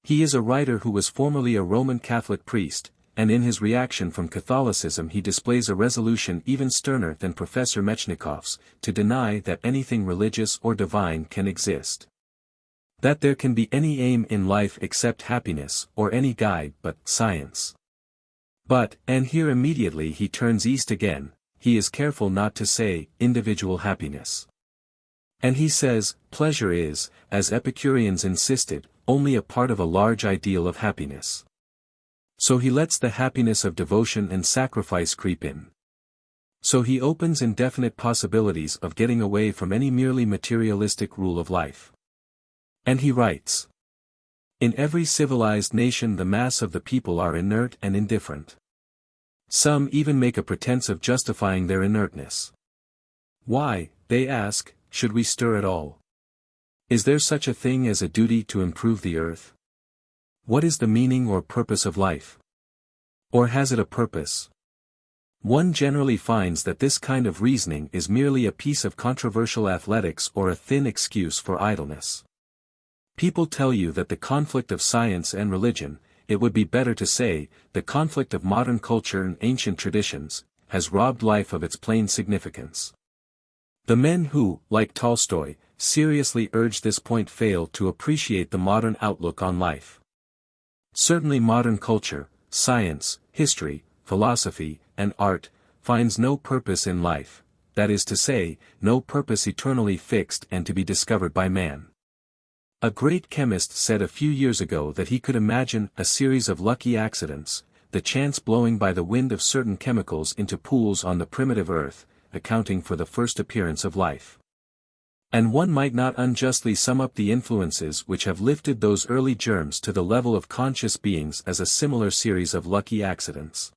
He is a writer who was formerly a Roman Catholic priest, and in his reaction from Catholicism he displays a resolution even sterner than Professor Metchnikoff's, to deny that anything religious or divine can exist. That there can be any aim in life except happiness, or any guide but science. But, and here immediately he turns east again, he is careful not to say, individual happiness. And he says, pleasure is, as Epicureans insisted, only a part of a large ideal of happiness. So he lets the happiness of devotion and sacrifice creep in. So he opens indefinite possibilities of getting away from any merely materialistic rule of life. And he writes, in every civilized nation the mass of the people are inert and indifferent. Some even make a pretense of justifying their inertness. Why, they ask, should we stir at all? Is there such a thing as a duty to improve the earth? What is the meaning or purpose of life? Or has it a purpose? One generally finds that this kind of reasoning is merely a piece of controversial athletics or a thin excuse for idleness. People tell you that the conflict of science and religion, it would be better to say, the conflict of modern culture and ancient traditions, has robbed life of its plain significance. The men who, like Tolstoy, seriously urge this point fail to appreciate the modern outlook on life. Certainly modern culture, science, history, philosophy, and art, finds no purpose in life, that is to say, no purpose eternally fixed and to be discovered by man. A great chemist said a few years ago that he could imagine a series of lucky accidents, the chance blowing by the wind of certain chemicals into pools on the primitive earth, accounting for the first appearance of life. And one might not unjustly sum up the influences which have lifted those early germs to the level of conscious beings as a similar series of lucky accidents.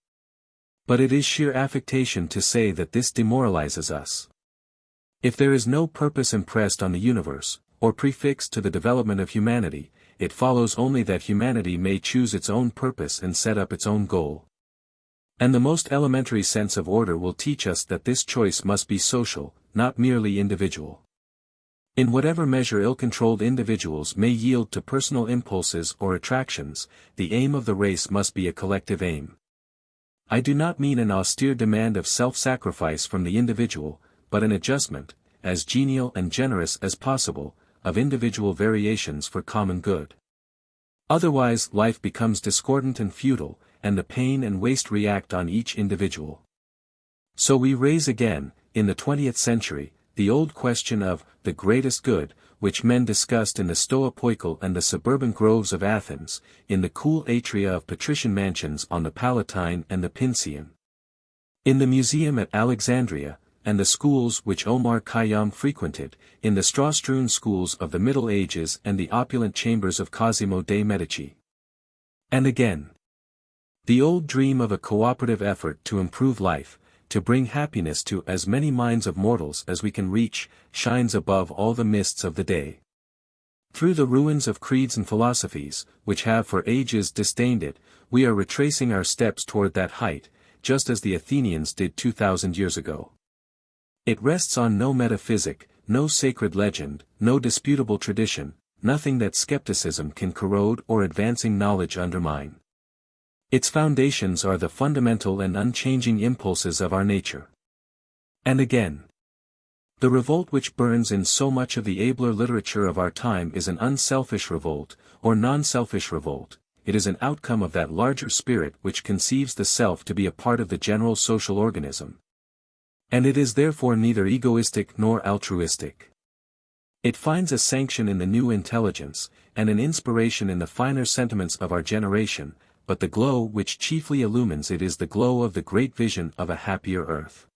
But it is sheer affectation to say that this demoralizes us. If there is no purpose impressed on the universe, or prefixed to the development of humanity, it follows only that humanity may choose its own purpose and set up its own goal. And the most elementary sense of order will teach us that this choice must be social, not merely individual. In whatever measure ill-controlled individuals may yield to personal impulses or attractions, the aim of the race must be a collective aim. I do not mean an austere demand of self-sacrifice from the individual, but an adjustment, as genial and generous as possible, of individual variations for common good. Otherwise life becomes discordant and futile, and the pain and waste react on each individual. So we raise again, in the 20th century, the old question of the greatest good, which men discussed in the Stoipoikal and the suburban groves of Athens, in the cool atria of patrician mansions on the Palatine and the Pincian, in the museum at Alexandria, and the schools which Omar Khayyam frequented, in the straw-strewn schools of the Middle Ages and the opulent chambers of Cosimo de' Medici. And again, the old dream of a cooperative effort to improve life, to bring happiness to as many minds of mortals as we can reach, shines above all the mists of the day. Through the ruins of creeds and philosophies, which have for ages disdained it, we are retracing our steps toward that height, just as the Athenians did 2,000 years ago. It rests on no metaphysic, no sacred legend, no disputable tradition, nothing that skepticism can corrode or advancing knowledge undermine. Its foundations are the fundamental and unchanging impulses of our nature. And again, the revolt which burns in so much of the abler literature of our time is an unselfish revolt, or non-selfish revolt. It is an outcome of that larger spirit which conceives the self to be a part of the general social organism. And it is therefore neither egoistic nor altruistic. It finds a sanction in the new intelligence, and an inspiration in the finer sentiments of our generation, but the glow which chiefly illumines it is the glow of the great vision of a happier earth.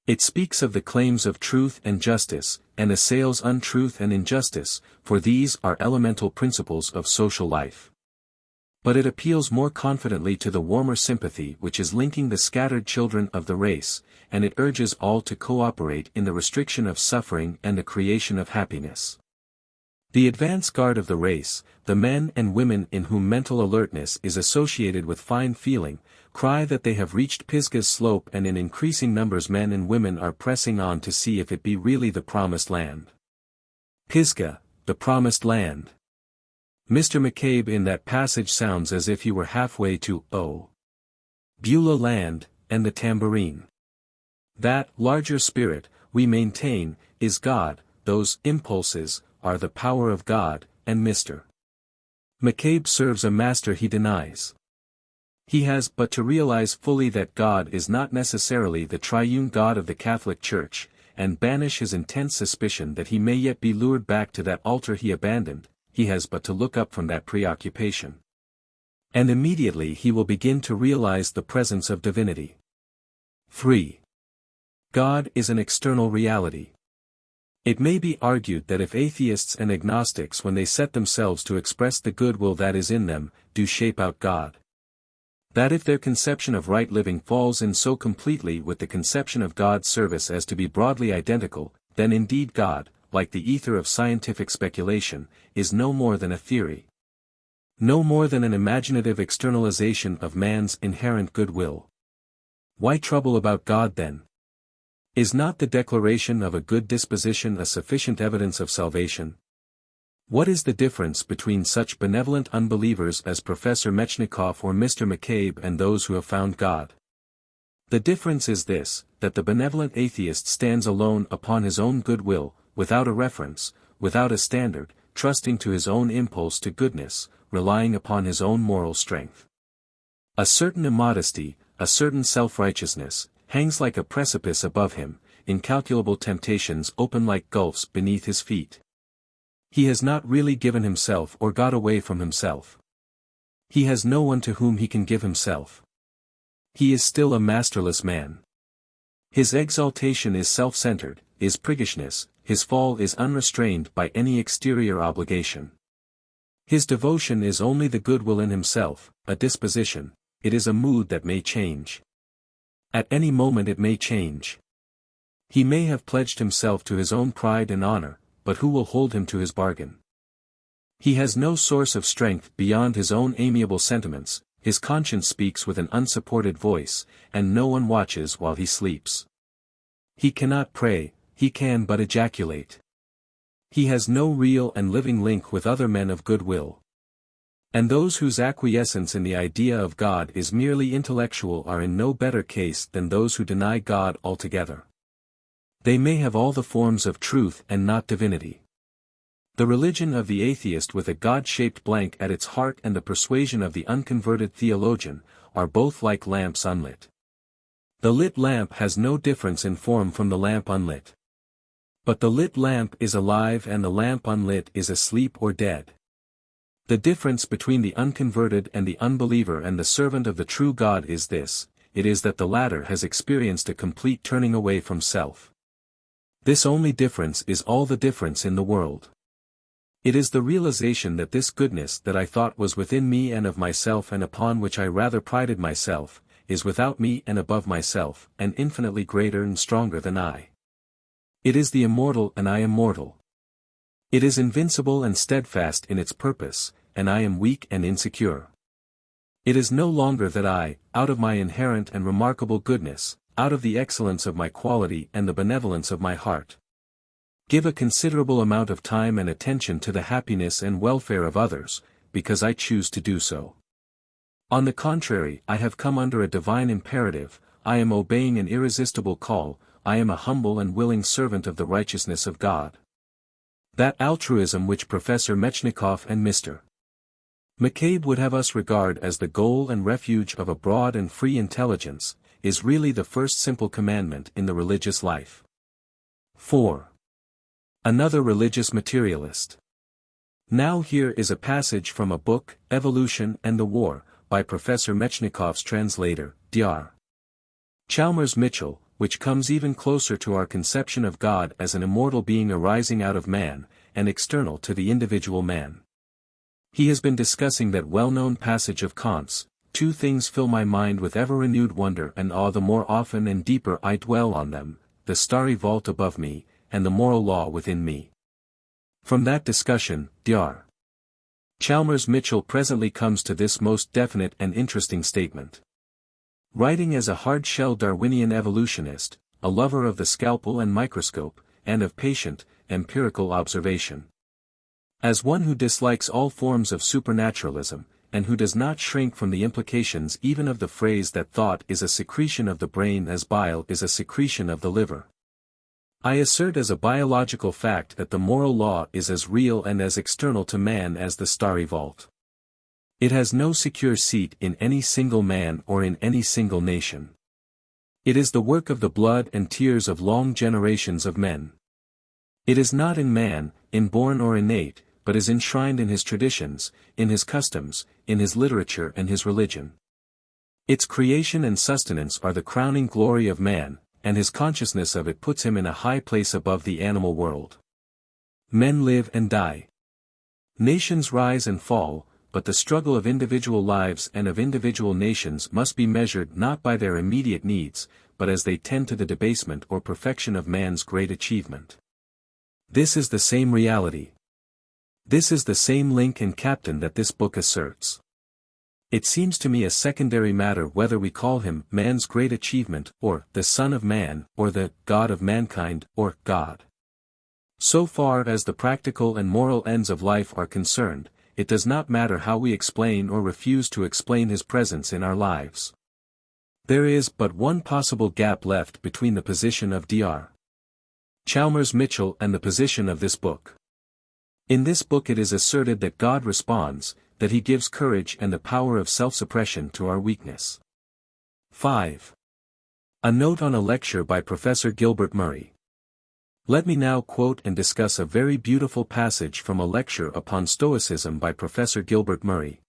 It speaks of the claims of truth and justice, and assails untruth and injustice, for these are elemental principles of social life. But it appeals more confidently to the warmer sympathy which is linking the scattered children of the race, and it urges all to cooperate in the restriction of suffering and the creation of happiness. The advance guard of the race, the men and women in whom mental alertness is associated with fine feeling, cry that they have reached Pisgah's slope, and in increasing numbers men and women are pressing on to see if it be really the promised land. Pisgah, the promised land. Mr. McCabe in that passage sounds as if he were halfway to O. Beulah land, and the tambourine. That larger spirit, we maintain, is God, those impulses are the power of God, and Mr. McCabe serves a master he denies. He has but to realize fully that God is not necessarily the triune God of the Catholic Church, and banish his intense suspicion that he may yet be lured back to that altar he abandoned. He has but to look up from that preoccupation. And immediately he will begin to realize the presence of divinity. 3. God is an external reality. It may be argued that if atheists and agnostics, when they set themselves to express the good will that is in them, do shape out God, that if their conception of right living falls in so completely with the conception of God's service as to be broadly identical, then indeed God, like the ether of scientific speculation, is no more than a theory. No more than an imaginative externalization of man's inherent goodwill. Why trouble about God then? Is not the declaration of a good disposition a sufficient evidence of salvation? What is the difference between such benevolent unbelievers as Professor Metchnikoff or Mr. McCabe and those who have found God? The difference is this, that the benevolent atheist stands alone upon his own goodwill, without a reference, without a standard, trusting to his own impulse to goodness, relying upon his own moral strength. A certain immodesty, a certain self-righteousness, hangs like a precipice above him, incalculable temptations open like gulfs beneath his feet. He has not really given himself or got away from himself. He has no one to whom he can give himself. He is still a masterless man. His exaltation is self-centered, is priggishness, his fall is unrestrained by any exterior obligation. His devotion is only the goodwill in himself, a disposition, it is a mood that may change. At any moment it may change. He may have pledged himself to his own pride and honor, but who will hold him to his bargain? He has no source of strength beyond his own amiable sentiments, his conscience speaks with an unsupported voice, and no one watches while he sleeps. He cannot pray, he can but ejaculate. He has no real and living link with other men of goodwill. And those whose acquiescence in the idea of God is merely intellectual are in no better case than those who deny God altogether. They may have all the forms of truth and not divinity. The religion of the atheist with a God-shaped blank at its heart and the persuasion of the unconverted theologian, are both like lamps unlit. The lit lamp has no difference in form from the lamp unlit. But the lit lamp is alive and the lamp unlit is asleep or dead. The difference between the unconverted and the unbeliever and the servant of the true God is this, it is that the latter has experienced a complete turning away from self. This only difference is all the difference in the world. It is the realization that this goodness that I thought was within me and of myself and upon which I rather prided myself, is without me and above myself, and infinitely greater and stronger than I. It is the immortal and I am mortal. It is invincible and steadfast in its purpose, and I am weak and insecure. It is no longer that I, out of my inherent and remarkable goodness, out of the excellence of my quality and the benevolence of my heart, give a considerable amount of time and attention to the happiness and welfare of others, because I choose to do so. On the contrary, I have come under a divine imperative, I am obeying an irresistible call, I am a humble and willing servant of the righteousness of God. That altruism which Professor Metchnikoff and Mr. McCabe would have us regard as the goal and refuge of a broad and free intelligence, is really the first simple commandment in the religious life. 4. Another religious materialist. Now here is a passage from a book, Evolution and the War, by Professor Metchnikoff's translator, Dr. Chalmers Mitchell, which comes even closer to our conception of God as an immortal being arising out of man, and external to the individual man. He has been discussing that well-known passage of Kant's, "Two things fill my mind with ever-renewed wonder and awe the more often and deeper I dwell on them, the starry vault above me, and the moral law within me." From that discussion, Dr. Chalmers Mitchell presently comes to this most definite and interesting statement. Writing as a hard-shell Darwinian evolutionist, a lover of the scalpel and microscope, and of patient, empirical observation. As one who dislikes all forms of supernaturalism, and who does not shrink from the implications even of the phrase that thought is a secretion of the brain as bile is a secretion of the liver, I assert as a biological fact that the moral law is as real and as external to man as the starry vault. It has no secure seat in any single man or in any single nation. It is the work of the blood and tears of long generations of men. It is not in man, inborn or innate, but is enshrined in his traditions, in his customs, in his literature and his religion. Its creation and sustenance are the crowning glory of man, and his consciousness of it puts him in a high place above the animal world. Men live and die. Nations rise and fall, but the struggle of individual lives and of individual nations must be measured not by their immediate needs, but as they tend to the debasement or perfection of man's great achievement. This is the same reality. This is the same link and captain that this book asserts. It seems to me a secondary matter whether we call him man's great achievement, or the Son of Man, or the God of mankind, or God. So far as the practical and moral ends of life are concerned, it does not matter how we explain or refuse to explain his presence in our lives. There is but one possible gap left between the position of Dr. Chalmers Mitchell and the position of this book. In this book it is asserted that God responds, that he gives courage and the power of self-suppression to our weakness. 5. A note on a lecture by Professor Gilbert Murray. Let me now quote and discuss a very beautiful passage from a lecture upon Stoicism by Professor Gilbert Murray,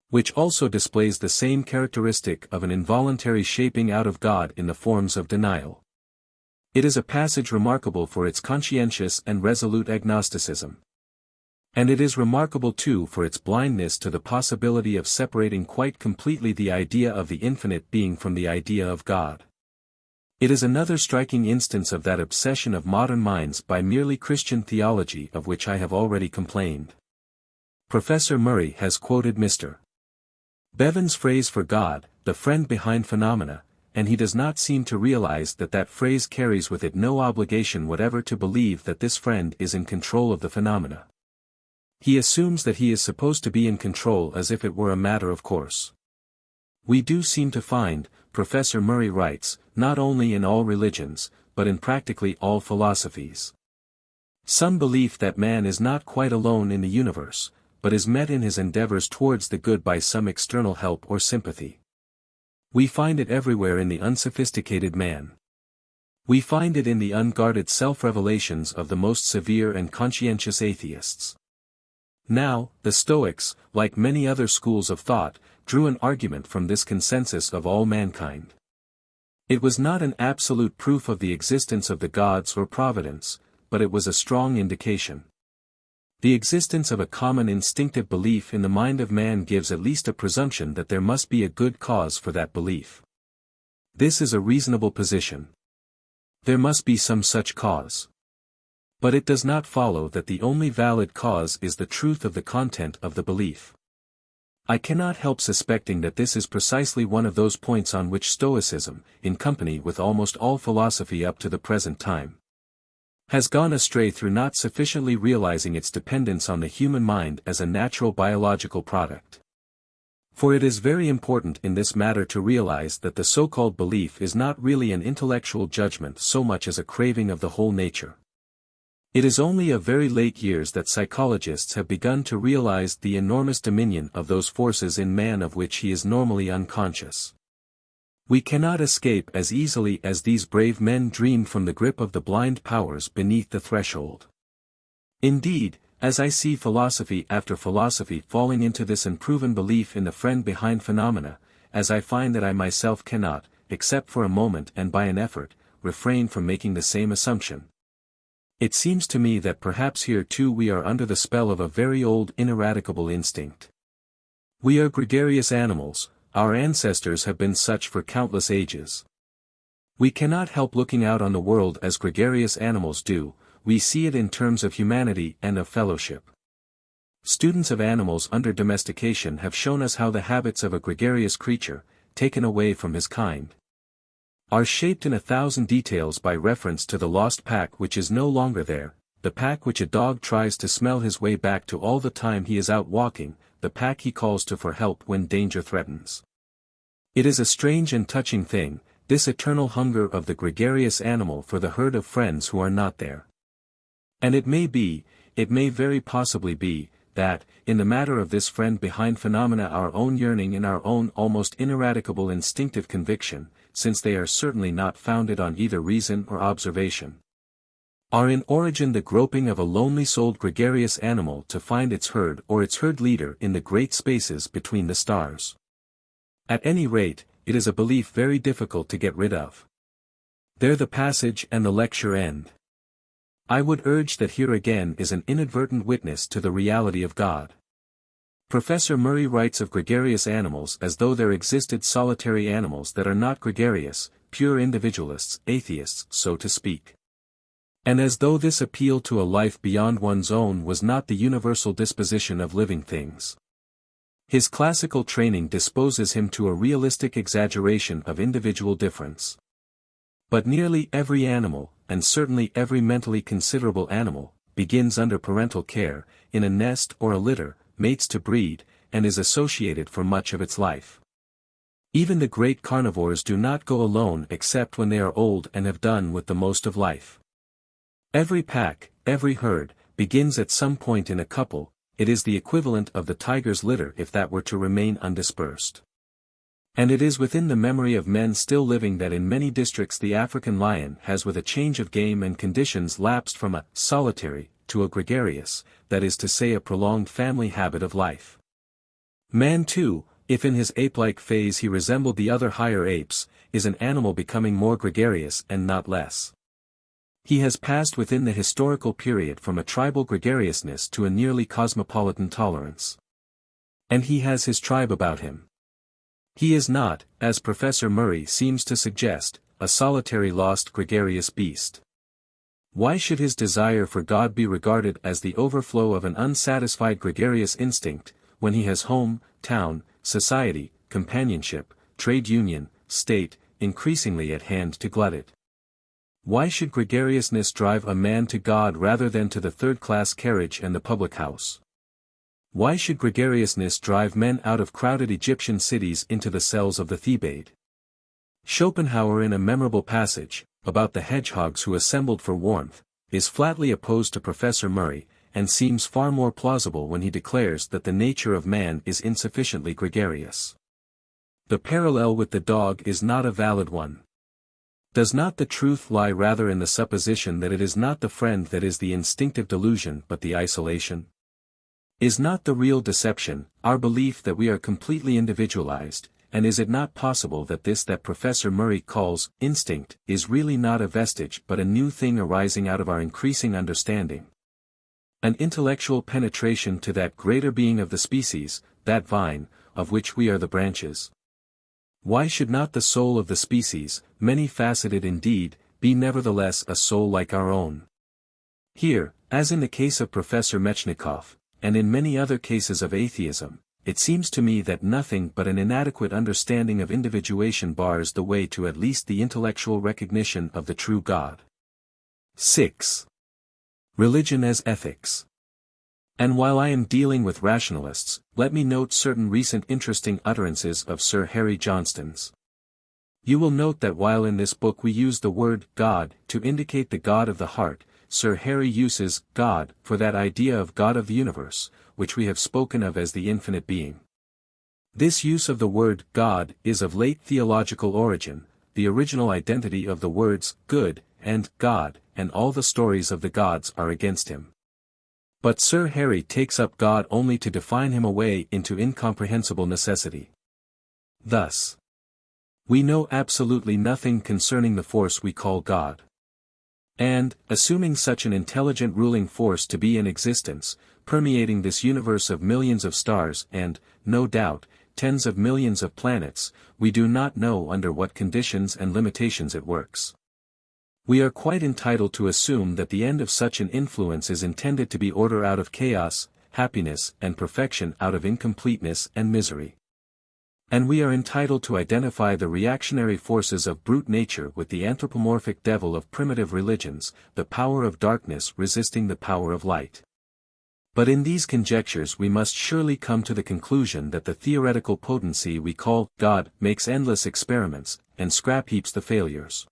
which also displays the same characteristic of an involuntary shaping out of God in the forms of denial. It is a passage remarkable for its conscientious and resolute agnosticism. And it is remarkable too for its blindness to the possibility of separating quite completely the idea of the infinite being from the idea of God. It is another striking instance of that obsession of modern minds by merely Christian theology of which I have already complained. Professor Murray has quoted Mr. Bevan's phrase for God, the friend behind phenomena, and he does not seem to realize that that phrase carries with it no obligation whatever to believe that this friend is in control of the phenomena. He assumes that he is supposed to be in control as if it were a matter of course. We do seem to find, Professor Murray writes, not only in all religions, but in practically all philosophies, some belief that man is not quite alone in the universe, but is met in his endeavors towards the good by some external help or sympathy. We find it everywhere in the unsophisticated man. We find it in the unguarded self-revelations of the most severe and conscientious atheists. Now, the Stoics, like many other schools of thought, drew an argument from this consensus of all mankind. It was not an absolute proof of the existence of the gods or providence, but it was a strong indication. The existence of a common instinctive belief in the mind of man gives at least a presumption that there must be a good cause for that belief. This is a reasonable position. There must be some such cause. But it does not follow that the only valid cause is the truth of the content of the belief. I cannot help suspecting that this is precisely one of those points on which Stoicism, in company with almost all philosophy up to the present time, has gone astray through not sufficiently realizing its dependence on the human mind as a natural biological product. For it is very important in this matter to realize that the so-called belief is not really an intellectual judgment so much as a craving of the whole nature. It is only of very late years that psychologists have begun to realize the enormous dominion of those forces in man of which he is normally unconscious. We cannot escape as easily as these brave men dreamed from the grip of the blind powers beneath the threshold. Indeed, as I see philosophy after philosophy falling into this unproven belief in the friend behind phenomena, as I find that I myself cannot, except for a moment and by an effort, refrain from making the same assumption, it seems to me that perhaps here too we are under the spell of a very old ineradicable instinct. We are gregarious animals, our ancestors have been such for countless ages. We cannot help looking out on the world as gregarious animals do, we see it in terms of humanity and of fellowship. Students of animals under domestication have shown us how the habits of a gregarious creature, taken away from his kind, are shaped in 1,000 details by reference to the lost pack which is no longer there, the pack which a dog tries to smell his way back to all the time he is out walking, the pack he calls to for help when danger threatens. It is a strange and touching thing, this eternal hunger of the gregarious animal for the herd of friends who are not there. And it may very possibly be, that, in the matter of this friend behind phenomena our own yearning and our own almost ineradicable instinctive conviction, since they are certainly not founded on either reason or observation, are in origin the groping of a lonely-souled gregarious animal to find its herd or its herd leader in the great spaces between the stars. At any rate, it is a belief very difficult to get rid of. There the passage and the lecture end. I would urge that here again is an inadvertent witness to the reality of God. Professor Murray writes of gregarious animals as though there existed solitary animals that are not gregarious, pure individualists, atheists, so to speak. And as though this appeal to a life beyond one's own was not the universal disposition of living things. His classical training disposes him to a realistic exaggeration of individual difference. But nearly every animal, and certainly every mentally considerable animal, begins under parental care, in a nest or a litter, mates to breed, and is associated for much of its life. Even the great carnivores do not go alone except when they are old and have done with the most of life. Every pack, every herd, begins at some point in a couple, it is the equivalent of the tiger's litter if that were to remain undispersed. And it is within the memory of men still living that in many districts the African lion has with a change of game and conditions lapsed from a solitary to a gregarious, that is to say a prolonged family habit of life. Man too, if in his ape-like phase he resembled the other higher apes, is an animal becoming more gregarious and not less. He has passed within the historical period from a tribal gregariousness to a nearly cosmopolitan tolerance. And he has his tribe about him. He is not, as Professor Murray seems to suggest, a solitary lost gregarious beast. Why should his desire for God be regarded as the overflow of an unsatisfied gregarious instinct, when he has home, town, society, companionship, trade union, state, increasingly at hand to glut it? Why should gregariousness drive a man to God rather than to the third-class carriage and the public house? Why should gregariousness drive men out of crowded Egyptian cities into the cells of the Thebaid? Schopenhauer in a memorable passage, about the hedgehogs who assembled for warmth, is flatly opposed to Professor Murray, and seems far more plausible when he declares that the nature of man is insufficiently gregarious. The parallel with the dog is not a valid one. Does not the truth lie rather in the supposition that it is not the friend that is the instinctive delusion but the isolation? Is not the real deception, our belief that we are completely individualized, and is it not possible that this that Professor Murray calls instinct is really not a vestige but a new thing arising out of our increasing understanding? An intellectual penetration to that greater being of the species, that vine, of which we are the branches. Why should not the soul of the species, many-faceted indeed, be nevertheless a soul like our own? Here, as in the case of Professor Metchnikoff, and in many other cases of atheism, it seems to me that nothing but an inadequate understanding of individuation bars the way to at least the intellectual recognition of the true God. 6. Religion as ethics. And while I am dealing with rationalists, let me note certain recent interesting utterances of Sir Harry Johnston's. You will note that while in this book we use the word God to indicate the God of the heart, Sir Harry uses God for that idea of God of the universe, which we have spoken of as the infinite being. This use of the word God is of late theological origin. The original identity of the words good and God and all the stories of the gods are against him. But Sir Harry takes up God only to define him away into incomprehensible necessity. Thus, we know absolutely nothing concerning the force we call God. And, assuming such an intelligent ruling force to be in existence, permeating this universe of millions of stars and, no doubt, tens of millions of planets, we do not know under what conditions and limitations it works. We are quite entitled to assume that the end of such an influence is intended to be order out of chaos, happiness and perfection out of incompleteness and misery. And we are entitled to identify the reactionary forces of brute nature with the anthropomorphic devil of primitive religions, the power of darkness resisting the power of light. But in these conjectures we must surely come to the conclusion that the theoretical potency we call God makes endless experiments, and scrap heaps the failures.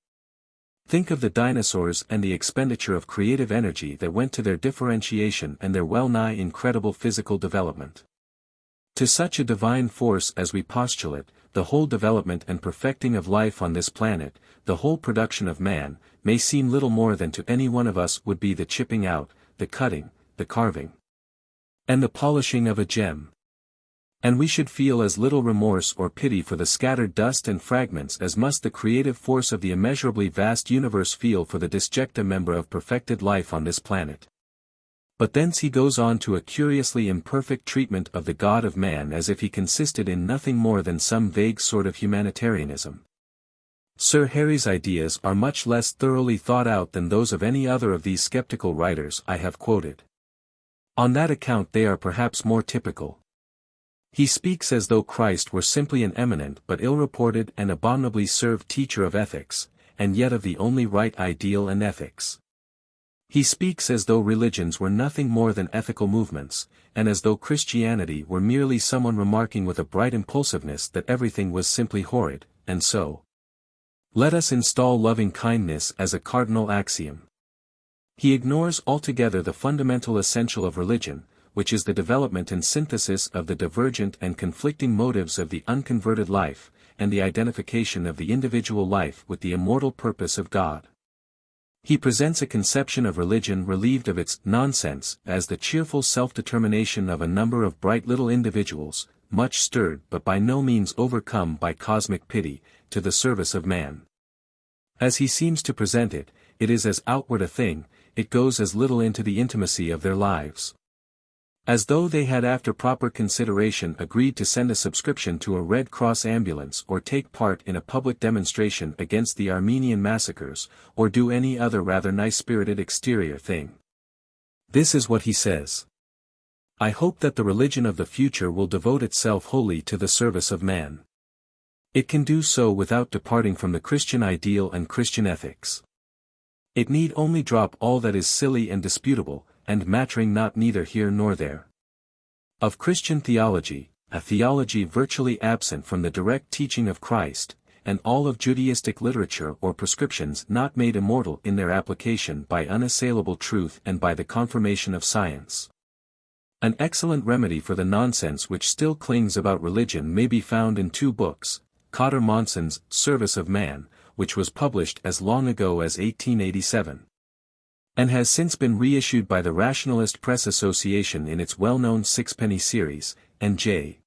Think of the dinosaurs and the expenditure of creative energy that went to their differentiation and their well-nigh incredible physical development. To such a divine force as we postulate, the whole development and perfecting of life on this planet, the whole production of man, may seem little more than to any one of us would be the chipping out, the cutting, the carving, and the polishing of a gem. And we should feel as little remorse or pity for the scattered dust and fragments as must the creative force of the immeasurably vast universe feel for the disjecta member of perfected life on this planet. But thence he goes on to a curiously imperfect treatment of the God of man as if he consisted in nothing more than some vague sort of humanitarianism. Sir Harry's ideas are much less thoroughly thought out than those of any other of these skeptical writers I have quoted. On that account they are perhaps more typical. He speaks as though Christ were simply an eminent but ill-reported and abominably served teacher of ethics, and yet of the only right ideal and ethics. He speaks as though religions were nothing more than ethical movements, and as though Christianity were merely someone remarking with a bright impulsiveness that everything was simply horrid, and so, let us install loving-kindness as a cardinal axiom. He ignores altogether the fundamental essential of religion, which is the development and synthesis of the divergent and conflicting motives of the unconverted life, and the identification of the individual life with the immortal purpose of God. He presents a conception of religion relieved of its nonsense as the cheerful self-determination of a number of bright little individuals, much stirred but by no means overcome by cosmic pity, to the service of man. As he seems to present it, it is as outward a thing, it goes as little into the intimacy of their lives. As though they had after proper consideration agreed to send a subscription to a Red Cross ambulance or take part in a public demonstration against the Armenian massacres, or do any other rather nice-spirited exterior thing. This is what he says. I hope that the religion of the future will devote itself wholly to the service of man. It can do so without departing from the Christian ideal and Christian ethics. It need only drop all that is silly and disputable, and mattering not neither here nor there. Of Christian theology, a theology virtually absent from the direct teaching of Christ, and all of Judaistic literature or prescriptions not made immortal in their application by unassailable truth and by the confirmation of science. An excellent remedy for the nonsense which still clings about religion may be found in two books, Cotter Monson's Service of Man, which was published as long ago as 1887. And has since been reissued by the Rationalist Press Association in its well-known sixpenny series, and J.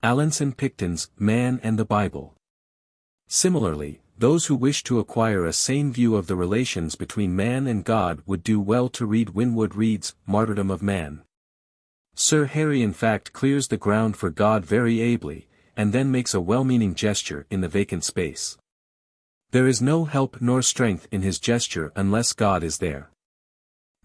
Alanson Picton's Man and the Bible. Similarly, those who wish to acquire a sane view of the relations between man and God would do well to read Winwood Reade's Martyrdom of Man. Sir Harry in fact clears the ground for God very ably, and then makes a well-meaning gesture in the vacant space. There is no help nor strength in his gesture unless God is there.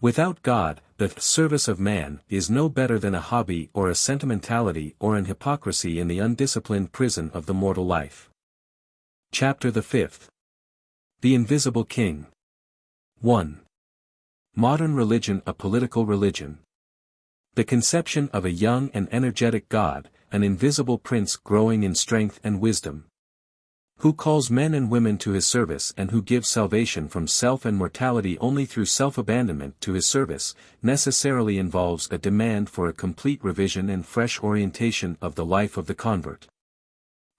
Without God, the service of man is no better than a hobby or a sentimentality or an hypocrisy in the undisciplined prison of the mortal life. Chapter the 5th. The Invisible King. 1. Modern religion, a political religion. The conception of a young and energetic God, an invisible prince growing in strength and wisdom, who calls men and women to his service and who gives salvation from self and mortality only through self-abandonment to his service, necessarily involves a demand for a complete revision and fresh orientation of the life of the convert.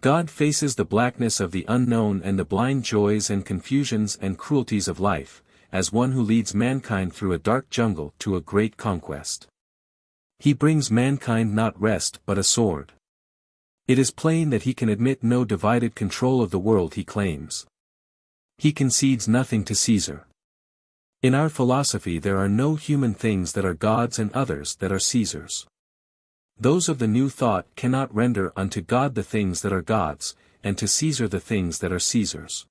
God faces the blackness of the unknown and the blind joys and confusions and cruelties of life, as one who leads mankind through a dark jungle to a great conquest. He brings mankind not rest but a sword. It is plain that he can admit no divided control of the world he claims. He concedes nothing to Caesar. In our philosophy there are no human things that are gods and others that are Caesars. Those of the new thought cannot render unto God the things that are gods, and to Caesar the things that are Caesar's.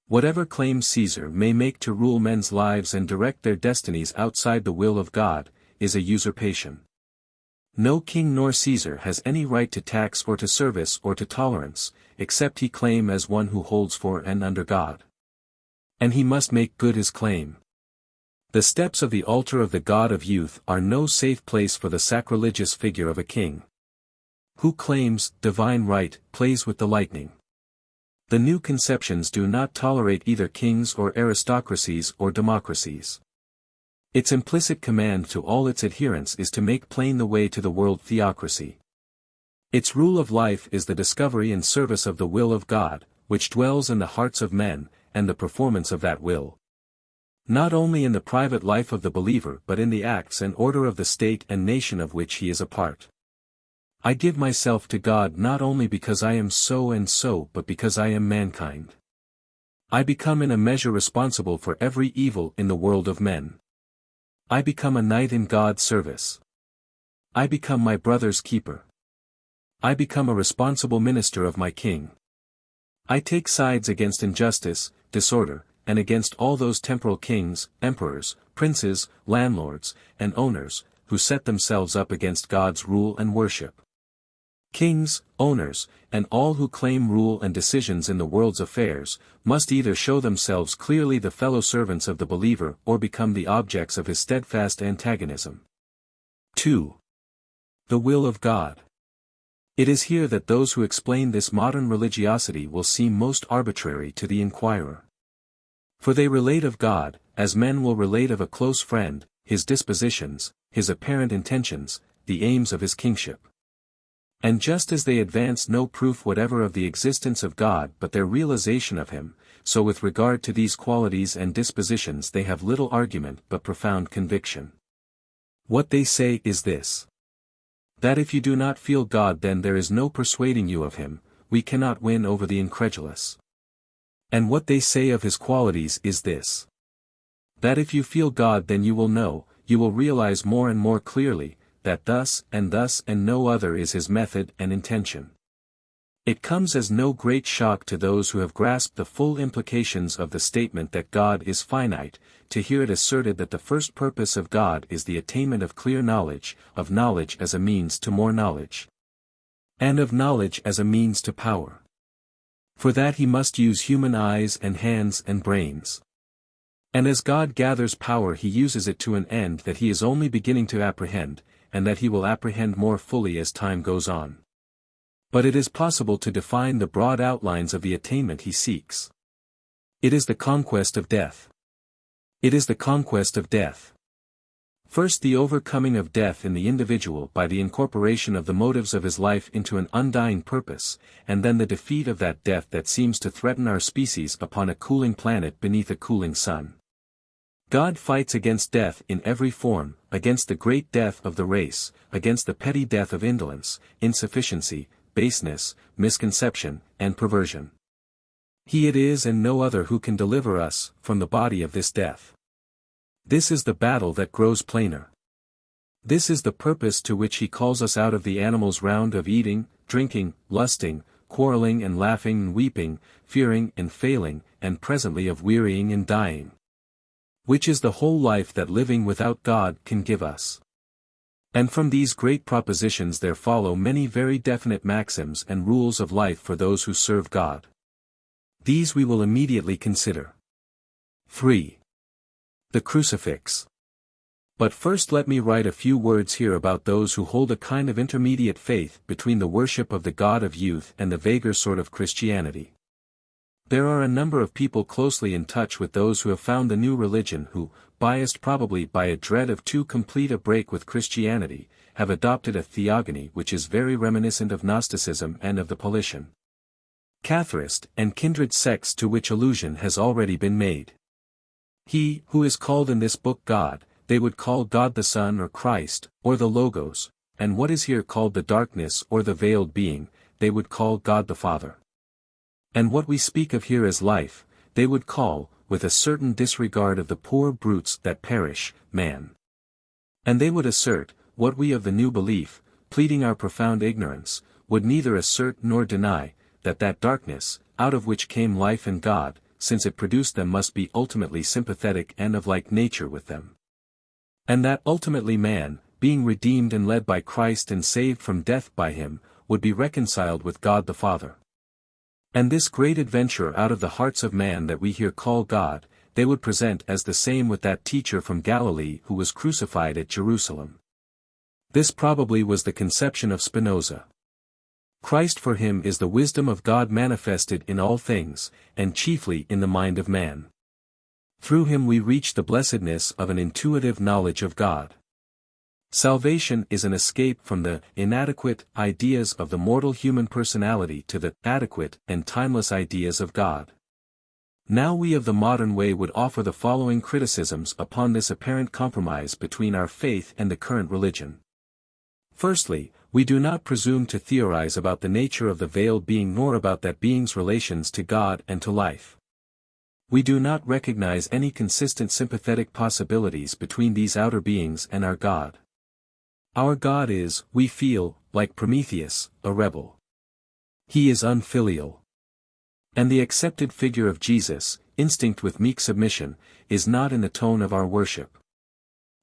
Whatever claims Caesar may make to rule men's lives and direct their destinies outside the will of God, is a usurpation. No king nor Caesar has any right to tax or to service or to tolerance, except he claim as one who holds for and under God. And he must make good his claim. The steps of the altar of the God of youth are no safe place for the sacrilegious figure of a king, who claims divine right, plays with the lightning. The new conceptions do not tolerate either kings or aristocracies or democracies. Its implicit command to all its adherents is to make plain the way to the world theocracy. Its rule of life is the discovery and service of the will of God, which dwells in the hearts of men, and the performance of that will. Not only in the private life of the believer but in the acts and order of the state and nation of which he is a part. I give myself to God not only because I am so and so but because I am mankind. I become in a measure responsible for every evil in the world of men. I become a knight in God's service. I become my brother's keeper. I become a responsible minister of my King. I take sides against injustice, disorder, and against all those temporal kings, emperors, princes, landlords, and owners, who set themselves up against God's rule and worship. Kings, owners, and all who claim rule and decisions in the world's affairs, must either show themselves clearly the fellow servants of the believer or become the objects of his steadfast antagonism. 2. The will of God. It is here that those who explain this modern religiosity will seem most arbitrary to the inquirer. For they relate of God, as men will relate of a close friend, his dispositions, his apparent intentions, the aims of his kingship. And just as they advance no proof whatever of the existence of God but their realization of him, so with regard to these qualities and dispositions they have little argument but profound conviction. What they say is this: that if you do not feel God then there is no persuading you of him, we cannot win over the incredulous. And what they say of his qualities is this: that if you feel God then you will know, you will realize more and more clearly, that thus and no other is his method and intention. It comes as no great shock to those who have grasped the full implications of the statement that God is finite, to hear it asserted that the first purpose of God is the attainment of clear knowledge, of knowledge as a means to more knowledge, and of knowledge as a means to power. For that he must use human eyes and hands and brains. And as God gathers power he uses it to an end that he is only beginning to apprehend, and that he will apprehend more fully as time goes on. But it is possible to define the broad outlines of the attainment he seeks. It is the conquest of death. It is the conquest of death. First the overcoming of death in the individual by the incorporation of the motives of his life into an undying purpose, and then the defeat of that death that seems to threaten our species upon a cooling planet beneath a cooling sun. God fights against death in every form, against the great death of the race, against the petty death of indolence, insufficiency, baseness, misconception, and perversion. He it is and no other who can deliver us from the body of this death. This is the battle that grows plainer. This is the purpose to which he calls us out of the animal's round of eating, drinking, lusting, quarreling and laughing and weeping, fearing and failing, and presently of wearying and dying. which is the whole life that living without God can give us. And from these great propositions there follow many very definite maxims and rules of life for those who serve God. These we will immediately consider. 3. The Crucifix. But first let me write a few words here about those who hold a kind of intermediate faith between the worship of the God of youth and the vaguer sort of Christianity. There are a number of people closely in touch with those who have found the new religion who, biased probably by a dread of too complete a break with Christianity, have adopted a theogony which is very reminiscent of Gnosticism and of the Paulician, Catharist, and kindred sects to which allusion has already been made. He who is called in this book God, they would call God the Son or Christ, or the Logos, and what is here called the darkness or the veiled being, they would call God the Father. And what we speak of here as life, they would call, with a certain disregard of the poor brutes that perish, man. And they would assert, what we of the new belief, pleading our profound ignorance, would neither assert nor deny, that darkness, out of which came life and God, since it produced them must be ultimately sympathetic and of like nature with them. And that ultimately man, being redeemed and led by Christ and saved from death by him, would be reconciled with God the Father. And this great adventure out of the hearts of man that we here call God, they would present as the same with that teacher from Galilee who was crucified at Jerusalem. This probably was the conception of Spinoza. Christ for him is the wisdom of God manifested in all things, and chiefly in the mind of man. Through him we reach the blessedness of an intuitive knowledge of God. Salvation is an escape from the inadequate ideas of the mortal human personality to the adequate and timeless ideas of God. Now we of the modern way would offer the following criticisms upon this apparent compromise between our faith and the current religion. Firstly, we do not presume to theorize about the nature of the veiled being nor about that being's relations to God and to life. We do not recognize any consistent sympathetic possibilities between these outer beings and our God. Our God is, we feel, like Prometheus, a rebel. He is unfilial. And the accepted figure of Jesus, instinct with meek submission, is not in the tone of our worship.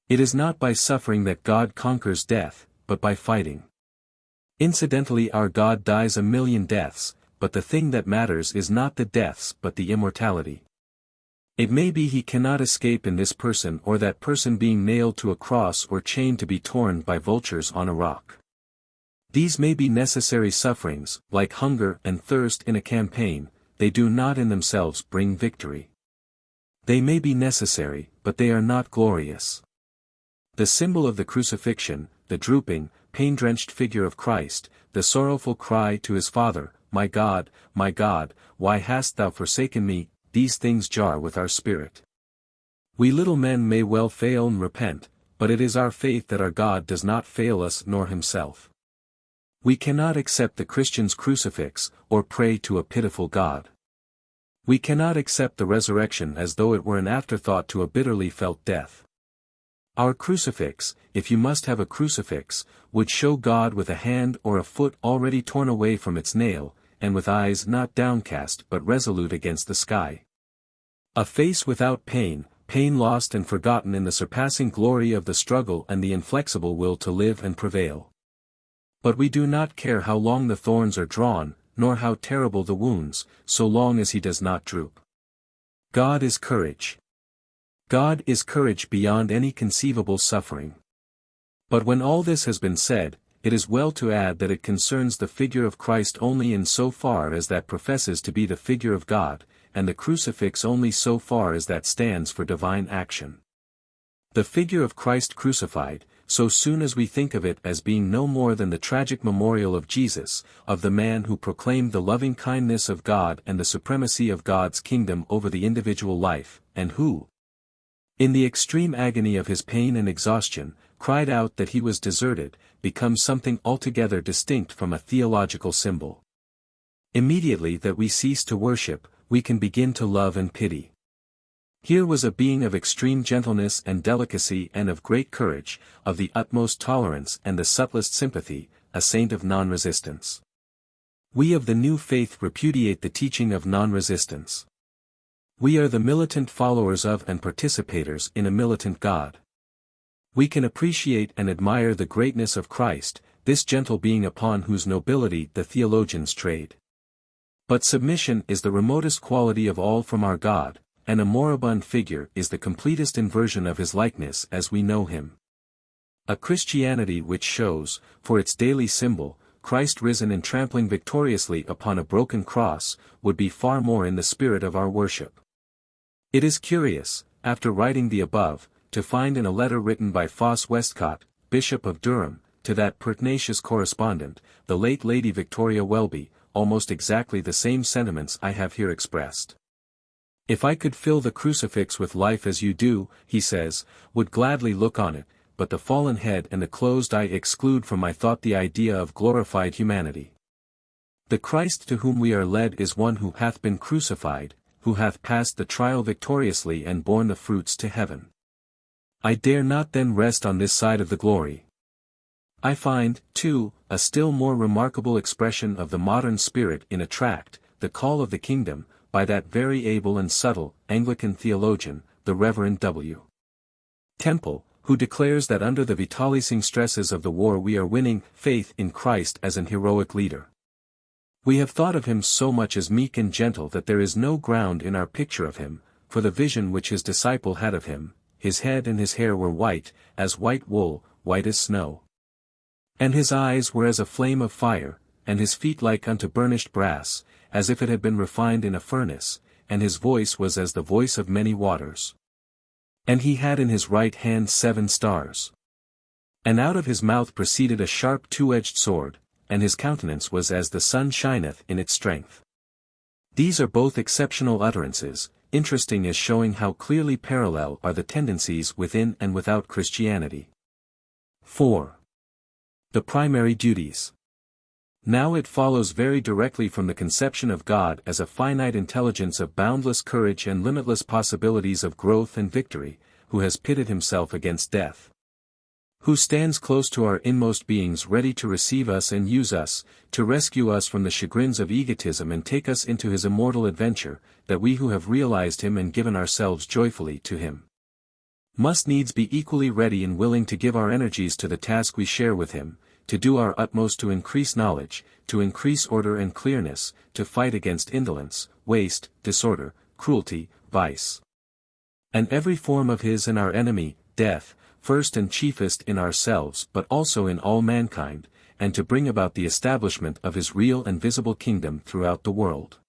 It is not by suffering that God conquers death, but by fighting. Incidentally, our God dies 1,000,000 deaths, but the thing that matters is not the deaths but the immortality. It may be he cannot escape in this person or that person being nailed to a cross or chained to be torn by vultures on a rock. These may be necessary sufferings, like hunger and thirst in a campaign, they do not in themselves bring victory. They may be necessary, but they are not glorious. The symbol of the crucifixion, the drooping, pain-drenched figure of Christ, the sorrowful cry to his Father, my God, why hast thou forsaken me?" These things jar with our spirit. We little men may well fail and repent, but it is our faith that our God does not fail us nor himself. We cannot accept the Christian's crucifix, or pray to a pitiful God. We cannot accept the resurrection as though it were an afterthought to a bitterly felt death. Our crucifix, if you must have a crucifix, would show God with a hand or a foot already torn away from its nail, and with eyes not downcast but resolute against the sky. A face without pain, pain lost and forgotten in the surpassing glory of the struggle and the inflexible will to live and prevail. But we do not care how long the thorns are drawn, nor how terrible the wounds, so long as he does not droop. God is courage. God is courage beyond any conceivable suffering. But when all this has been said, it is well to add that it concerns the figure of Christ only in so far as that professes to be the figure of God, and the crucifix only so far as that stands for divine action. The figure of Christ crucified, so soon as we think of it as being no more than the tragic memorial of Jesus, of the man who proclaimed the loving kindness of God and the supremacy of God's kingdom over the individual life, and who, in the extreme agony of his pain and exhaustion, cried out that he was deserted, becomes something altogether distinct from a theological symbol. Immediately that we cease to worship, we can begin to love and pity. Here was a being of extreme gentleness and delicacy and of great courage, of the utmost tolerance and the subtlest sympathy, a saint of non-resistance. We of the new faith repudiate the teaching of non-resistance. We are the militant followers of and participators in a militant God. We can appreciate and admire the greatness of Christ, this gentle being upon whose nobility the theologians trade. But submission is the remotest quality of all from our God, and a moribund figure is the completest inversion of his likeness as we know him. A Christianity which shows, for its daily symbol, Christ risen and trampling victoriously upon a broken cross, would be far more in the spirit of our worship. It is curious, after writing the above, to find in a letter written by Foss Westcott, Bishop of Durham, to that pertinacious correspondent, the late Lady Victoria Welby, almost exactly the same sentiments I have here expressed. If I could fill the crucifix with life as you do, he says, would gladly look on it, but the fallen head and the closed eye exclude from my thought the idea of glorified humanity. The Christ to whom we are led is one who hath been crucified, who hath passed the trial victoriously and borne the fruits to heaven. I dare not then rest on this side of the glory. I find, too, a still more remarkable expression of the modern spirit in a tract, The Call of the Kingdom, by that very able and subtle Anglican theologian, the Reverend W. Temple, who declares that under the vitalizing stresses of the war we are winning faith in Christ as an heroic leader. We have thought of him so much as meek and gentle that there is no ground in our picture of him, for the vision which his disciple had of him, his head and his hair were white, as white wool, white as snow. And his eyes were as a flame of fire, and his feet like unto burnished brass, as if it had been refined in a furnace, and his voice was as the voice of many waters. And he had in his right hand 7 stars. And out of his mouth proceeded a sharp 2-edged sword, and his countenance was as the sun shineth in its strength. These are both exceptional utterances, interesting as showing how clearly parallel are the tendencies within and without Christianity. 4. The primary duties. Now it follows very directly from the conception of God as a finite intelligence of boundless courage and limitless possibilities of growth and victory, who has pitted himself against death. Who stands close to our inmost beings ready to receive us and use us, to rescue us from the chagrins of egotism and take us into his immortal adventure, that we who have realized him and given ourselves joyfully to him, must needs be equally ready and willing to give our energies to the task we share with him, to do our utmost to increase knowledge, to increase order and clearness, to fight against indolence, waste, disorder, cruelty, vice, and every form of his and our enemy, death, first and chiefest in ourselves but also in all mankind, and to bring about the establishment of his real and visible kingdom throughout the world.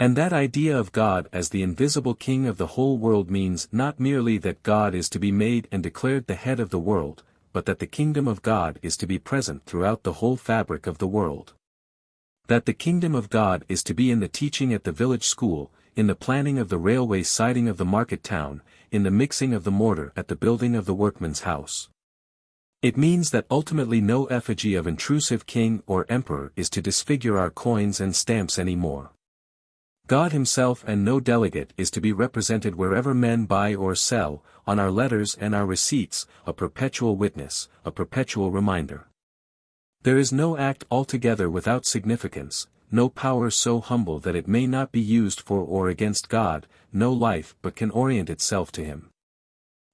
And that idea of God as the invisible king of the whole world means not merely that God is to be made and declared the head of the world, but that the kingdom of God is to be present throughout the whole fabric of the world. That the kingdom of God is to be in the teaching at the village school, in the planning of the railway siding of the market town, in the mixing of the mortar at the building of the workman's house. It means that ultimately no effigy of intrusive king or emperor is to disfigure our coins and stamps any more. God himself and no delegate is to be represented wherever men buy or sell, on our letters and our receipts, a perpetual witness, a perpetual reminder. There is no act altogether without significance, no power so humble that it may not be used for or against God, no life but can orient itself to him.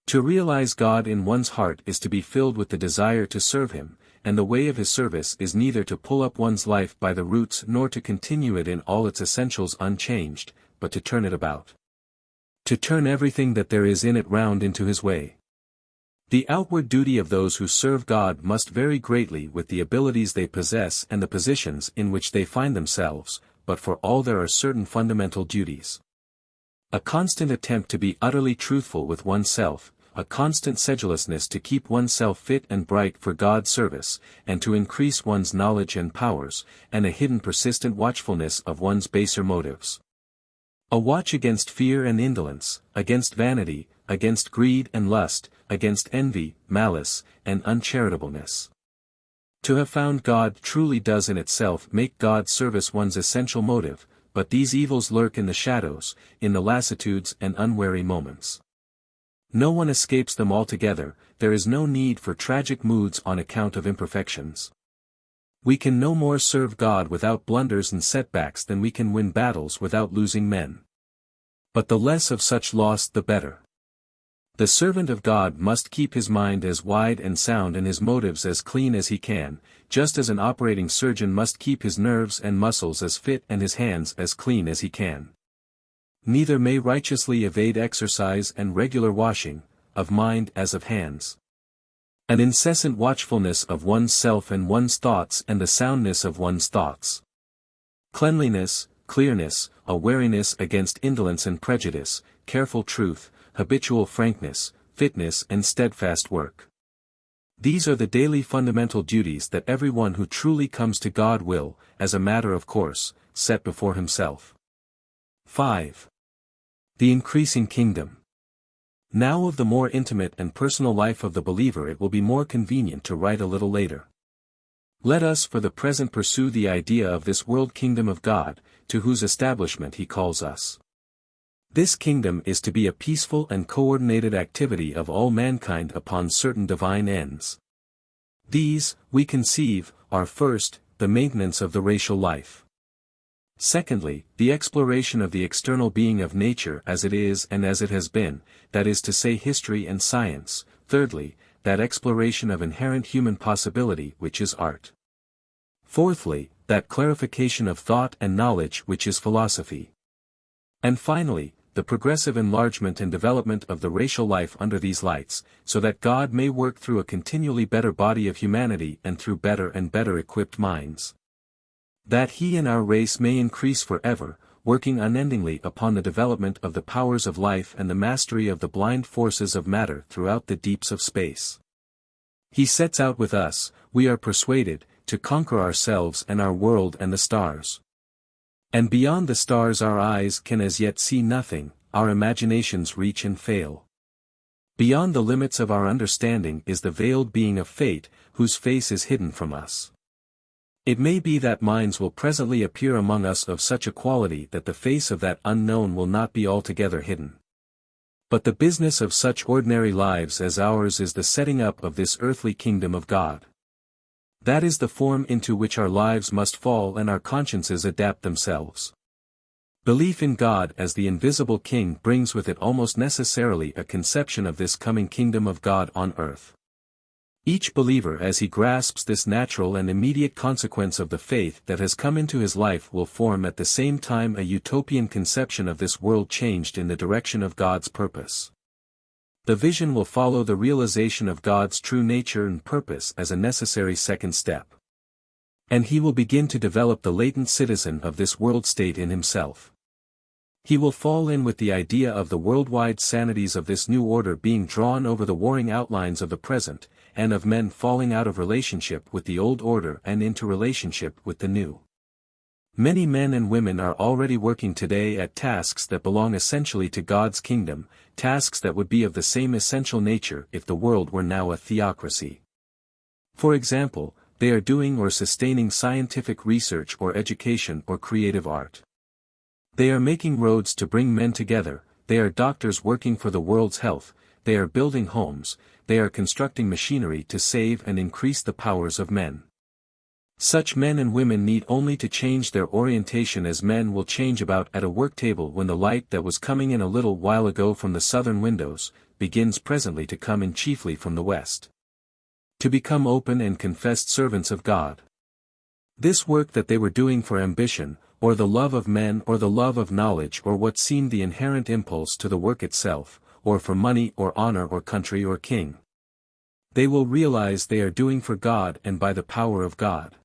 To realize God in one's heart is to be filled with the desire to serve him, and the way of his service is neither to pull up one's life by the roots nor to continue it in all its essentials unchanged, but to turn it about. To turn everything that there is in it round into his way. The outward duty of those who serve God must vary greatly with the abilities they possess and the positions in which they find themselves, but for all there are certain fundamental duties. A constant attempt to be utterly truthful with oneself, a constant sedulousness to keep oneself fit and bright for God's service, and to increase one's knowledge and powers, and a hidden persistent watchfulness of one's baser motives. A watch against fear and indolence, against vanity, against greed and lust, against envy, malice, and uncharitableness. To have found God truly does in itself make God's service one's essential motive, but these evils lurk in the shadows, in the lassitudes and unwary moments. No one escapes them altogether, there is no need for tragic moods on account of imperfections. We can no more serve God without blunders and setbacks than we can win battles without losing men. But the less of such lost the better. The servant of God must keep his mind as wide and sound and his motives as clean as he can, just as an operating surgeon must keep his nerves and muscles as fit and his hands as clean as he can. Neither may righteously evade exercise and regular washing, of mind as of hands. An incessant watchfulness of one's self and one's thoughts and the soundness of one's thoughts. Cleanliness, clearness, a wariness against indolence and prejudice, careful truth, habitual frankness, fitness and steadfast work. These are the daily fundamental duties that everyone who truly comes to God will, as a matter of course, set before himself. 5. The increasing kingdom. Now of the more intimate and personal life of the believer it will be more convenient to write a little later. Let us for the present pursue the idea of this world kingdom of God, to whose establishment he calls us. This kingdom is to be a peaceful and coordinated activity of all mankind upon certain divine ends. These, we conceive, are first, the maintenance of the racial life. Secondly, the exploration of the external being of nature as it is and as it has been, that is to say history and science. Thirdly, that exploration of inherent human possibility which is art. Fourthly, that clarification of thought and knowledge which is philosophy. And finally, the progressive enlargement and development of the racial life under these lights, so that God may work through a continually better body of humanity and through better and better equipped minds. That he in our race may increase forever, working unendingly upon the development of the powers of life and the mastery of the blind forces of matter throughout the deeps of space. He sets out with us, we are persuaded, to conquer ourselves and our world and the stars. And beyond the stars our eyes can as yet see nothing, our imaginations reach and fail. Beyond the limits of our understanding is the veiled being of fate, whose face is hidden from us. It may be that minds will presently appear among us of such a quality that the face of that unknown will not be altogether hidden. But the business of such ordinary lives as ours is the setting up of this earthly kingdom of God. That is the form into which our lives must fall and our consciences adapt themselves. Belief in God as the invisible King brings with it almost necessarily a conception of this coming kingdom of God on earth. Each believer as he grasps this natural and immediate consequence of the faith that has come into his life will form at the same time a utopian conception of this world changed in the direction of God's purpose. The vision will follow the realization of God's true nature and purpose as a necessary second step. And he will begin to develop the latent citizen of this world state in himself. He will fall in with the idea of the worldwide sanities of this new order being drawn over the warring outlines of the present, and of men falling out of relationship with the old order and into relationship with the new. Many men and women are already working today at tasks that belong essentially to God's kingdom, tasks that would be of the same essential nature if the world were now a theocracy. For example, they are doing or sustaining scientific research or education or creative art. They are making roads to bring men together, they are doctors working for the world's health, they are building homes, they are constructing machinery to save and increase the powers of men. Such men and women need only to change their orientation as men will change about at a work table when the light that was coming in a little while ago from the southern windows, begins presently to come in chiefly from the west. To become open and confessed servants of God. This work that they were doing for ambition, or the love of men or the love of knowledge or what seemed the inherent impulse to the work itself, or for money or honor or country or king. They will realize they are doing for God and by the power of God.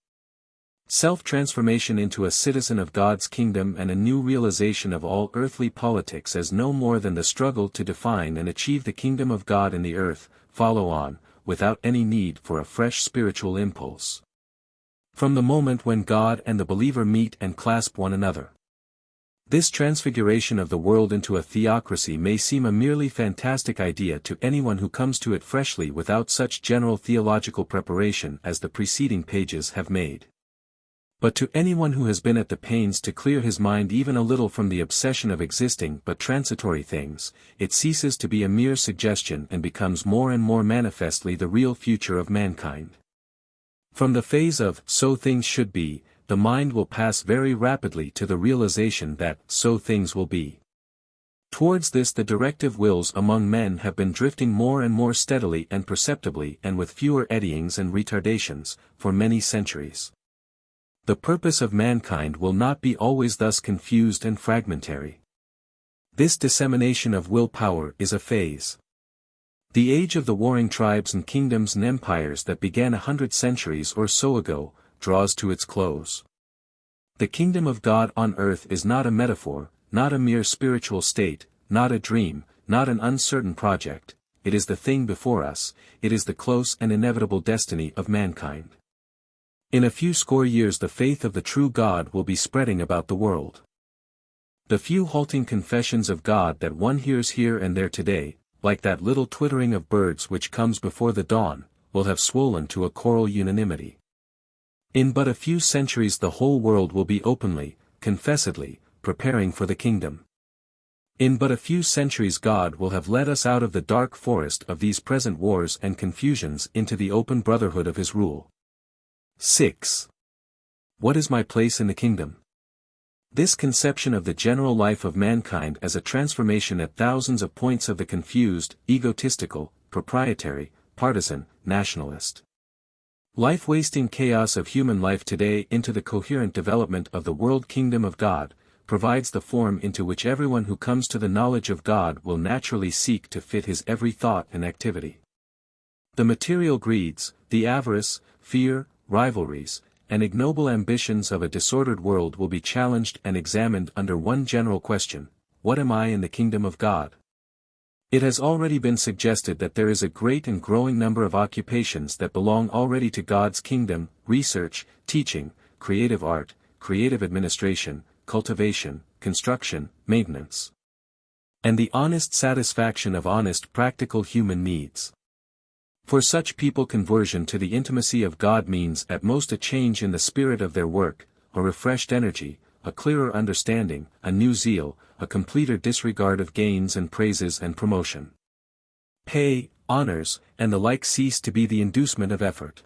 Self-transformation into a citizen of God's kingdom and a new realization of all earthly politics as no more than the struggle to define and achieve the kingdom of God in the earth, follow on, without any need for a fresh spiritual impulse. From the moment when God and the believer meet and clasp one another. This transfiguration of the world into a theocracy may seem a merely fantastic idea to anyone who comes to it freshly without such general theological preparation as the preceding pages have made. But to anyone who has been at the pains to clear his mind even a little from the obsession of existing but transitory things, it ceases to be a mere suggestion and becomes more and more manifestly the real future of mankind. From the phase of "so things should be," the mind will pass very rapidly to the realization that "so things will be." Towards this the directive wills among men have been drifting more and more steadily and perceptibly and with fewer eddyings and retardations, for many centuries. The purpose of mankind will not be always thus confused and fragmentary. This dissemination of will power is a phase. The age of the warring tribes and kingdoms and empires that began 100 centuries or so ago, draws to its close. The kingdom of God on earth is not a metaphor, not a mere spiritual state, not a dream, not an uncertain project, it is the thing before us, it is the close and inevitable destiny of mankind. In a few score years the faith of the true God will be spreading about the world. The few halting confessions of God that one hears here and there today, like that little twittering of birds which comes before the dawn, will have swollen to a choral unanimity. In but a few centuries the whole world will be openly, confessedly, preparing for the kingdom. In but a few centuries God will have led us out of the dark forest of these present wars and confusions into the open brotherhood of his rule. 6. What is my place in the kingdom? This conception of the general life of mankind as a transformation at thousands of points of the confused, egotistical, proprietary, partisan, nationalist, life-wasting chaos of human life today into the coherent development of the world kingdom of God, provides the form into which everyone who comes to the knowledge of God will naturally seek to fit his every thought and activity. The material greeds, the avarice, fear, rivalries, and ignoble ambitions of a disordered world will be challenged and examined under one general question: what am I in the kingdom of God? It has already been suggested that there is a great and growing number of occupations that belong already to God's kingdom: research, teaching, creative art, creative administration, cultivation, construction, maintenance, and the honest satisfaction of honest practical human needs. For such people conversion to the intimacy of God means at most a change in the spirit of their work, a refreshed energy, a clearer understanding, a new zeal, a completer disregard of gains and praises and promotion. Pay, honors, and the like cease to be the inducement of effort.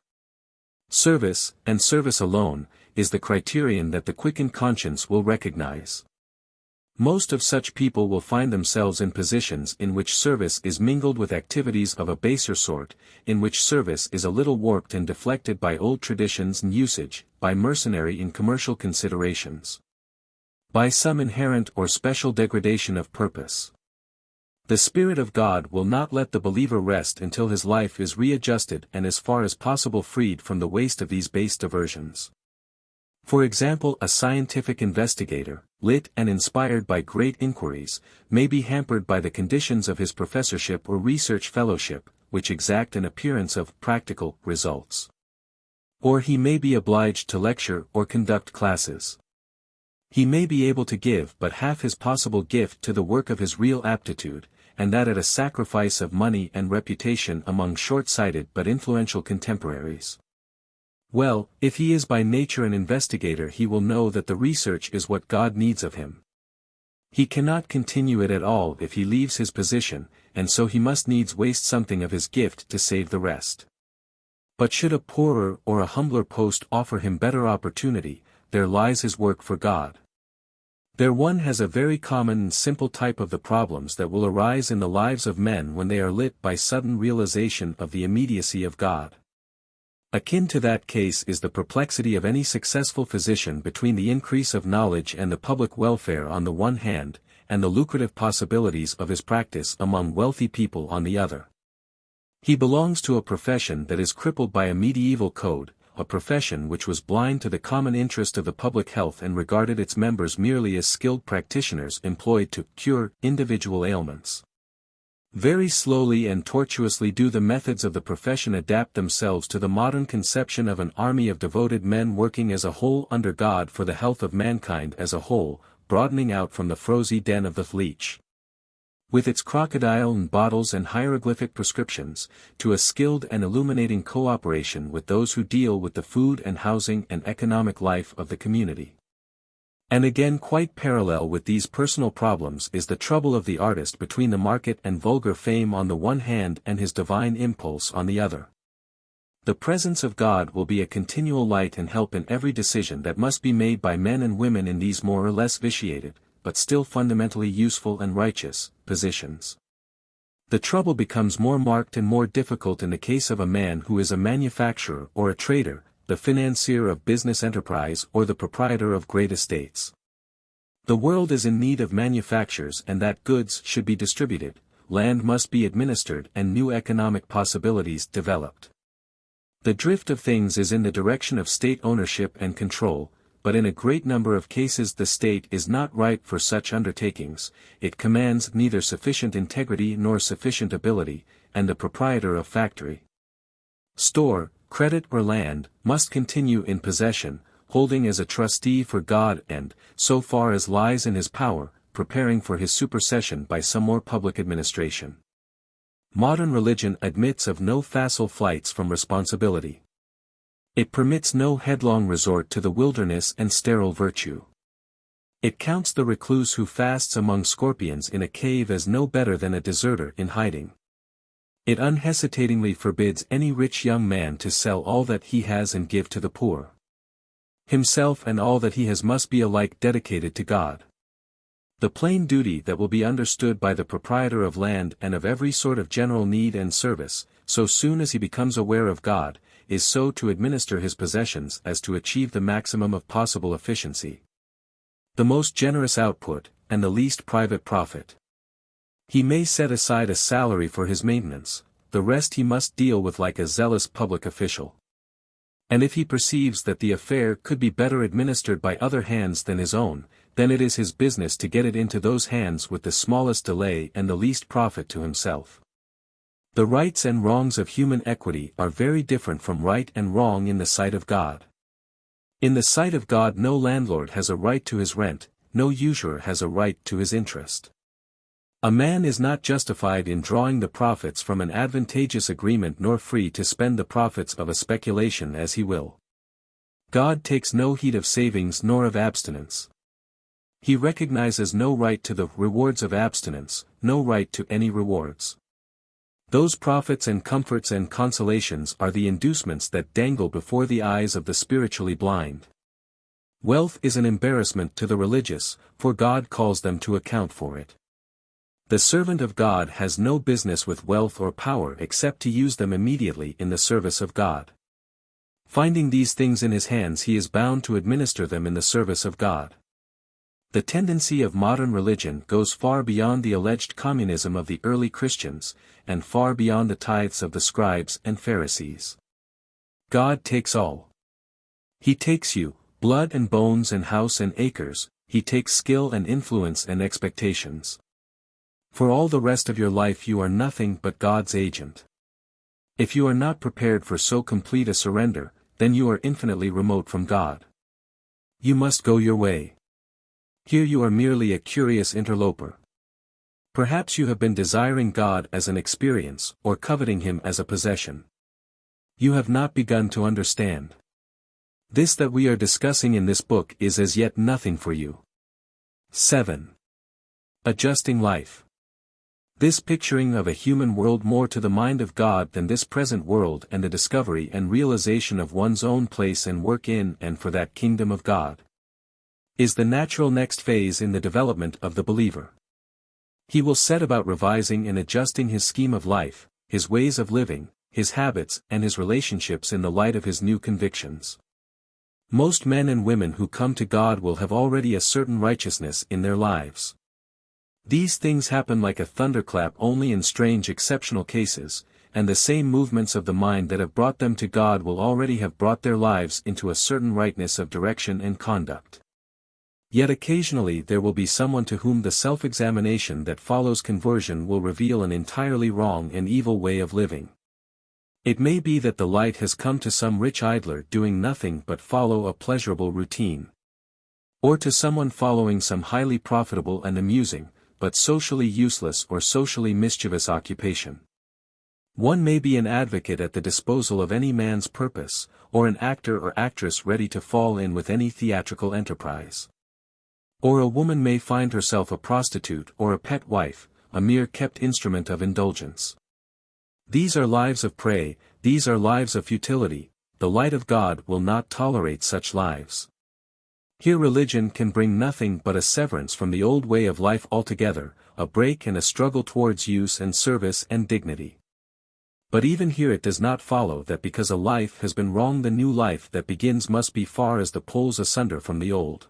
Service, and service alone, is the criterion that the quickened conscience will recognize. Most of such people will find themselves in positions in which service is mingled with activities of a baser sort, in which service is a little warped and deflected by old traditions and usage, by mercenary and commercial considerations, by some inherent or special degradation of purpose. The Spirit of God will not let the believer rest until his life is readjusted and as far as possible freed from the waste of these base diversions. For example, a scientific investigator, lit and inspired by great inquiries, may be hampered by the conditions of his professorship or research fellowship, which exact an appearance of practical results. Or he may be obliged to lecture or conduct classes. He may be able to give but half his possible gift to the work of his real aptitude, and that at a sacrifice of money and reputation among short-sighted but influential contemporaries. Well, if he is by nature an investigator, he will know that the research is what God needs of him. He cannot continue it at all if he leaves his position, and so he must needs waste something of his gift to save the rest. But should a poorer or a humbler post offer him better opportunity, there lies his work for God. There one has a very common and simple type of the problems that will arise in the lives of men when they are lit by sudden realization of the immediacy of God. Akin to that case is the perplexity of any successful physician between the increase of knowledge and the public welfare on the one hand, and the lucrative possibilities of his practice among wealthy people on the other. He belongs to a profession that is crippled by a medieval code, a profession which was blind to the common interest of the public health and regarded its members merely as skilled practitioners employed to cure individual ailments. Very slowly and tortuously do the methods of the profession adapt themselves to the modern conception of an army of devoted men working as a whole under God for the health of mankind as a whole, broadening out from the frosy den of the leech, with its crocodile and bottles and hieroglyphic prescriptions, to a skilled and illuminating cooperation with those who deal with the food and housing and economic life of the community. And again, quite parallel with these personal problems is the trouble of the artist between the market and vulgar fame on the one hand and his divine impulse on the other. The presence of God will be a continual light and help in every decision that must be made by men and women in these more or less vitiated, but still fundamentally useful and righteous, positions. The trouble becomes more marked and more difficult in the case of a man who is a manufacturer or a trader, the financier of business enterprise or the proprietor of great estates. The world is in need of manufactures and that goods should be distributed, land must be administered and new economic possibilities developed. The drift of things is in the direction of state ownership and control, but in a great number of cases the state is not ripe for such undertakings, it commands neither sufficient integrity nor sufficient ability, and the proprietor of factory, store, credit or land, must continue in possession, holding as a trustee for God and, so far as lies in his power, preparing for his supersession by some more public administration. Modern religion admits of no facile flights from responsibility. It permits no headlong resort to the wilderness and sterile virtue. It counts the recluse who fasts among scorpions in a cave as no better than a deserter in hiding. It unhesitatingly forbids any rich young man to sell all that he has and give to the poor. Himself and all that he has must be alike dedicated to God. The plain duty that will be understood by the proprietor of land and of every sort of general need and service, so soon as he becomes aware of God, is so to administer his possessions as to achieve the maximum of possible efficiency, the most generous output, and the least private profit. He may set aside a salary for his maintenance, the rest he must deal with like a zealous public official. And if he perceives that the affair could be better administered by other hands than his own, then it is his business to get it into those hands with the smallest delay and the least profit to himself. The rights and wrongs of human equity are very different from right and wrong in the sight of God. In the sight of God no landlord has a right to his rent, no usurer has a right to his interest. A man is not justified in drawing the profits from an advantageous agreement nor free to spend the profits of a speculation as he will. God takes no heed of savings nor of abstinence. He recognizes no right to the rewards of abstinence, no right to any rewards. Those profits and comforts and consolations are the inducements that dangle before the eyes of the spiritually blind. Wealth is an embarrassment to the religious, for God calls them to account for it. The servant of God has no business with wealth or power except to use them immediately in the service of God. Finding these things in his hands he is bound to administer them in the service of God. The tendency of modern religion goes far beyond the alleged communism of the early Christians, and far beyond the tithes of the scribes and Pharisees. God takes all. He takes you, blood and bones and house and acres, he takes skill and influence and expectations. For all the rest of your life you are nothing but God's agent. If you are not prepared for so complete a surrender, then you are infinitely remote from God. You must go your way. Here you are merely a curious interloper. Perhaps you have been desiring God as an experience, or coveting him as a possession. You have not begun to understand. This that we are discussing in this book is as yet nothing for you. 7. Adjusting life. This picturing of a human world more to the mind of God than this present world and the discovery and realization of one's own place and work in and for that kingdom of God, is the natural next phase in the development of the believer. He will set about revising and adjusting his scheme of life, his ways of living, his habits and his relationships in the light of his new convictions. Most men and women who come to God will have already a certain righteousness in their lives. These things happen like a thunderclap only in strange exceptional cases, and the same movements of the mind that have brought them to God will already have brought their lives into a certain rightness of direction and conduct. Yet occasionally there will be someone to whom the self-examination that follows conversion will reveal an entirely wrong and evil way of living. It may be that the light has come to some rich idler doing nothing but follow a pleasurable routine. Or to someone following some highly profitable and amusing, but socially useless or socially mischievous occupation. One may be an advocate at the disposal of any man's purpose, or an actor or actress ready to fall in with any theatrical enterprise. Or a woman may find herself a prostitute or a pet wife, a mere kept instrument of indulgence. These are lives of prey, these are lives of futility, the light of God will not tolerate such lives. Here religion can bring nothing but a severance from the old way of life altogether, a break and a struggle towards use and service and dignity. But even here it does not follow that because a life has been wrong the new life that begins must be far as the poles asunder from the old.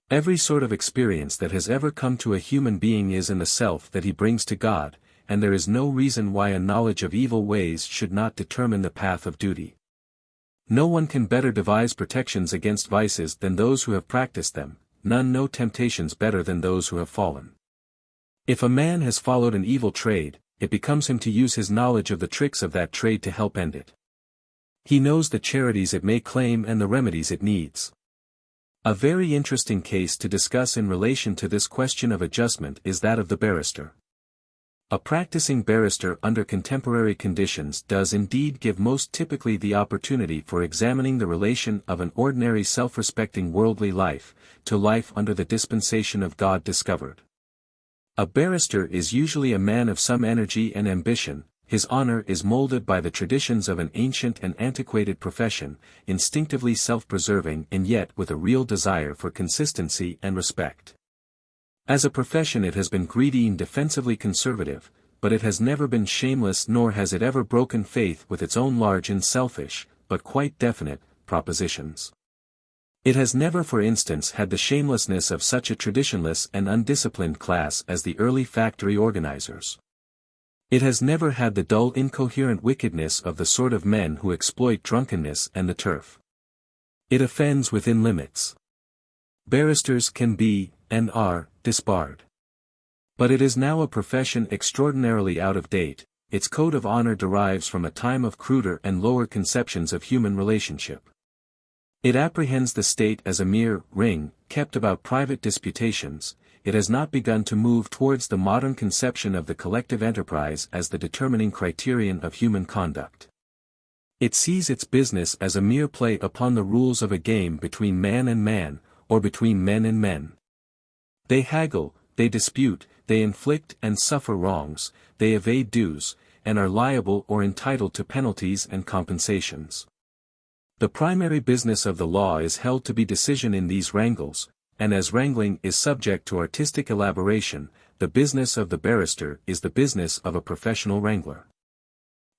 Every sort of experience that has ever come to a human being is in the self that he brings to God, and there is no reason why a knowledge of evil ways should not determine the path of duty. No one can better devise protections against vices than those who have practiced them, none know temptations better than those who have fallen. If a man has followed an evil trade, it becomes him to use his knowledge of the tricks of that trade to help end it. He knows the charities it may claim and the remedies it needs. A very interesting case to discuss in relation to this question of adjustment is that of the barrister. A practicing barrister under contemporary conditions does indeed give most typically the opportunity for examining the relation of an ordinary self-respecting worldly life, to life under the dispensation of God discovered. A barrister is usually a man of some energy and ambition, his honor is molded by the traditions of an ancient and antiquated profession, instinctively self-preserving and yet with a real desire for consistency and respect. As a profession it has been greedy and defensively conservative, but it has never been shameless nor has it ever broken faith with its own large and selfish, but quite definite, propositions. It has never for instance had the shamelessness of such a traditionless and undisciplined class as the early factory organizers. It has never had the dull incoherent wickedness of the sort of men who exploit drunkenness and the turf. It offends within limits. Barristers can be, and are, disbarred. But it is now a profession extraordinarily out of date, its code of honor derives from a time of cruder and lower conceptions of human relationship. It apprehends the state as a mere ring, kept about private disputations. It has not begun to move towards the modern conception of the collective enterprise as the determining criterion of human conduct. It sees its business as a mere play upon the rules of a game between man and man, or between men and men. They haggle, they dispute, they inflict and suffer wrongs, they evade dues, and are liable or entitled to penalties and compensations. The primary business of the law is held to be decision in these wrangles, and as wrangling is subject to artistic elaboration, the business of the barrister is the business of a professional wrangler.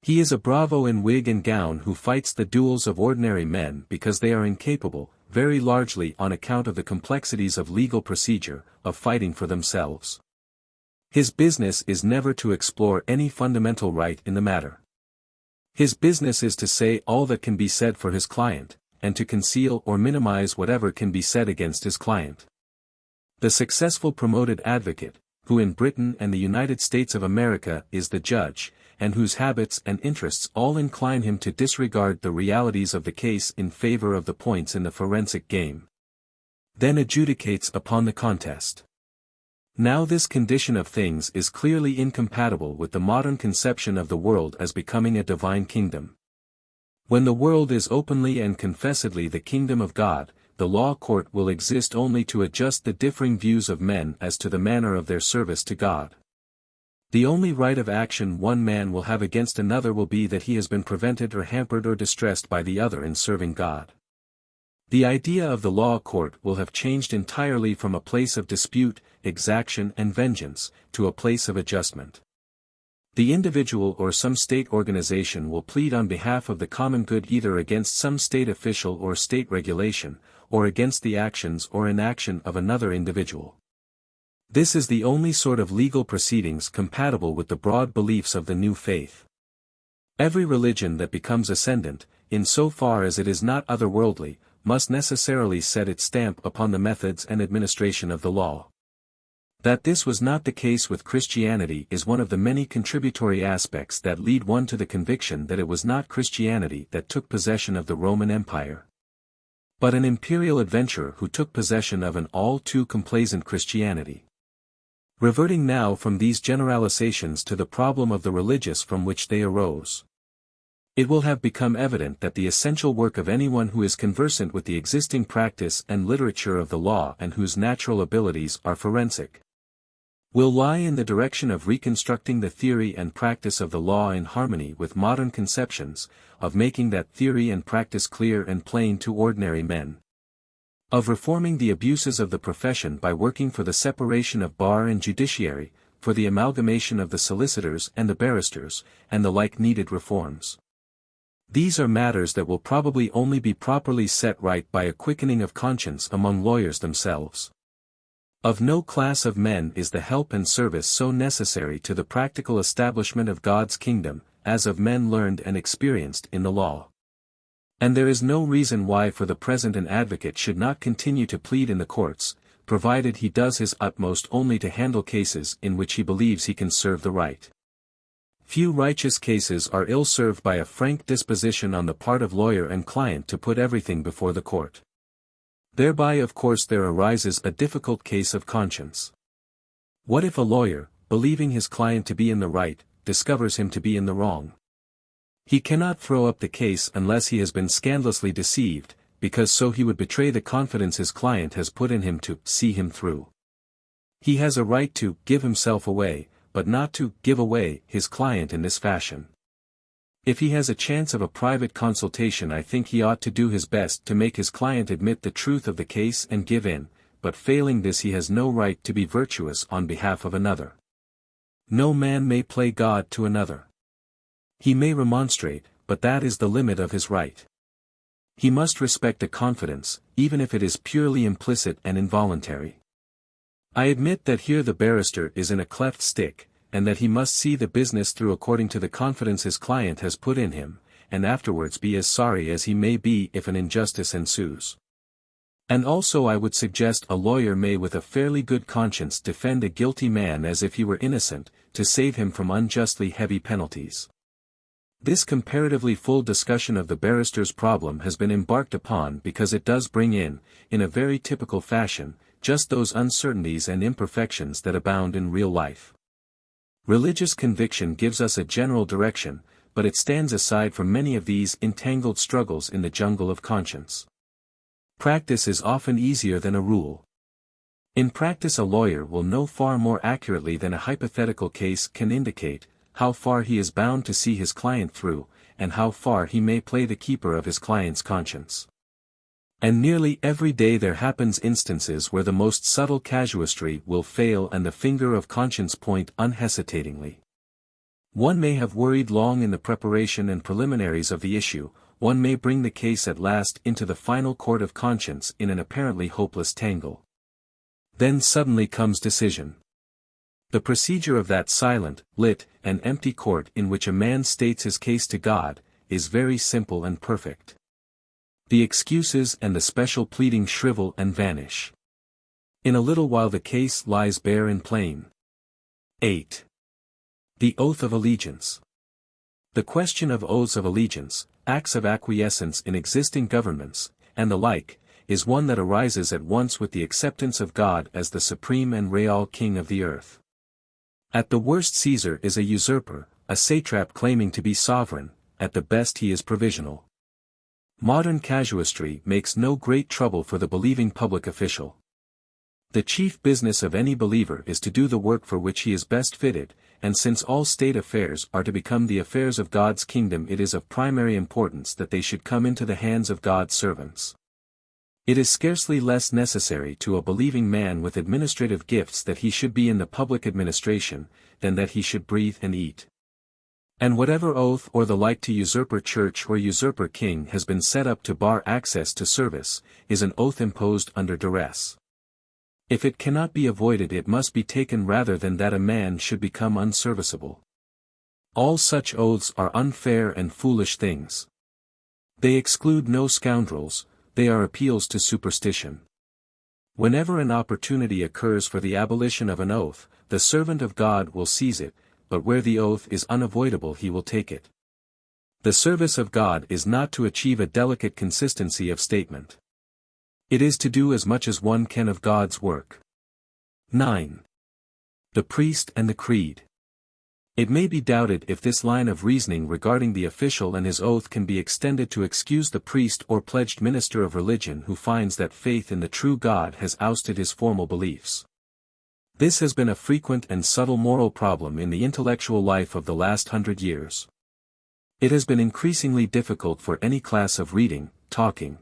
He is a bravo in wig and gown who fights the duels of ordinary men because they are incapable, very largely on account of the complexities of legal procedure, of fighting for themselves. His business is never to explore any fundamental right in the matter. His business is to say all that can be said for his client, and to conceal or minimize whatever can be said against his client. The successful promoted advocate, who in Britain and the United States of America is the judge, and whose habits and interests all incline him to disregard the realities of the case in favor of the points in the forensic game, then adjudicates upon the contest. Now this condition of things is clearly incompatible with the modern conception of the world as becoming a divine kingdom. When the world is openly and confessedly the kingdom of God, the law court will exist only to adjust the differing views of men as to the manner of their service to God. The only right of action one man will have against another will be that he has been prevented or hampered or distressed by the other in serving God. The idea of the law court will have changed entirely from a place of dispute, exaction and vengeance, to a place of adjustment. The individual or some state organization will plead on behalf of the common good either against some state official or state regulation, or against the actions or inaction of another individual. This is the only sort of legal proceedings compatible with the broad beliefs of the new faith. Every religion that becomes ascendant, in so far as it is not otherworldly, must necessarily set its stamp upon the methods and administration of the law. That this was not the case with Christianity is one of the many contributory aspects that lead one to the conviction that it was not Christianity that took possession of the Roman Empire, but an imperial adventurer who took possession of an all too complaisant Christianity. Reverting now from these generalizations to the problem of the religious from which they arose, it will have become evident that the essential work of anyone who is conversant with the existing practice and literature of the law and whose natural abilities are forensic, will lie in the direction of reconstructing the theory and practice of the law in harmony with modern conceptions, of making that theory and practice clear and plain to ordinary men. Of reforming the abuses of the profession by working for the separation of bar and judiciary, for the amalgamation of the solicitors and the barristers, and the like needed reforms. These are matters that will probably only be properly set right by a quickening of conscience among lawyers themselves. Of no class of men is the help and service so necessary to the practical establishment of God's kingdom, as of men learned and experienced in the law. And there is no reason why for the present an advocate should not continue to plead in the courts, provided he does his utmost only to handle cases in which he believes he can serve the right. Few righteous cases are ill-served by a frank disposition on the part of lawyer and client to put everything before the court. Thereby of course there arises a difficult case of conscience. What if a lawyer, believing his client to be in the right, discovers him to be in the wrong? He cannot throw up the case unless he has been scandalously deceived, because so he would betray the confidence his client has put in him to see him through. He has a right to give himself away, but not to give away his client in this fashion. If he has a chance of a private consultation, I think he ought to do his best to make his client admit the truth of the case and give in, but failing this he has no right to be virtuous on behalf of another. No man may play God to another. He may remonstrate, but that is the limit of his right. He must respect a confidence, even if it is purely implicit and involuntary. I admit that here the barrister is in a cleft stick, and that he must see the business through according to the confidence his client has put in him, and afterwards be as sorry as he may be if an injustice ensues. And also I would suggest a lawyer may with a fairly good conscience defend a guilty man as if he were innocent, to save him from unjustly heavy penalties. This comparatively full discussion of the barrister's problem has been embarked upon because it does bring in a very typical fashion, just those uncertainties and imperfections that abound in real life. Religious conviction gives us a general direction, but it stands aside from many of these entangled struggles in the jungle of conscience. Practice is often easier than a rule. In practice a lawyer will know far more accurately than a hypothetical case can indicate, how far he is bound to see his client through, and how far he may play the keeper of his client's conscience. And nearly every day there happens instances where the most subtle casuistry will fail and the finger of conscience point unhesitatingly. One may have worried long in the preparation and preliminaries of the issue, one may bring the case at last into the final court of conscience in an apparently hopeless tangle. Then suddenly comes decision. The procedure of that silent, lit, and empty court in which a man states his case to God, is very simple and perfect. The excuses and the special pleading shrivel and vanish. In a little while the case lies bare and plain. 8. The oath of allegiance. The question of oaths of allegiance, acts of acquiescence in existing governments, and the like, is one that arises at once with the acceptance of God as the supreme and real king of the earth. At the worst Caesar is a usurper, a satrap claiming to be sovereign, at the best he is provisional. Modern casuistry makes no great trouble for the believing public official. The chief business of any believer is to do the work for which he is best fitted, and since all state affairs are to become the affairs of God's kingdom, it is of primary importance that they should come into the hands of God's servants. It is scarcely less necessary to a believing man with administrative gifts that he should be in the public administration, than that he should breathe and eat. And whatever oath or the like to usurper church or usurper king has been set up to bar access to service, is an oath imposed under duress. If it cannot be avoided it must be taken rather than that a man should become unserviceable. All such oaths are unfair and foolish things. They exclude no scoundrels, they are appeals to superstition. Whenever an opportunity occurs for the abolition of an oath, the servant of God will seize it, but where the oath is unavoidable he will take it. The service of God is not to achieve a delicate consistency of statement. It is to do as much as one can of God's work. 9. The priest and the creed. It may be doubted if this line of reasoning regarding the official and his oath can be extended to excuse the priest or pledged minister of religion who finds that faith in the true God has ousted his formal beliefs. This has been a frequent and subtle moral problem in the intellectual life of the last 100 years. It has been increasingly difficult for any class of reading, talking,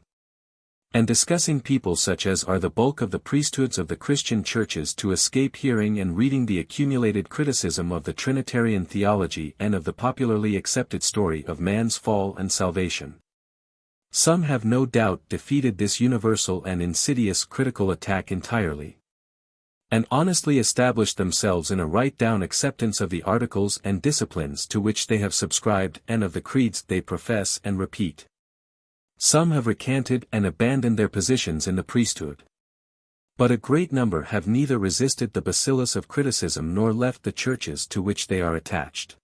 and discussing people such as are the bulk of the priesthoods of the Christian churches to escape hearing and reading the accumulated criticism of the Trinitarian theology and of the popularly accepted story of man's fall and salvation. Some have no doubt defeated this universal and insidious critical attack entirely, and honestly established themselves in a right-down acceptance of the articles and disciplines to which they have subscribed and of the creeds they profess and repeat. Some have recanted and abandoned their positions in the priesthood. But a great number have neither resisted the bacillus of criticism nor left the churches to which they are attached.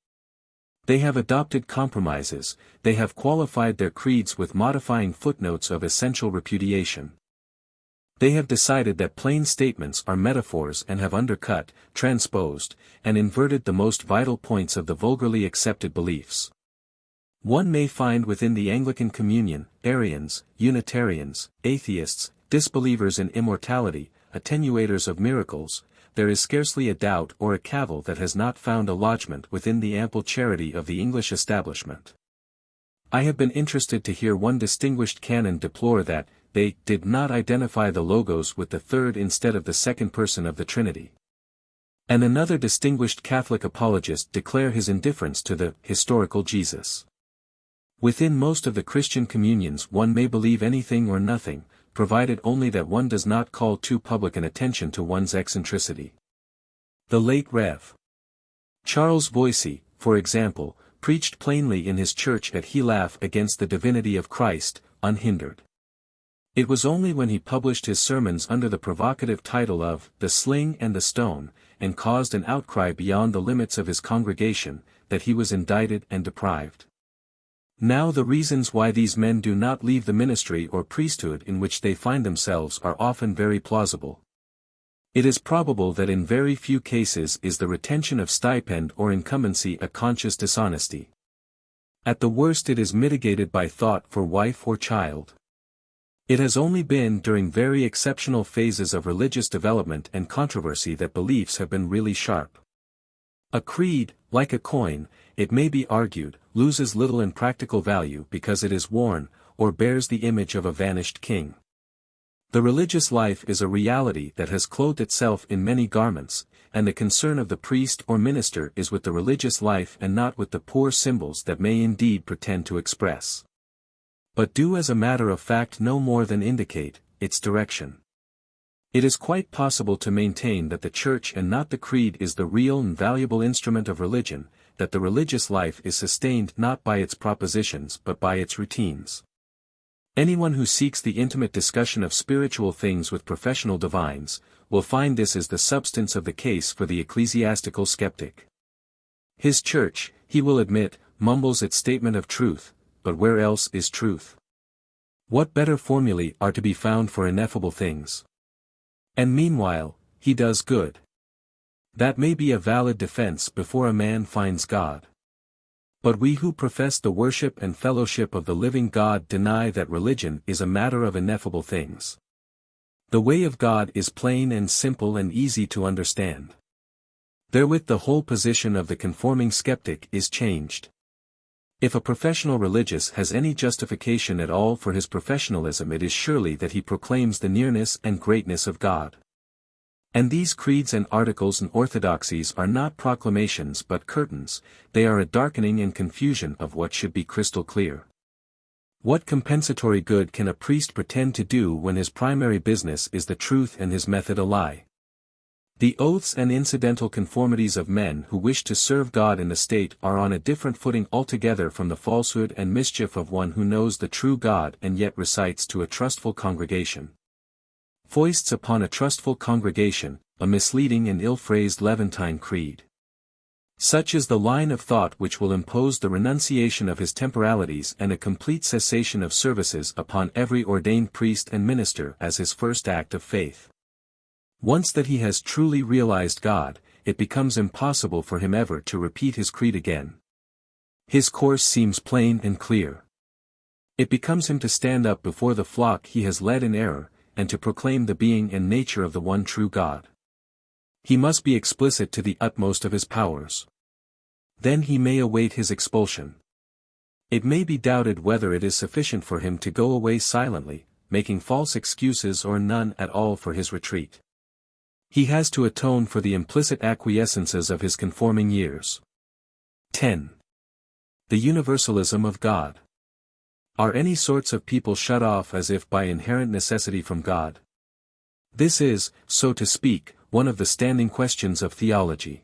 They have adopted compromises, they have qualified their creeds with modifying footnotes of essential repudiation. They have decided that plain statements are metaphors and have undercut, transposed, and inverted the most vital points of the vulgarly accepted beliefs. One may find within the Anglican Communion, Arians, Unitarians, atheists, disbelievers in immortality, attenuators of miracles, there is scarcely a doubt or a cavil that has not found a lodgment within the ample charity of the English establishment. I have been interested to hear one distinguished canon deplore that they did not identify the Logos with the third instead of the second person of the Trinity. And another distinguished Catholic apologist declare his indifference to the historical Jesus. Within most of the Christian communions one may believe anything or nothing, provided only that one does not call too public an attention to one's eccentricity. The late Rev. Charles Voysey, for example, preached plainly in his church at Helaf against the divinity of Christ, unhindered. It was only when he published his sermons under the provocative title of The Sling and the Stone, and caused an outcry beyond the limits of his congregation, that he was indicted and deprived. Now the reasons why these men do not leave the ministry or priesthood in which they find themselves are often very plausible. It is probable that in very few cases is the retention of stipend or incumbency a conscious dishonesty. At the worst it is mitigated by thought for wife or child. It has only been during very exceptional phases of religious development and controversy that beliefs have been really sharp. A creed, like a coin, it may be argued, loses little in practical value because it is worn, or bears the image of a vanished king. The religious life is a reality that has clothed itself in many garments, and the concern of the priest or minister is with the religious life and not with the poor symbols that may indeed pretend to express, but do as a matter of fact no more than indicate, its direction. It is quite possible to maintain that the Church and not the creed is the real and valuable instrument of religion, that the religious life is sustained not by its propositions but by its routines. Anyone who seeks the intimate discussion of spiritual things with professional divines, will find this is the substance of the case for the ecclesiastical skeptic. His church, he will admit, mumbles its statement of truth, but where else is truth? What better formulae are to be found for ineffable things? And meanwhile, he does good. That may be a valid defense before a man finds God. But we who profess the worship and fellowship of the living God deny that religion is a matter of ineffable things. The way of God is plain and simple and easy to understand. Therewith the whole position of the conforming skeptic is changed. If a professional religious has any justification at all for his professionalism, it is surely that he proclaims the nearness and greatness of God. And these creeds and articles and orthodoxies are not proclamations but curtains, they are a darkening and confusion of what should be crystal clear. What compensatory good can a priest pretend to do when his primary business is the truth and his method a lie? The oaths and incidental conformities of men who wish to serve God in the state are on a different footing altogether from the falsehood and mischief of one who knows the true God and yet recites to a trustful congregation. Foists upon a trustful congregation, a misleading and ill-phrased Levantine creed. Such is the line of thought which will impose the renunciation of his temporalities and a complete cessation of services upon every ordained priest and minister as his first act of faith. Once that he has truly realized God, it becomes impossible for him ever to repeat his creed again. His course seems plain and clear. It becomes him to stand up before the flock he has led in error, and to proclaim the being and nature of the one true God. He must be explicit to the utmost of his powers. Then he may await his expulsion. It may be doubted whether it is sufficient for him to go away silently, making false excuses or none at all for his retreat. He has to atone for the implicit acquiescences of his conforming years. 10. The universalism of God. Are any sorts of people shut off as if by inherent necessity from God? This is, so to speak, one of the standing questions of theology.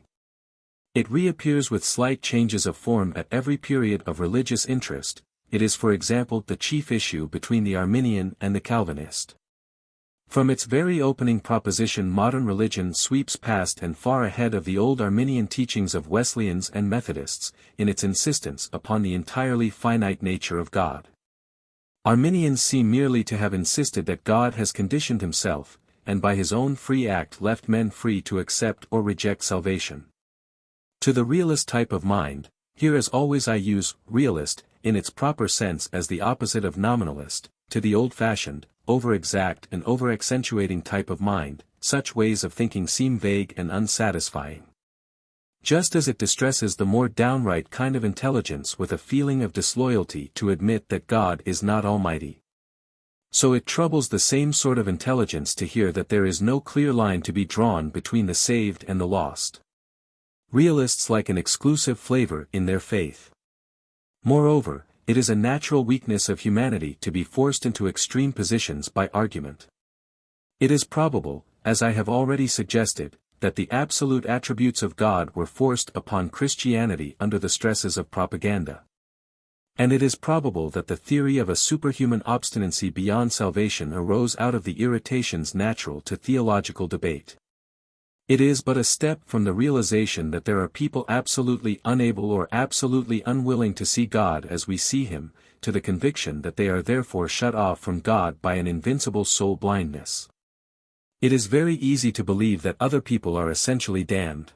It reappears with slight changes of form at every period of religious interest. It is, for example, the chief issue between the Arminian and the Calvinist. From its very opening proposition, modern religion sweeps past and far ahead of the old Arminian teachings of Wesleyans and Methodists, in its insistence upon the entirely finite nature of God. Arminians seem merely to have insisted that God has conditioned himself, and by his own free act left men free to accept or reject salvation. To the realist type of mind, here as always I use realist, in its proper sense as the opposite of nominalist, to the old-fashioned, over-exact and over-accentuating type of mind, such ways of thinking seem vague and unsatisfying. Just as it distresses the more downright kind of intelligence with a feeling of disloyalty to admit that God is not almighty, so it troubles the same sort of intelligence to hear that there is no clear line to be drawn between the saved and the lost. Realists like an exclusive flavor in their faith. Moreover, it is a natural weakness of humanity to be forced into extreme positions by argument. It is probable, as I have already suggested, that the absolute attributes of God were forced upon Christianity under the stresses of propaganda. And it is probable that the theory of a superhuman obstinacy beyond salvation arose out of the irritations natural to theological debate. It is but a step from the realization that there are people absolutely unable or absolutely unwilling to see God as we see him, to the conviction that they are therefore shut off from God by an invincible soul blindness. It is very easy to believe that other people are essentially damned.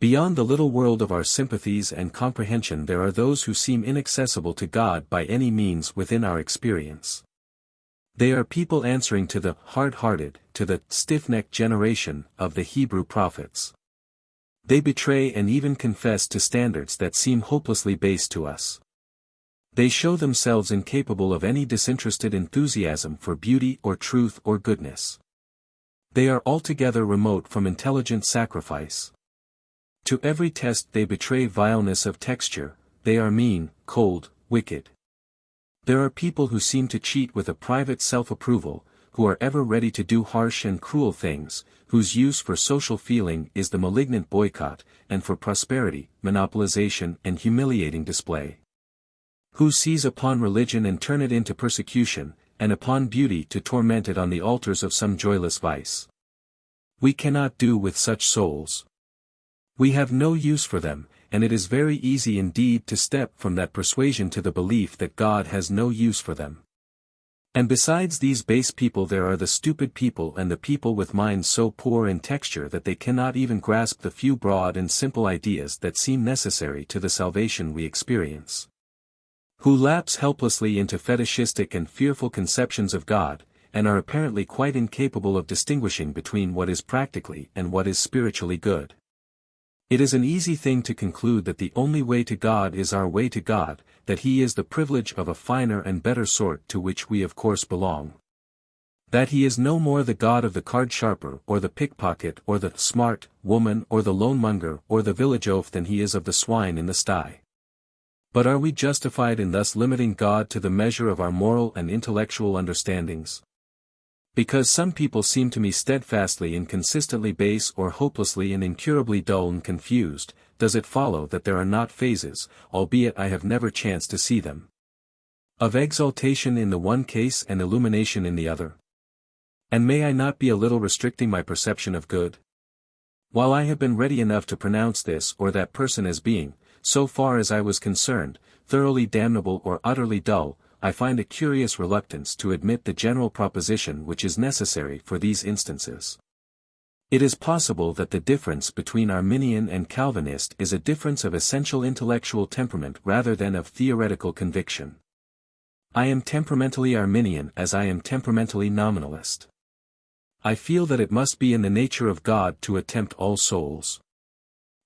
Beyond the little world of our sympathies and comprehension there are those who seem inaccessible to God by any means within our experience. They are people answering to the hard-hearted, to the stiff-necked generation of the Hebrew prophets. They betray and even confess to standards that seem hopelessly base to us. They show themselves incapable of any disinterested enthusiasm for beauty or truth or goodness. They are altogether remote from intelligent sacrifice. To every test they betray vileness of texture, they are mean, cold, wicked. There are people who seem to cheat with a private self-approval, who are ever ready to do harsh and cruel things, whose use for social feeling is the malignant boycott, and for prosperity, monopolization and humiliating display. Who seize upon religion and turn it into persecution, and upon beauty to torment it on the altars of some joyless vice. We cannot do with such souls. We have no use for them, and it is very easy indeed to step from that persuasion to the belief that God has no use for them. And besides these base people there are the stupid people and the people with minds so poor in texture that they cannot even grasp the few broad and simple ideas that seem necessary to the salvation we experience. Who lapse helplessly into fetishistic and fearful conceptions of God, and are apparently quite incapable of distinguishing between what is practically and what is spiritually good. It is an easy thing to conclude that the only way to God is our way to God, that he is the privilege of a finer and better sort to which we of course belong. That he is no more the God of the card sharper or the pickpocket or the smart woman or the loanmonger or the village oaf than he is of the swine in the sty. But are we justified in thus limiting God to the measure of our moral and intellectual understandings? Because some people seem to me steadfastly and consistently base or hopelessly and incurably dull and confused, does it follow that there are not phases, albeit I have never chanced to see them, of exaltation in the one case and illumination in the other? And may I not be a little restricting my perception of good? While I have been ready enough to pronounce this or that person as being, so far as I was concerned, thoroughly damnable or utterly dull, I find a curious reluctance to admit the general proposition which is necessary for these instances. It is possible that the difference between Arminian and Calvinist is a difference of essential intellectual temperament rather than of theoretical conviction. I am temperamentally Arminian as I am temperamentally nominalist. I feel that it must be in the nature of God to attempt all souls.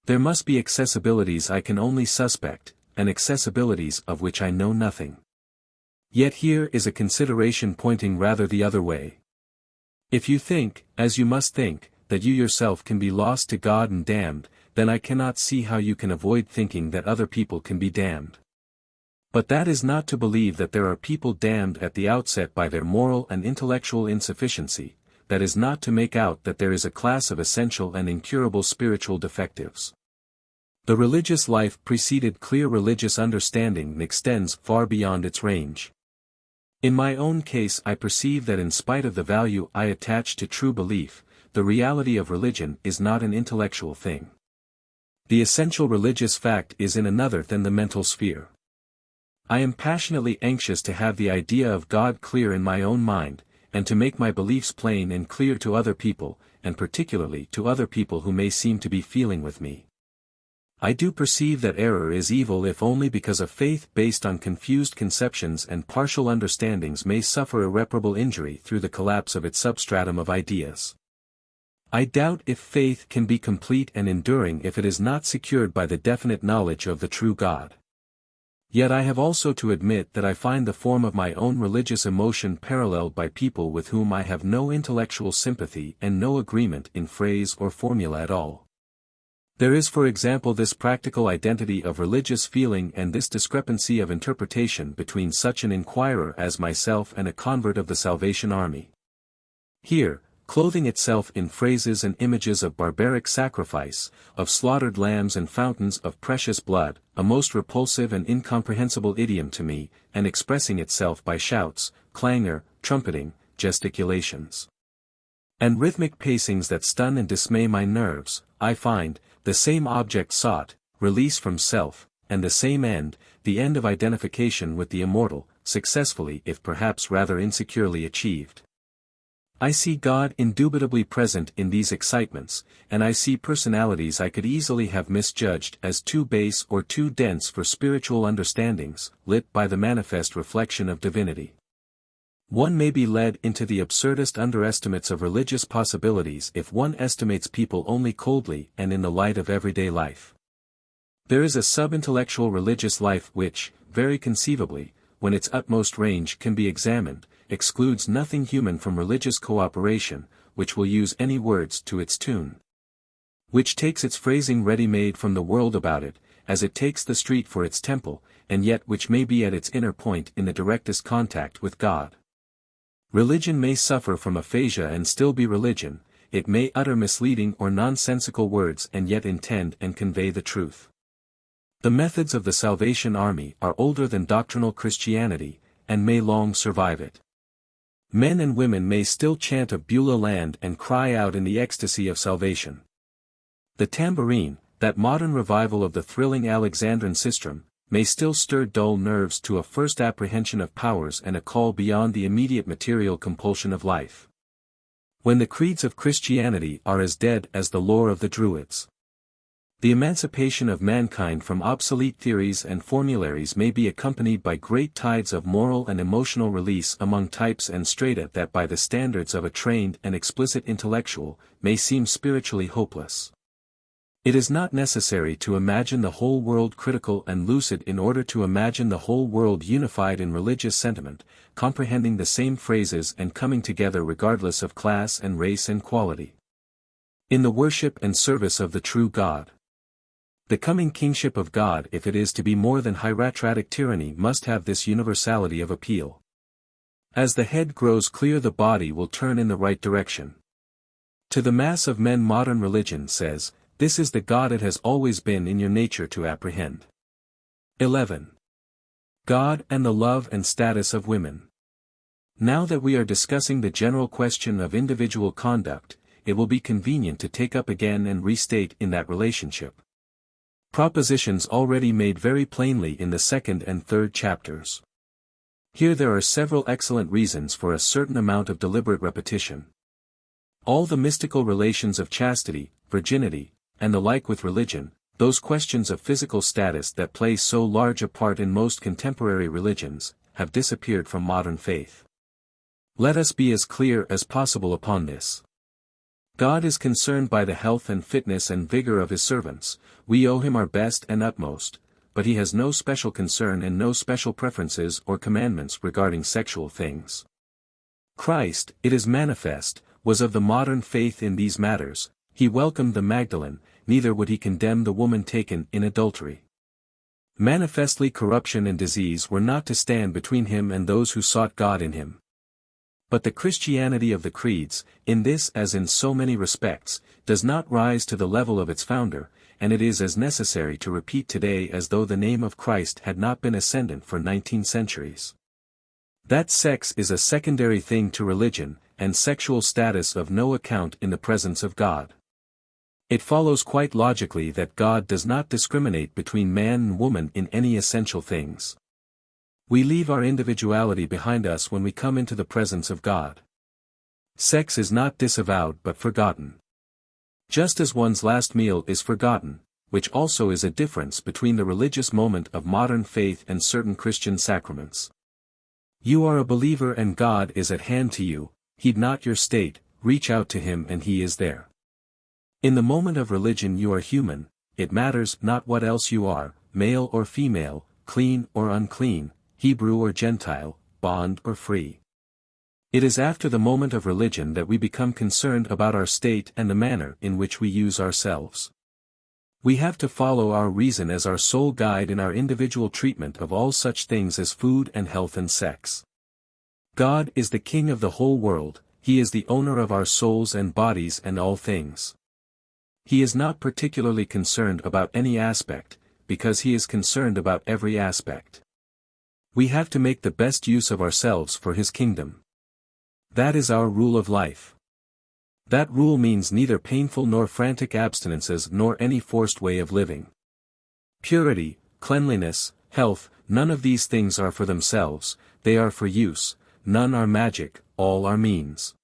There must be accessibilities I can only suspect, and accessibilities of which I know nothing. Yet here is a consideration pointing rather the other way. If you think, as you must think, that you yourself can be lost to God and damned, then I cannot see how you can avoid thinking that other people can be damned. But that is not to believe that there are people damned at the outset by their moral and intellectual insufficiency, that is not to make out that there is a class of essential and incurable spiritual defectives. The religious life preceded clear religious understanding and extends far beyond its range. In my own case I perceive that in spite of the value I attach to true belief, the reality of religion is not an intellectual thing. The essential religious fact is in another than the mental sphere. I am passionately anxious to have the idea of God clear in my own mind, and to make my beliefs plain and clear to other people, and particularly to other people who may seem to be feeling with me. I do perceive that error is evil if only because a faith based on confused conceptions and partial understandings may suffer irreparable injury through the collapse of its substratum of ideas. I doubt if faith can be complete and enduring if it is not secured by the definite knowledge of the true God. Yet I have also to admit that I find the form of my own religious emotion paralleled by people with whom I have no intellectual sympathy and no agreement in phrase or formula at all. There is for example this practical identity of religious feeling and this discrepancy of interpretation between such an inquirer as myself and a convert of the Salvation Army. Here, clothing itself in phrases and images of barbaric sacrifice, of slaughtered lambs and fountains of precious blood, a most repulsive and incomprehensible idiom to me, and expressing itself by shouts, clangor, trumpeting, gesticulations, and rhythmic pacings that stun and dismay my nerves, I find, the same object sought, release from self, and the same end, the end of identification with the immortal, successfully if perhaps rather insecurely achieved. I see God indubitably present in these excitements, and I see personalities I could easily have misjudged as too base or too dense for spiritual understandings, lit by the manifest reflection of divinity. One may be led into the absurdest underestimates of religious possibilities if one estimates people only coldly and in the light of everyday life. There is a sub-intellectual religious life which, very conceivably, when its utmost range can be examined, excludes nothing human from religious cooperation, which will use any words to its tune, which takes its phrasing ready-made from the world about it, as it takes the street for its temple, and yet which may be at its inner point in the directest contact with God. Religion may suffer from aphasia and still be religion, it may utter misleading or nonsensical words and yet intend and convey the truth. The methods of the Salvation Army are older than doctrinal Christianity, and may long survive it. Men and women may still chant of Beulah land and cry out in the ecstasy of salvation. The tambourine, that modern revival of the thrilling Alexandrine sistrum, may still stir dull nerves to a first apprehension of powers and a call beyond the immediate material compulsion of life. When the creeds of Christianity are as dead as the lore of the Druids. The emancipation of mankind from obsolete theories and formularies may be accompanied by great tides of moral and emotional release among types and strata that by the standards of a trained and explicit intellectual, may seem spiritually hopeless. It is not necessary to imagine the whole world critical and lucid in order to imagine the whole world unified in religious sentiment, comprehending the same phrases and coming together regardless of class and race and quality, in the worship and service of the true God. The coming kingship of God, if it is to be more than hieratic tyranny, must have this universality of appeal. As the head grows clear, the body will turn in the right direction. To the mass of men modern religion says, this is the God it has always been in your nature to apprehend. 11. God and the love and status of women. Now that we are discussing the general question of individual conduct, it will be convenient to take up again and restate in that relationship propositions already made very plainly in the second and third chapters. Here there are several excellent reasons for a certain amount of deliberate repetition. All the mystical relations of chastity, virginity, and the like with religion, those questions of physical status that play so large a part in most contemporary religions, have disappeared from modern faith. Let us be as clear as possible upon this. God is concerned by the health and fitness and vigor of his servants, we owe him our best and utmost, but he has no special concern and no special preferences or commandments regarding sexual things. Christ, it is manifest, was of the modern faith in these matters. He welcomed the Magdalene, neither would he condemn the woman taken in adultery. Manifestly corruption and disease were not to stand between him and those who sought God in him. But the Christianity of the creeds, in this as in so many respects, does not rise to the level of its founder, and it is as necessary to repeat today as though the name of Christ had not been ascendant for 19 centuries. That sex is a secondary thing to religion, and sexual status of no account in the presence of God. It follows quite logically that God does not discriminate between man and woman in any essential things. We leave our individuality behind us when we come into the presence of God. Sex is not disavowed but forgotten. Just as one's last meal is forgotten, which also is a difference between the religious moment of modern faith and certain Christian sacraments. You are a believer and God is at hand to you, heed not your state, reach out to him and he is there. In the moment of religion you are human, it matters not what else you are, male or female, clean or unclean, Hebrew or Gentile, bond or free. It is after the moment of religion that we become concerned about our state and the manner in which we use ourselves. We have to follow our reason as our sole guide in our individual treatment of all such things as food and health and sex. God is the King of the whole world, he is the owner of our souls and bodies and all things. He is not particularly concerned about any aspect, because he is concerned about every aspect. We have to make the best use of ourselves for his kingdom. That is our rule of life. That rule means neither painful nor frantic abstinences nor any forced way of living. Purity, cleanliness, health, none of these things are for themselves, they are for use, none are magic, all are means.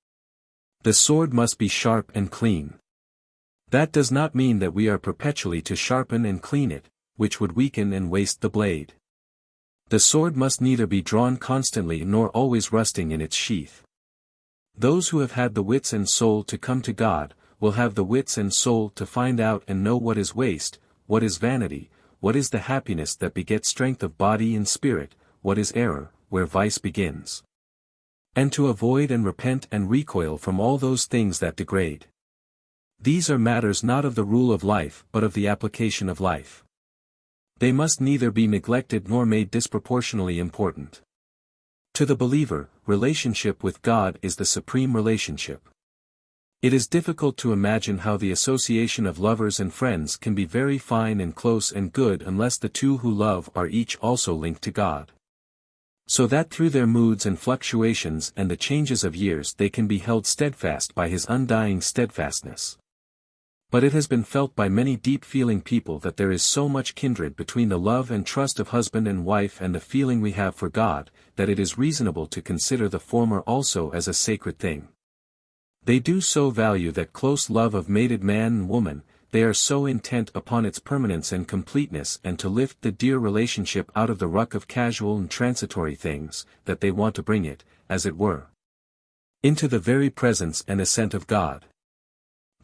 The sword must be sharp and clean. That does not mean that we are perpetually to sharpen and clean it, which would weaken and waste the blade. The sword must neither be drawn constantly nor always rusting in its sheath. Those who have had the wits and soul to come to God, will have the wits and soul to find out and know what is waste, what is vanity, what is the happiness that begets strength of body and spirit, what is error, where vice begins. And to avoid and repent and recoil from all those things that degrade. These are matters not of the rule of life but of the application of life. They must neither be neglected nor made disproportionately important. To the believer, relationship with God is the supreme relationship. It is difficult to imagine how the association of lovers and friends can be very fine and close and good unless the two who love are each also linked to God. So that through their moods and fluctuations and the changes of years they can be held steadfast by his undying steadfastness. But it has been felt by many deep-feeling people that there is so much kindred between the love and trust of husband and wife and the feeling we have for God, that it is reasonable to consider the former also as a sacred thing. They do so value that close love of mated man and woman, they are so intent upon its permanence and completeness and to lift the dear relationship out of the ruck of casual and transitory things, that they want to bring it, as it were, into the very presence and assent of God.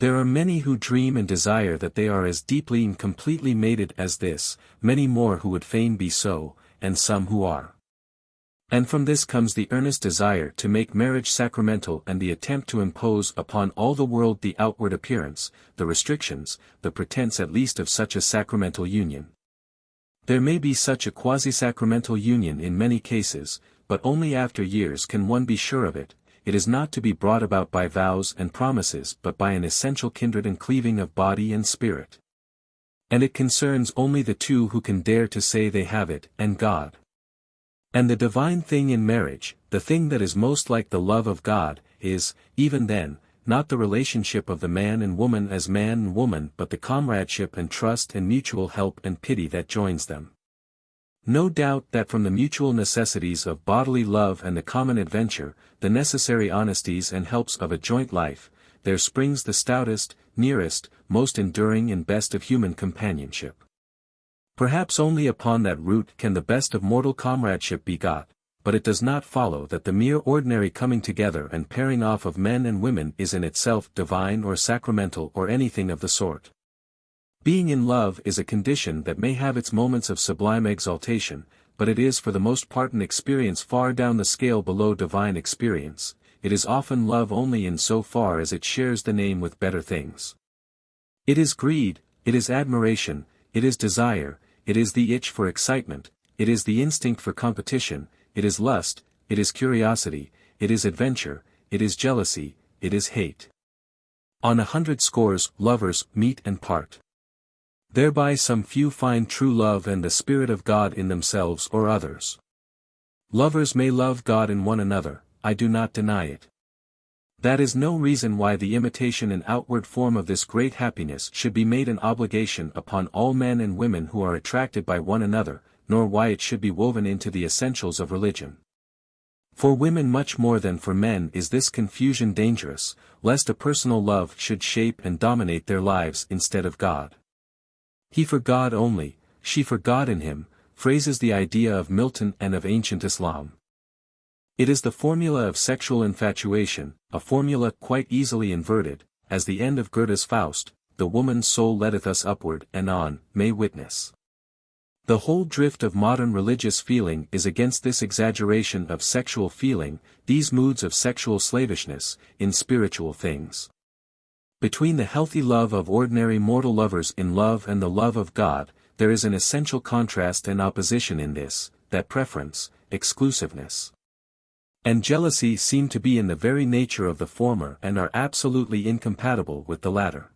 There are many who dream and desire that they are as deeply and completely mated as this, many more who would fain be so, and some who are. And from this comes the earnest desire to make marriage sacramental and the attempt to impose upon all the world the outward appearance, the restrictions, the pretense at least of such a sacramental union. There may be such a quasi-sacramental union in many cases, but only after years can one be sure of it. It is not to be brought about by vows and promises but by an essential kindred and cleaving of body and spirit. And it concerns only the two who can dare to say they have it, and God. And the divine thing in marriage, the thing that is most like the love of God, is, even then, not the relationship of the man and woman as man and woman but the comradeship and trust and mutual help and pity that joins them. No doubt that from the mutual necessities of bodily love and the common adventure, the necessary honesties and helps of a joint life, there springs the stoutest, nearest, most enduring and best of human companionship. Perhaps only upon that root can the best of mortal comradeship be got, but it does not follow that the mere ordinary coming together and pairing off of men and women is in itself divine or sacramental or anything of the sort. Being in love is a condition that may have its moments of sublime exaltation, but it is for the most part an experience far down the scale below divine experience. It is often love only in so far as it shares the name with better things. It is greed, it is admiration, it is desire, it is the itch for excitement, it is the instinct for competition, it is lust, it is curiosity, it is adventure, it is jealousy, it is hate. On 100 scores, lovers meet and part. Thereby some few find true love and the Spirit of God in themselves or others. Lovers may love God in one another, I do not deny it. That is no reason why the imitation and outward form of this great happiness should be made an obligation upon all men and women who are attracted by one another, nor why it should be woven into the essentials of religion. For women much more than for men is this confusion dangerous, lest a personal love should shape and dominate their lives instead of God. He for God only, she for God in him, phrases the idea of Milton and of ancient Islam. It is the formula of sexual infatuation, a formula quite easily inverted, as the end of Goethe's Faust, the woman's soul leadeth us upward and on, may witness. The whole drift of modern religious feeling is against this exaggeration of sexual feeling, these moods of sexual slavishness, in spiritual things. Between the healthy love of ordinary mortal lovers in love and the love of God, there is an essential contrast and opposition in this, that preference, exclusiveness, and jealousy seem to be in the very nature of the former and are absolutely incompatible with the latter.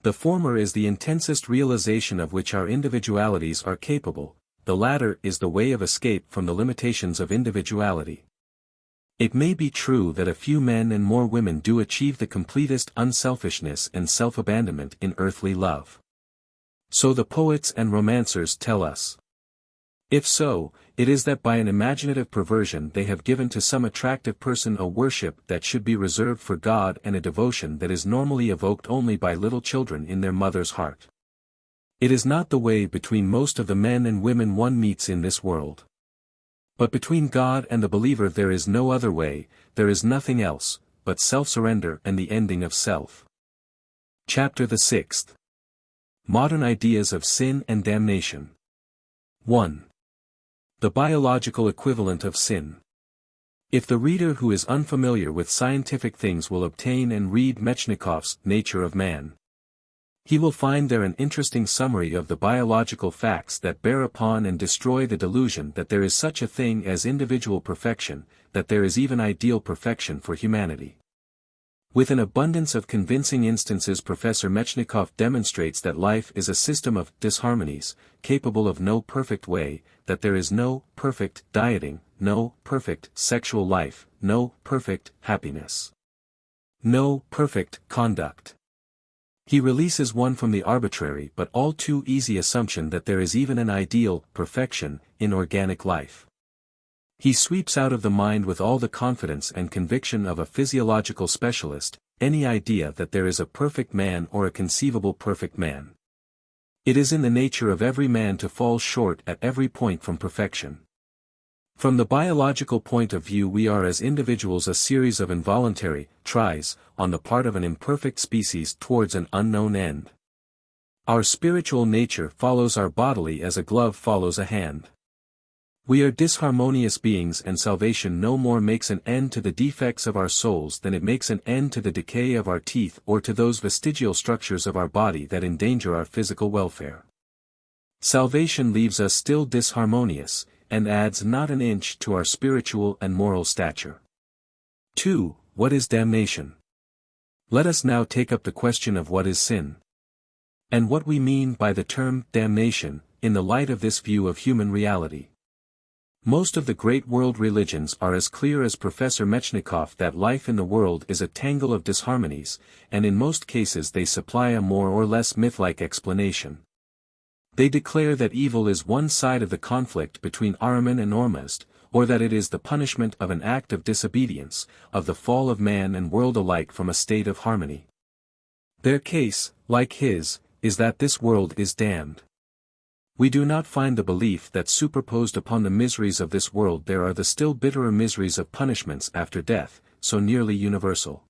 The former is the intensest realization of which our individualities are capable, the latter is the way of escape from the limitations of individuality. It may be true that a few men and more women do achieve the completest unselfishness and self-abandonment in earthly love. So the poets and romancers tell us. If so, it is that by an imaginative perversion they have given to some attractive person a worship that should be reserved for God and a devotion that is normally evoked only by little children in their mother's heart. It is not the way between most of the men and women one meets in this world. But between God and the believer there is no other way, there is nothing else, but self-surrender and the ending of self. Chapter the 6th. Modern Ideas of Sin and Damnation. 1. The biological equivalent of sin. If the reader who is unfamiliar with scientific things will obtain and read Metchnikoff's Nature of Man, he will find there an interesting summary of the biological facts that bear upon and destroy the delusion that there is such a thing as individual perfection, that there is even ideal perfection for humanity. With an abundance of convincing instances Professor Metchnikoff demonstrates that life is a system of disharmonies, capable of no perfect way, that there is no perfect dieting, no perfect sexual life, no perfect happiness, no perfect conduct. He releases one from the arbitrary but all too easy assumption that there is even an ideal perfection in organic life. He sweeps out of the mind with all the confidence and conviction of a physiological specialist, any idea that there is a perfect man or a conceivable perfect man. It is in the nature of every man to fall short at every point from perfection. From the biological point of view we are as individuals a series of involuntary tries, on the part of an imperfect species towards an unknown end. Our spiritual nature follows our bodily as a glove follows a hand. We are disharmonious beings and salvation no more makes an end to the defects of our souls than it makes an end to the decay of our teeth or to those vestigial structures of our body that endanger our physical welfare. Salvation leaves us still disharmonious, and adds not an inch to our spiritual and moral stature. 2. What is damnation? Let us now take up the question of what is sin, and what we mean by the term damnation, in the light of this view of human reality. Most of the great world religions are as clear as Professor Metchnikoff that life in the world is a tangle of disharmonies, and in most cases they supply a more or less myth-like explanation. They declare that evil is one side of the conflict between Ahriman and Ormuzd, or that it is the punishment of an act of disobedience, of the fall of man and world alike from a state of harmony. Their case, like his, is that this world is damned. We do not find the belief that superposed upon the miseries of this world there are the still bitterer miseries of punishments after death, so nearly universal.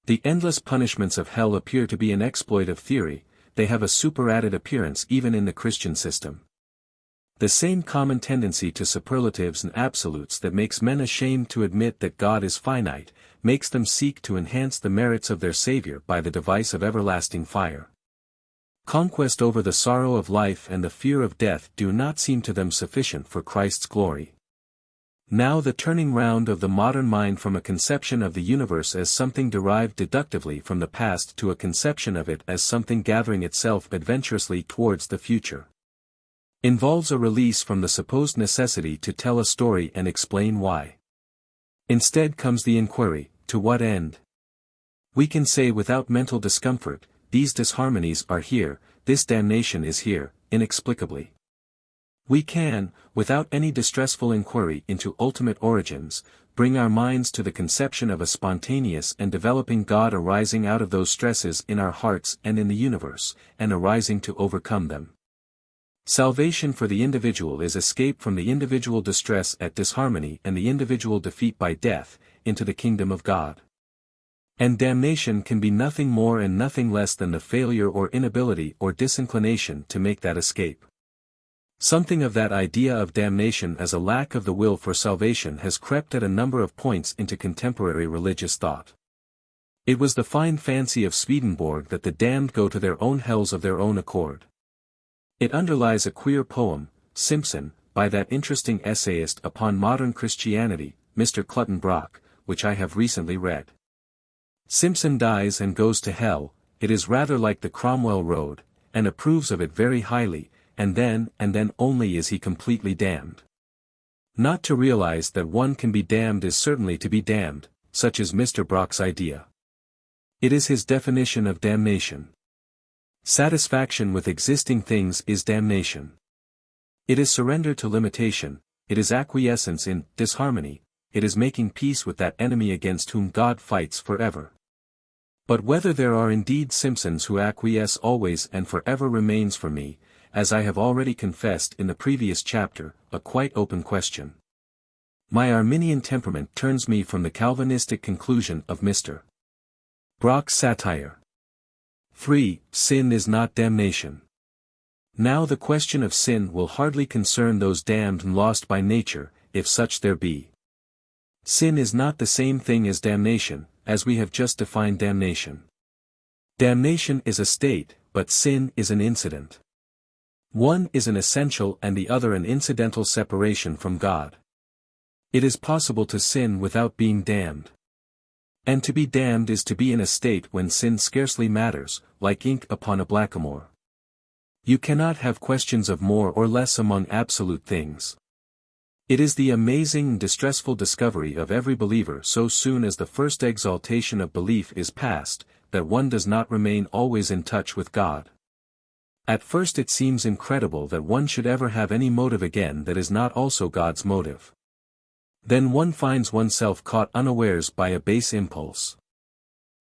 The endless punishments of hell appear to be an exploit of theory, they have a superadded appearance even in the Christian system. The same common tendency to superlatives and absolutes that makes men ashamed to admit that God is finite, makes them seek to enhance the merits of their Savior by the device of everlasting fire. Conquest over the sorrow of life and the fear of death do not seem to them sufficient for Christ's glory. Now the turning round of the modern mind from a conception of the universe as something derived deductively from the past to a conception of it as something gathering itself adventurously towards the future, involves a release from the supposed necessity to tell a story and explain why. Instead comes the inquiry, to what end? We can say without mental discomfort, these disharmonies are here, this damnation is here, inexplicably. We can, without any distressful inquiry into ultimate origins, bring our minds to the conception of a spontaneous and developing God arising out of those stresses in our hearts and in the universe, and arising to overcome them. Salvation for the individual is escape from the individual distress at disharmony and the individual defeat by death, into the kingdom of God. And damnation can be nothing more and nothing less than the failure or inability or disinclination to make that escape. Something of that idea of damnation as a lack of the will for salvation has crept at a number of points into contemporary religious thought. It was the fine fancy of Swedenborg that the damned go to their own hells of their own accord. It underlies a queer poem, Simpson, by that interesting essayist upon modern Christianity, Mr. Clutton Brock, which I have recently read. Simpson dies and goes to hell, it is rather like the Cromwell Road, and approves of it very highly, and then only is he completely damned. Not to realize that one can be damned is certainly to be damned, such is Mr. Brock's idea. It is his definition of damnation. Satisfaction with existing things is damnation. It is surrender to limitation, it is acquiescence in disharmony, it is making peace with that enemy against whom God fights forever. But whether there are indeed Simpsons who acquiesce always and forever remains for me, as I have already confessed in the previous chapter, a quite open question. My Arminian temperament turns me from the Calvinistic conclusion of Mr. Brock's satire. 3. Sin is not damnation. Now the question of sin will hardly concern those damned and lost by nature, if such there be. Sin is not the same thing as damnation, as we have just defined damnation. Damnation is a state, but sin is an incident. One is an essential and the other an incidental separation from God. It is possible to sin without being damned. And to be damned is to be in a state when sin scarcely matters, like ink upon a blackamoor. You cannot have questions of more or less among absolute things. It is the amazing and distressful discovery of every believer so soon as the first exaltation of belief is past, that one does not remain always in touch with God. At first it seems incredible that one should ever have any motive again that is not also God's motive. Then one finds oneself caught unawares by a base impulse.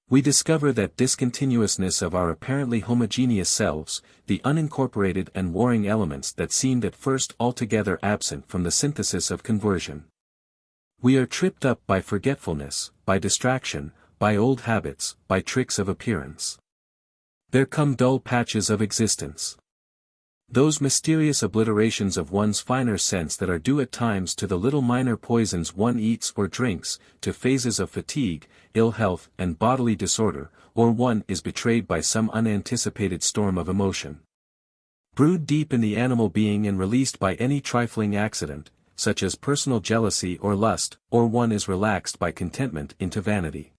We discover that discontinuousness of our apparently homogeneous selves, the unincorporated and warring elements that seemed at first altogether absent from the synthesis of conversion. We are tripped up by forgetfulness, by distraction, by old habits, by tricks of appearance. There come dull patches of existence. Those mysterious obliterations of one's finer sense that are due at times to the little minor poisons one eats or drinks, to phases of fatigue, ill health and bodily disorder, or one is betrayed by some unanticipated storm of emotion. Brewed deep in the animal being and released by any trifling accident, such as personal jealousy or lust, or one is relaxed by contentment into vanity.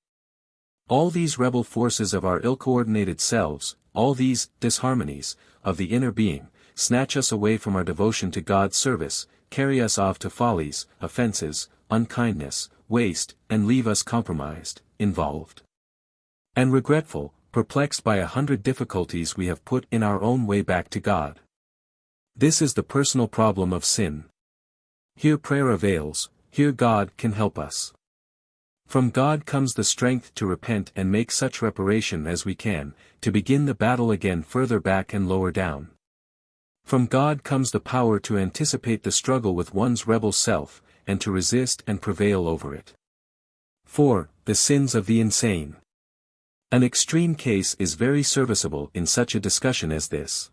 All these rebel forces of our ill-coordinated selves, all these disharmonies of the inner being, snatch us away from our devotion to God's service, carry us off to follies, offenses, unkindness, waste, and leave us compromised, involved, and regretful, perplexed by 100 difficulties we have put in our own way back to God. This is the personal problem of sin. Here prayer avails, here God can help us. From God comes the strength to repent and make such reparation as we can, to begin the battle again further back and lower down. From God comes the power to anticipate the struggle with one's rebel self, and to resist and prevail over it. 4. The sins of the insane. An extreme case is very serviceable in such a discussion as this.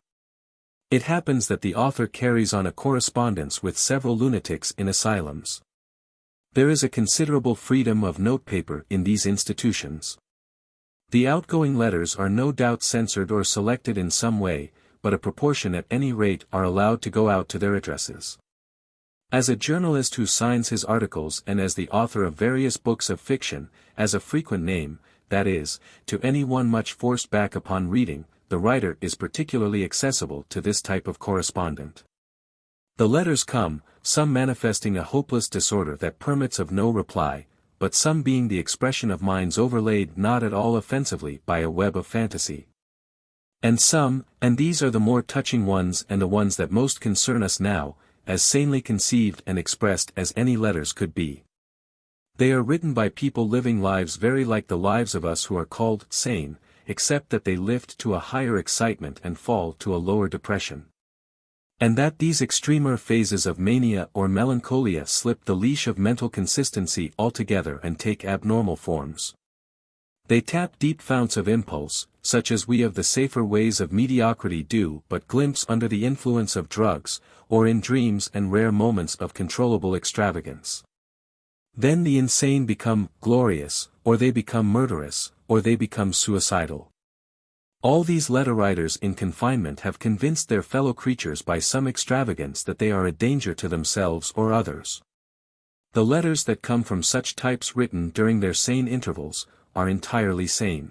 It happens that the author carries on a correspondence with several lunatics in asylums. There is a considerable freedom of notepaper in these institutions. The outgoing letters are no doubt censored or selected in some way, but a proportion at any rate are allowed to go out to their addresses. As a journalist who signs his articles and as the author of various books of fiction, as a frequent name, that is, to any one much forced back upon reading, the writer is particularly accessible to this type of correspondent. The letters come, some manifesting a hopeless disorder that permits of no reply, but some being the expression of minds overlaid not at all offensively by a web of fantasy. And some, and these are the more touching ones and the ones that most concern us now, as sanely conceived and expressed as any letters could be. They are written by people living lives very like the lives of us who are called sane, except that they lift to a higher excitement and fall to a lower depression. And that these extremer phases of mania or melancholia slip the leash of mental consistency altogether and take abnormal forms. They tap deep founts of impulse, such as we of the safer ways of mediocrity do but glimpse under the influence of drugs, or in dreams and rare moments of controllable extravagance. Then the insane become glorious, or they become murderous, or they become suicidal. All these letter writers in confinement have convinced their fellow creatures by some extravagance that they are a danger to themselves or others. The letters that come from such types written during their sane intervals, are entirely sane.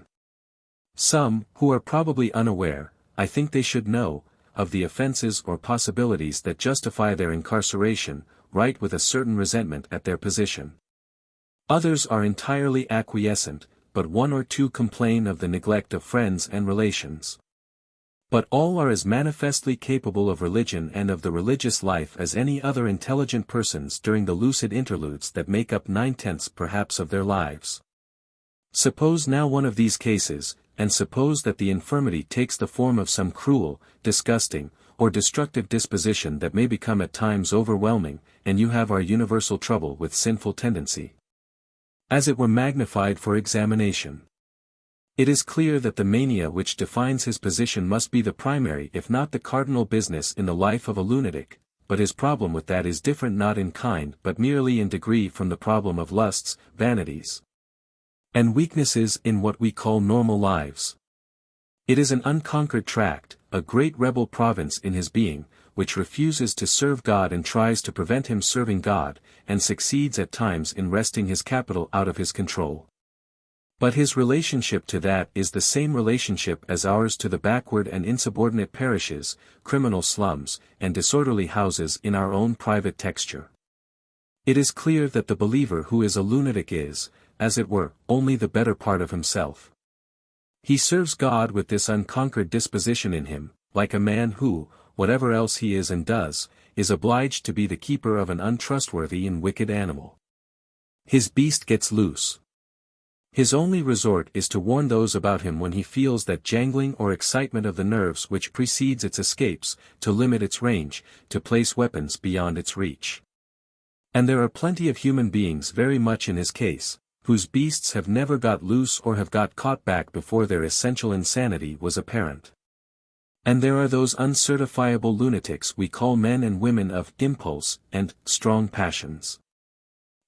Some, who are probably unaware, I think they should know, of the offenses or possibilities that justify their incarceration, write with a certain resentment at their position. Others are entirely acquiescent, but one or two complain of the neglect of friends and relations. But all are as manifestly capable of religion and of the religious life as any other intelligent persons during the lucid interludes that make up 9/10 perhaps of their lives. Suppose now one of these cases, and suppose that the infirmity takes the form of some cruel, disgusting, or destructive disposition that may become at times overwhelming, and you have our universal trouble with sinful tendency, as it were magnified for examination. It is clear that the mania which defines his position must be the primary if not the cardinal business in the life of a lunatic, but his problem with that is different not in kind but merely in degree from the problem of lusts, vanities, and weaknesses in what we call normal lives. It is an unconquered tract, a great rebel province in his being, which refuses to serve God and tries to prevent him serving God, and succeeds at times in wresting his capital out of his control. But his relationship to that is the same relationship as ours to the backward and insubordinate parishes, criminal slums, and disorderly houses in our own private texture. It is clear that the believer who is a lunatic is, as it were, only the better part of himself. He serves God with this unconquered disposition in him, like a man who, whatever else he is and does, is obliged to be the keeper of an untrustworthy and wicked animal. His beast gets loose. His only resort is to warn those about him when he feels that jangling or excitement of the nerves which precedes its escapes, to limit its range, to place weapons beyond its reach. And there are plenty of human beings very much in his case, whose beasts have never got loose or have got caught back before their essential insanity was apparent. And there are those uncertifiable lunatics we call men and women of impulse and strong passions.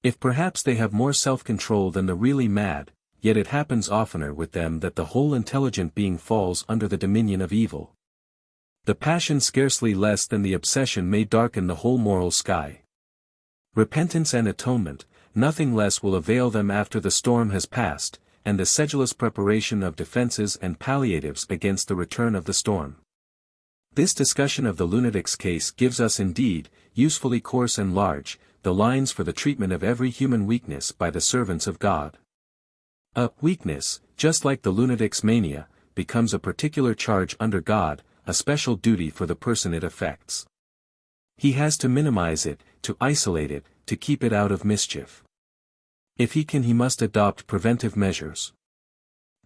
If perhaps they have more self-control than the really mad, yet it happens oftener with them that the whole intelligent being falls under the dominion of evil. The passion scarcely less than the obsession may darken the whole moral sky. Repentance and atonement, nothing less will avail them after the storm has passed, and the sedulous preparation of defenses and palliatives against the return of the storm. This discussion of the lunatic's case gives us indeed, usefully coarse and large, the lines for the treatment of every human weakness by the servants of God. A weakness, just like the lunatic's mania, becomes a particular charge under God, a special duty for the person it affects. He has to minimize it, to isolate it, to keep it out of mischief. If he can, he must adopt preventive measures.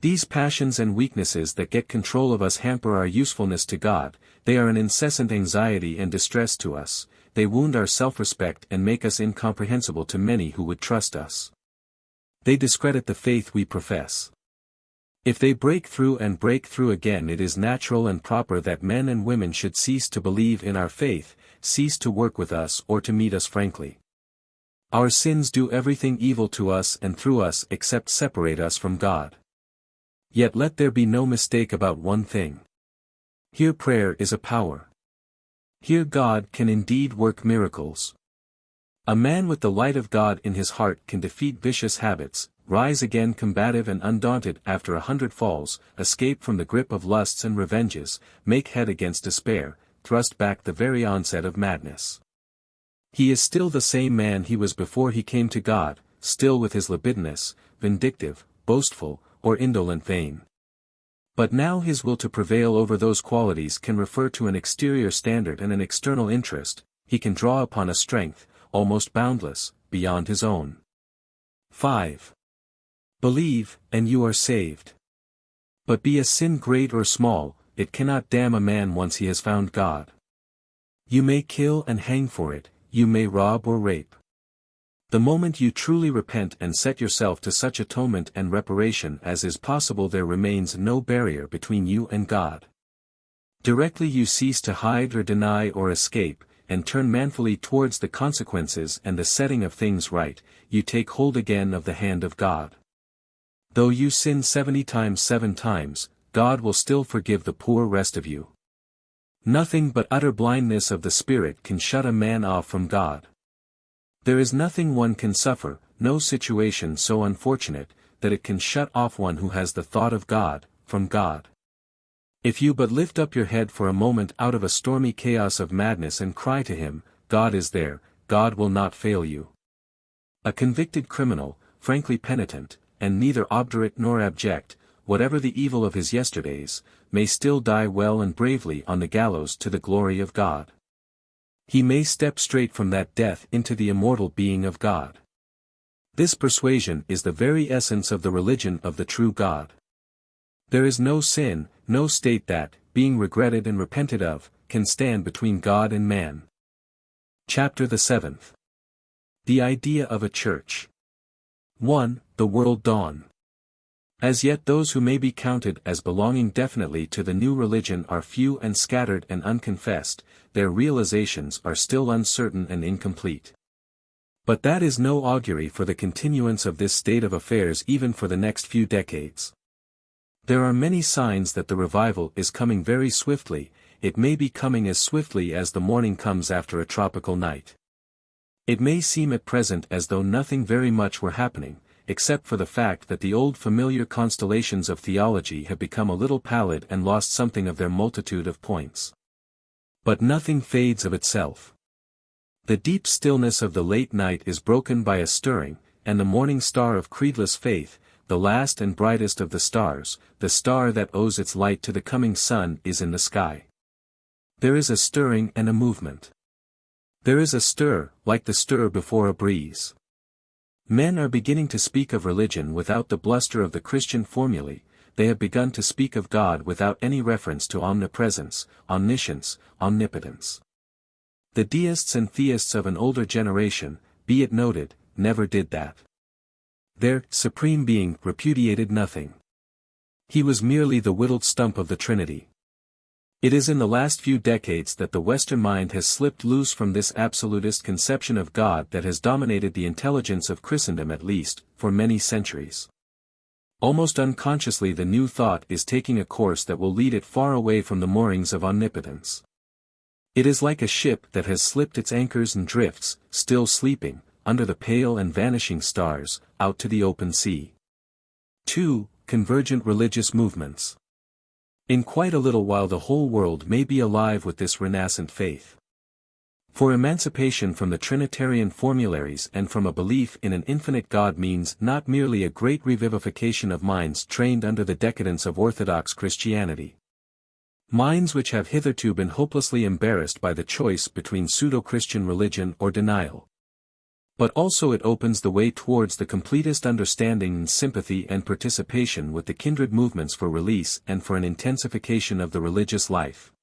These passions and weaknesses that get control of us hamper our usefulness to God, they are an incessant anxiety and distress to us, they wound our self-respect and make us incomprehensible to many who would trust us. They discredit the faith we profess. If they break through and break through again, it is natural and proper that men and women should cease to believe in our faith, cease to work with us or to meet us frankly. Our sins do everything evil to us and through us except separate us from God. Yet let there be no mistake about one thing. Here prayer is a power. Here God can indeed work miracles. A man with the light of God in his heart can defeat vicious habits, rise again combative and undaunted after 100 falls, escape from the grip of lusts and revenges, make head against despair, thrust back the very onset of madness. He is still the same man he was before he came to God, still with his libidinous, vindictive, boastful, or indolent vein. But now his will to prevail over those qualities can refer to an exterior standard and an external interest, he can draw upon a strength, almost boundless, beyond his own. 5. Believe, and you are saved. But be a sin great or small, it cannot damn a man once he has found God. You may kill and hang for it, you may rob or rape. The moment you truly repent and set yourself to such atonement and reparation as is possible, there remains no barrier between you and God. Directly you cease to hide or deny or escape, and turn manfully towards the consequences and the setting of things right, you take hold again of the hand of God. Though you sin 70 times 7 times, God will still forgive the poor rest of you. Nothing but utter blindness of the spirit can shut a man off from God. There is nothing one can suffer, no situation so unfortunate, that it can shut off one who has the thought of God, from God. If you but lift up your head for a moment out of a stormy chaos of madness and cry to Him, God is there, God will not fail you. A convicted criminal, frankly penitent, and neither obdurate nor abject, whatever the evil of his yesterdays, may still die well and bravely on the gallows to the glory of God. He may step straight from that death into the immortal being of God. This persuasion is the very essence of the religion of the true God. There is no sin, no state that, being regretted and repented of, can stand between God and man. Chapter the 7th. The idea of a church. 1. The world dawn. As yet those who may be counted as belonging definitely to the new religion are few and scattered and unconfessed, their realizations are still uncertain and incomplete. But that is no augury for the continuance of this state of affairs even for the next few decades. There are many signs that the revival is coming very swiftly, it may be coming as swiftly as the morning comes after a tropical night. It may seem at present as though nothing very much were happening, except for the fact that the old familiar constellations of theology have become a little pallid and lost something of their multitude of points. But nothing fades of itself. The deep stillness of the late night is broken by a stirring, and the morning star of creedless faith, the last and brightest of the stars, the star that owes its light to the coming sun, is in the sky. There is a stirring and a movement. There is a stir, like the stir before a breeze. Men are beginning to speak of religion without the bluster of the Christian formulae, they have begun to speak of God without any reference to omnipresence, omniscience, omnipotence. The deists and theists of an older generation, be it noted, never did that. Their Supreme Being repudiated nothing. He was merely the whittled stump of the Trinity. It is in the last few decades that the Western mind has slipped loose from this absolutist conception of God that has dominated the intelligence of Christendom at least, for many centuries. Almost unconsciously the new thought is taking a course that will lead it far away from the moorings of omnipotence. It is like a ship that has slipped its anchors and drifts, still sleeping, under the pale and vanishing stars, out to the open sea. 2. Convergent religious movements. In quite a little while the whole world may be alive with this renascent faith. For emancipation from the Trinitarian formularies and from a belief in an infinite God means not merely a great revivification of minds trained under the decadence of Orthodox Christianity. Minds which have hitherto been hopelessly embarrassed by the choice between pseudo-Christian religion or denial. But also it opens the way towards the completest understanding and sympathy and participation with the kindred movements for release and for an intensification of the religious life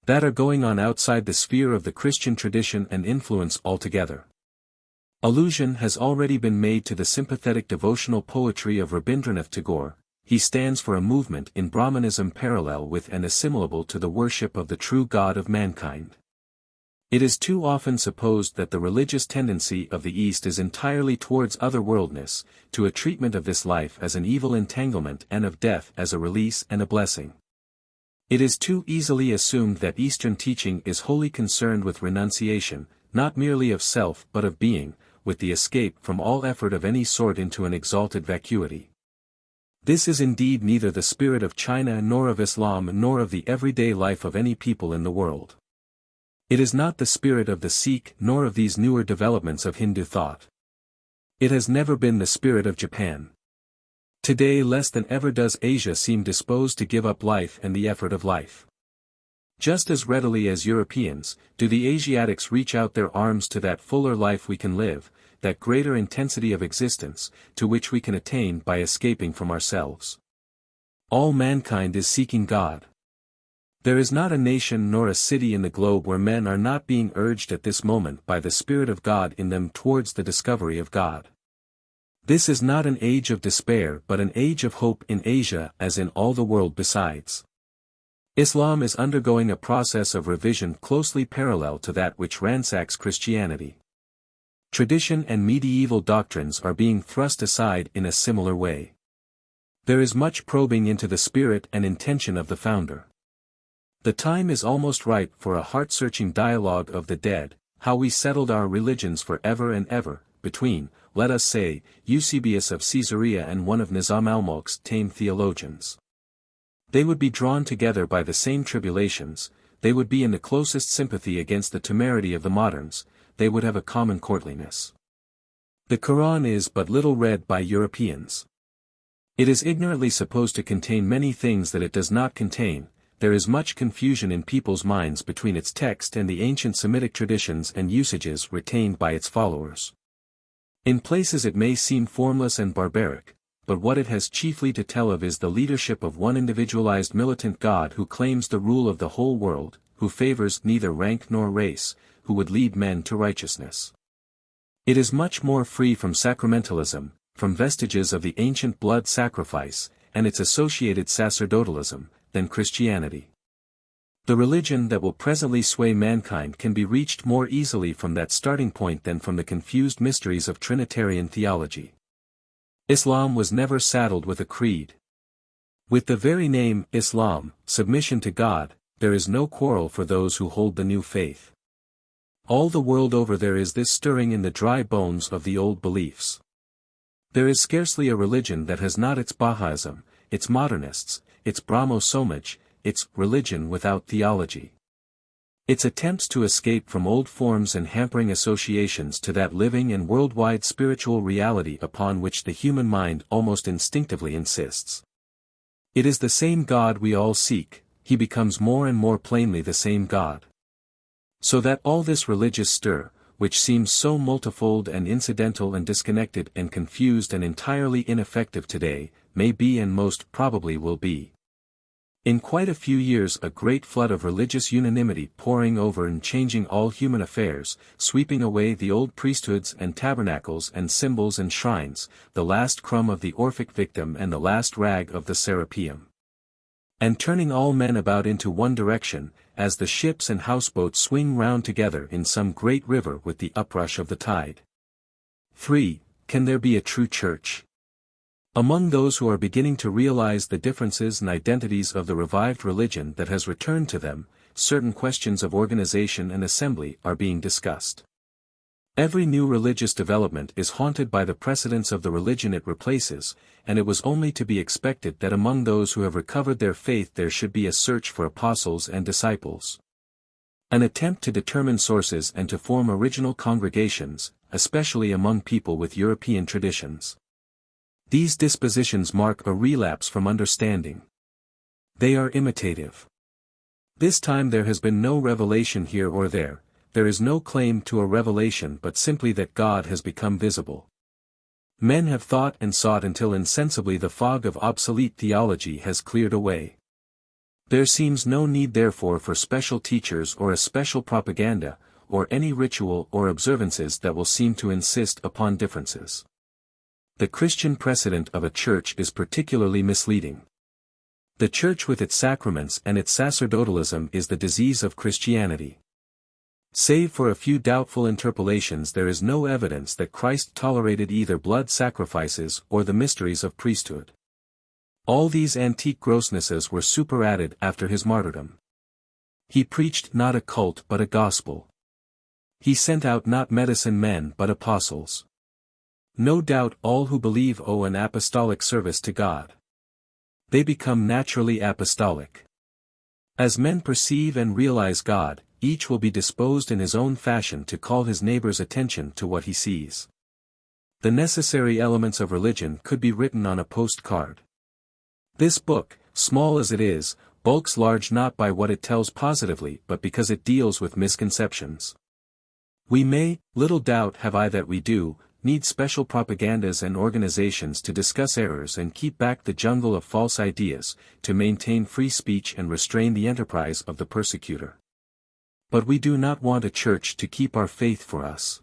that are going on outside the sphere of the Christian tradition and influence altogether. Allusion has already been made to the sympathetic devotional poetry of Rabindranath Tagore, he stands for a movement in Brahmanism parallel with and assimilable to the worship of the true God of mankind. It is too often supposed that the religious tendency of the East is entirely towards otherworldness, to a treatment of this life as an evil entanglement and of death as a release and a blessing. It is too easily assumed that Eastern teaching is wholly concerned with renunciation, not merely of self but of being, with the escape from all effort of any sort into an exalted vacuity. This is indeed neither the spirit of China nor of Islam nor of the everyday life of any people in the world. It is not the spirit of the Sikh nor of these newer developments of Hindu thought. It has never been the spirit of Japan. Today less than ever does Asia seem disposed to give up life and the effort of life. Just as readily as Europeans, do the Asiatics reach out their arms to that fuller life we can live, that greater intensity of existence, to which we can attain by escaping from ourselves. All mankind is seeking God. There is not a nation nor a city in the globe where men are not being urged at this moment by the Spirit of God in them towards the discovery of God. This is not an age of despair but an age of hope in Asia as in all the world besides. Islam is undergoing a process of revision closely parallel to that which ransacks Christianity. Tradition and medieval doctrines are being thrust aside in a similar way. There is much probing into the spirit and intention of the founder. The time is almost ripe for a heart-searching dialogue of the dead, how we settled our religions for ever and ever, between, let us say, Eusebius of Caesarea and one of Nizam al-Mulk's tame theologians. They would be drawn together by the same tribulations, they would be in the closest sympathy against the temerity of the moderns, they would have a common courtliness. The Quran is but little read by Europeans. It is ignorantly supposed to contain many things that it does not contain. There is much confusion in people's minds between its text and the ancient Semitic traditions and usages retained by its followers. In places it may seem formless and barbaric, but what it has chiefly to tell of is the leadership of one individualized militant God who claims the rule of the whole world, who favors neither rank nor race, who would lead men to righteousness. It is much more free from sacramentalism, from vestiges of the ancient blood sacrifice, and its associated sacerdotalism, than Christianity. The religion that will presently sway mankind can be reached more easily from that starting point than from the confused mysteries of Trinitarian theology. Islam was never saddled with a creed. With the very name Islam, submission to God, there is no quarrel for those who hold the new faith. All the world over there is this stirring in the dry bones of the old beliefs. There is scarcely a religion that has not its Bahá'ism, its modernists, its Brahmo Somaj, its religion without theology. Its attempts to escape from old forms and hampering associations to that living and worldwide spiritual reality upon which the human mind almost instinctively insists. It is the same God we all seek, he becomes more and more plainly the same God. So that all this religious stir, which seems so multifold and incidental and disconnected and confused and entirely ineffective today, may be and most probably will be. In quite a few years a great flood of religious unanimity pouring over and changing all human affairs, sweeping away the old priesthoods and tabernacles and symbols and shrines, the last crumb of the Orphic victim and the last rag of the Serapeum. And turning all men about into one direction, as the ships and houseboats swing round together in some great river with the uprush of the tide. 3. Can there be a true church? Among those who are beginning to realize the differences and identities of the revived religion that has returned to them, certain questions of organization and assembly are being discussed. Every new religious development is haunted by the precedents of the religion it replaces, and it was only to be expected that among those who have recovered their faith there should be a search for apostles and disciples. An attempt to determine sources and to form original congregations, especially among people with European traditions. These dispositions mark a relapse from understanding. They are imitative. This time there has been no revelation here or there. There is no claim to a revelation but simply that God has become visible. Men have thought and sought until insensibly the fog of obsolete theology has cleared away. There seems no need therefore for special teachers or a special propaganda, or any ritual or observances that will seem to insist upon differences. The Christian precedent of a church is particularly misleading. The church with its sacraments and its sacerdotalism is the disease of Christianity. Save for a few doubtful interpolations, there is no evidence that Christ tolerated either blood sacrifices or the mysteries of priesthood. All these antique grossnesses were superadded after his martyrdom. He preached not a cult but a gospel. He sent out not medicine men but apostles. No doubt all who believe owe an apostolic service to God. They become naturally apostolic. As men perceive and realize God, each will be disposed in his own fashion to call his neighbor's attention to what he sees. The necessary elements of religion could be written on a postcard. This book, small as it is, bulks large not by what it tells positively but because it deals with misconceptions. We may, little doubt have I that we do, need special propagandas and organizations to discuss errors and keep back the jungle of false ideas, to maintain free speech and restrain the enterprise of the persecutor. But we do not want a church to keep our faith for us.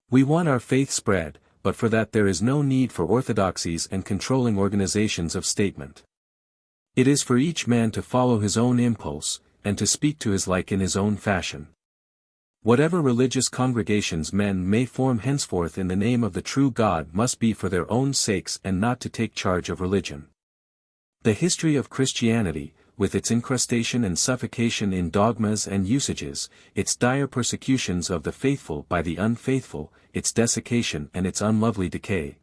We want our faith spread, but for that there is no need for orthodoxies and controlling organizations of statement. It is for each man to follow his own impulse, and to speak to his like in his own fashion. Whatever religious congregations men may form henceforth in the name of the true God must be for their own sakes and not to take charge of religion. The history of Christianity, with its incrustation and suffocation in dogmas and usages, its dire persecutions of the faithful by the unfaithful, its desiccation and its unlovely decay,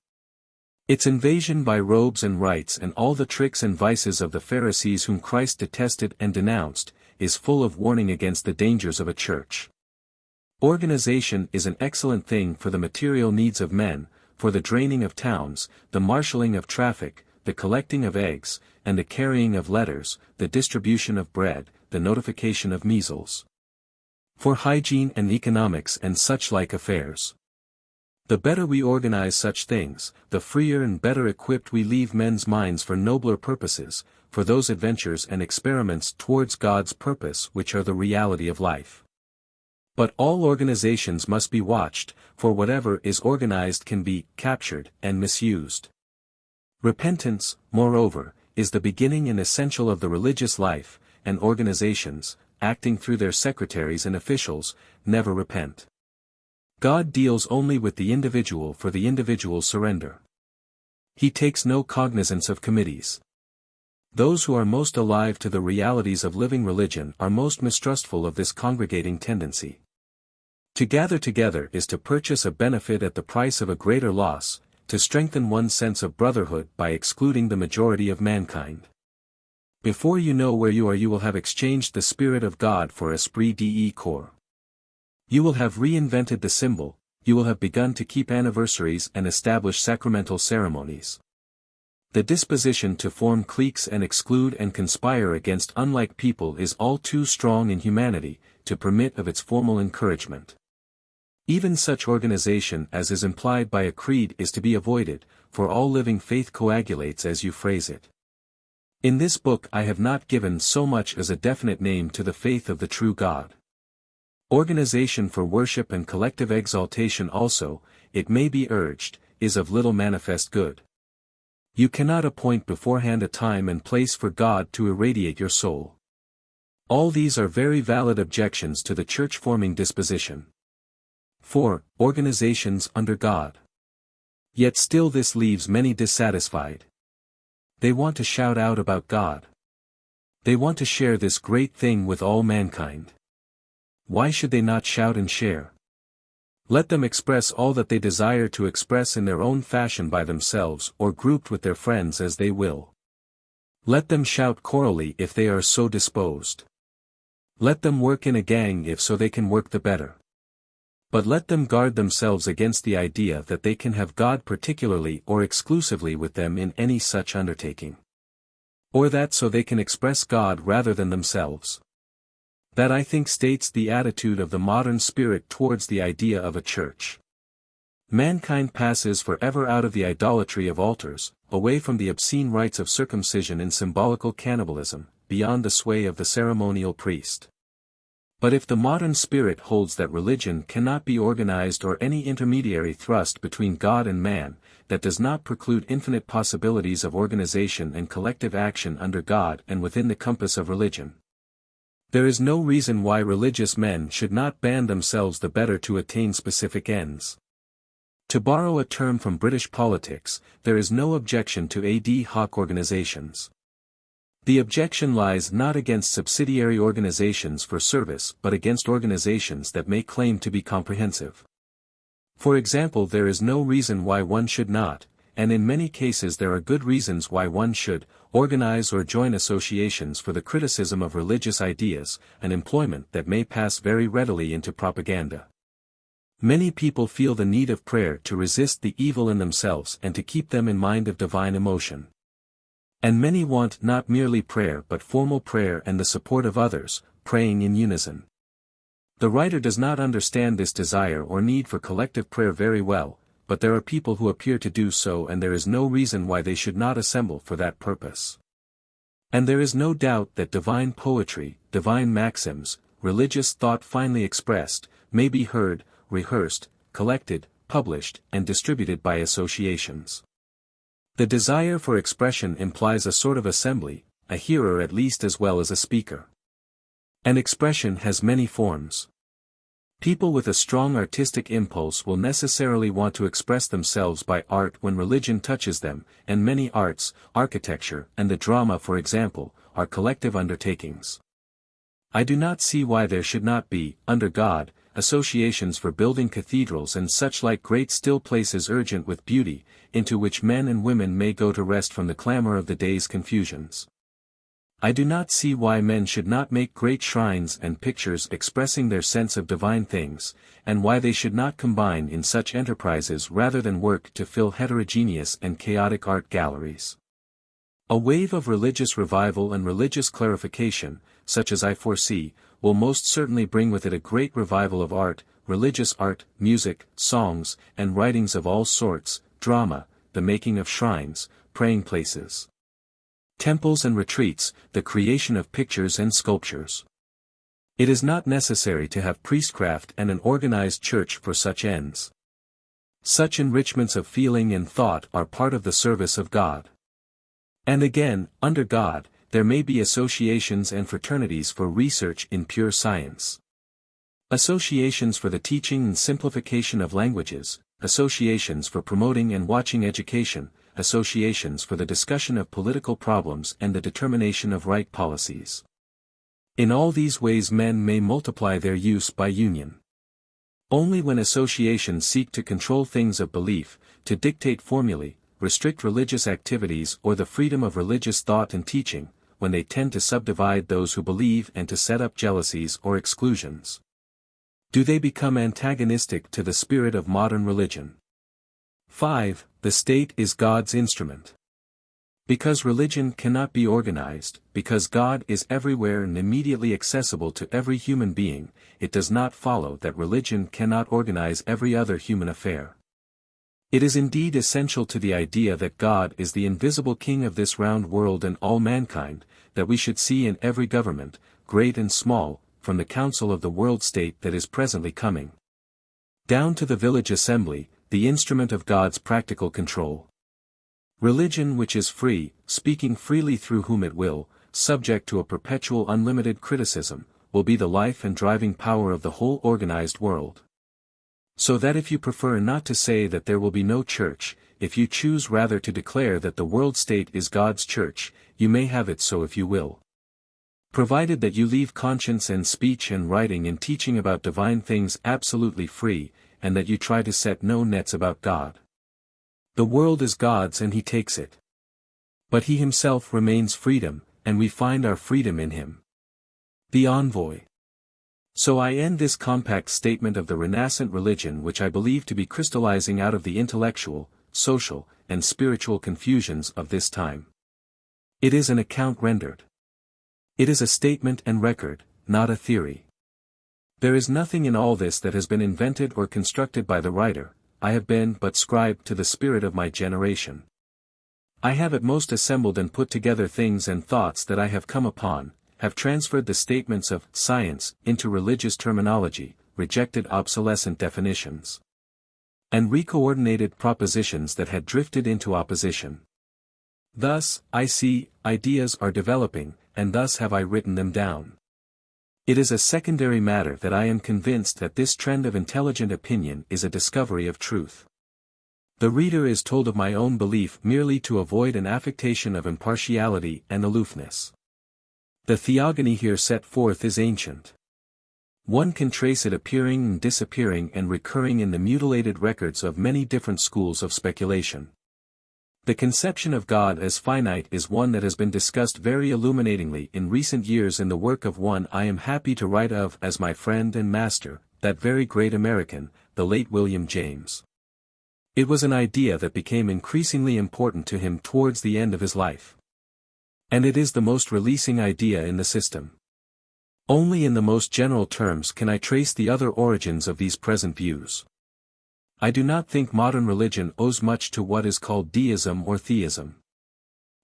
its invasion by robes and rites and all the tricks and vices of the Pharisees whom Christ detested and denounced, is full of warning against the dangers of a church. Organization is an excellent thing for the material needs of men, for the draining of towns, the marshalling of traffic, the collecting of eggs, and the carrying of letters, the distribution of bread, the notification of measles. For hygiene and economics and such like affairs. The better we organize such things, the freer and better equipped we leave men's minds for nobler purposes, for those adventures and experiments towards God's purpose which are the reality of life. But all organizations must be watched, for whatever is organized can be captured and misused. Repentance, moreover, is the beginning and essential of the religious life, and organizations, acting through their secretaries and officials, never repent. God deals only with the individual for the individual's surrender. He takes no cognizance of committees. Those who are most alive to the realities of living religion are most mistrustful of this congregating tendency. To gather together is to purchase a benefit at the price of a greater loss, to strengthen one's sense of brotherhood by excluding the majority of mankind. Before you know where you are, you will have exchanged the Spirit of God for esprit de corps. You will have reinvented the symbol, you will have begun to keep anniversaries and establish sacramental ceremonies. The disposition to form cliques and exclude and conspire against unlike people is all too strong in humanity, to permit of its formal encouragement. Even such organization as is implied by a creed is to be avoided, for all living faith coagulates as you phrase it. In this book I have not given so much as a definite name to the faith of the true God. Organization for worship and collective exaltation also, it may be urged, is of little manifest good. You cannot appoint beforehand a time and place for God to irradiate your soul. All these are very valid objections to the church-forming disposition. 4. Organizations under God. Yet still this leaves many dissatisfied. They want to shout out about God. They want to share this great thing with all mankind. Why should they not shout and share? Let them express all that they desire to express in their own fashion by themselves or grouped with their friends as they will. Let them shout chorally if they are so disposed. Let them work in a gang if so they can work the better. But let them guard themselves against the idea that they can have God particularly or exclusively with them in any such undertaking. Or that so they can express God rather than themselves. That I think states the attitude of the modern spirit towards the idea of a church. Mankind passes forever out of the idolatry of altars, away from the obscene rites of circumcision and symbolical cannibalism, beyond the sway of the ceremonial priest. But if the modern spirit holds that religion cannot be organized or any intermediary thrust between God and man, that does not preclude infinite possibilities of organization and collective action under God and within the compass of religion. There is no reason why religious men should not band themselves the better to attain specific ends. To borrow a term from British politics, there is no objection to ad hoc organizations. The objection lies not against subsidiary organizations for service but against organizations that may claim to be comprehensive. For example, there is no reason why one should not, and in many cases there are good reasons why one should, organize or join associations for the criticism of religious ideas, an employment that may pass very readily into propaganda. Many people feel the need of prayer to resist the evil in themselves and to keep them in mind of divine emotion. And many want not merely prayer but formal prayer and the support of others, praying in unison. The writer does not understand this desire or need for collective prayer very well, but there are people who appear to do so, and there is no reason why they should not assemble for that purpose. And there is no doubt that divine poetry, divine maxims, religious thought finely expressed, may be heard, rehearsed, collected, published, and distributed by associations. The desire for expression implies a sort of assembly, a hearer at least as well as a speaker. An expression has many forms. People with a strong artistic impulse will necessarily want to express themselves by art when religion touches them, and many arts, architecture and the drama for example, are collective undertakings. I do not see why there should not be, under God, associations for building cathedrals and such like great still places urgent with beauty, into which men and women may go to rest from the clamor of the day's confusions. I do not see why men should not make great shrines and pictures expressing their sense of divine things, and why they should not combine in such enterprises rather than work to fill heterogeneous and chaotic art galleries. A wave of religious revival and religious clarification, such as I foresee, will most certainly bring with it a great revival of art, religious art, music, songs, and writings of all sorts, drama, the making of shrines, praying places, temples and retreats, the creation of pictures and sculptures. It is not necessary to have priestcraft and an organized church for such ends. Such enrichments of feeling and thought are part of the service of God. And again, under God, there may be associations and fraternities for research in pure science. Associations for the teaching and simplification of languages, associations for promoting and watching education, associations for the discussion of political problems and the determination of right policies. In all these ways men may multiply their use by union. Only when associations seek to control things of belief, to dictate formulae, restrict religious activities or the freedom of religious thought and teaching, when they tend to subdivide those who believe and to set up jealousies or exclusions, do they become antagonistic to the spirit of modern religion. 5. The state is God's instrument. Because religion cannot be organized, because God is everywhere and immediately accessible to every human being, it does not follow that religion cannot organize every other human affair. It is indeed essential to the idea that God is the invisible king of this round world and all mankind, that we should see in every government, great and small, from the council of the world state that is presently coming, down to the village assembly, the instrument of God's practical control. Religion which is free, speaking freely through whom it will, subject to a perpetual unlimited criticism, will be the life and driving power of the whole organized world. So that if you prefer not to say that there will be no church, if you choose rather to declare that the world state is God's church, you may have it so if you will. Provided that you leave conscience and speech and writing and teaching about divine things absolutely free, and that you try to set no nets about God. The world is God's and He takes it. But He Himself remains freedom, and we find our freedom in Him. The Envoy. So I end this compact statement of the renascent religion which I believe to be crystallizing out of the intellectual, social, and spiritual confusions of this time. It is an account rendered. It is a statement and record, not a theory. There is nothing in all this that has been invented or constructed by the writer. I have been but scribe to the spirit of my generation. I have at most assembled and put together things and thoughts that I have come upon, have transferred the statements of science into religious terminology, rejected obsolescent definitions. and recoordinated propositions that had drifted into opposition. Thus, I see, ideas are developing, and thus have I written them down. It is a secondary matter that I am convinced that this trend of intelligent opinion is a discovery of truth. The reader is told of my own belief merely to avoid an affectation of impartiality and aloofness. The theogony here set forth is ancient. One can trace it appearing and disappearing and recurring in the mutilated records of many different schools of speculation. The conception of God as finite is one that has been discussed very illuminatingly in recent years in the work of one I am happy to write of as my friend and master, that very great American, the late William James. It was an idea that became increasingly important to him towards the end of his life. And it is the most releasing idea in the system. Only in the most general terms can I trace the other origins of these present views. I do not think modern religion owes much to what is called deism or theism.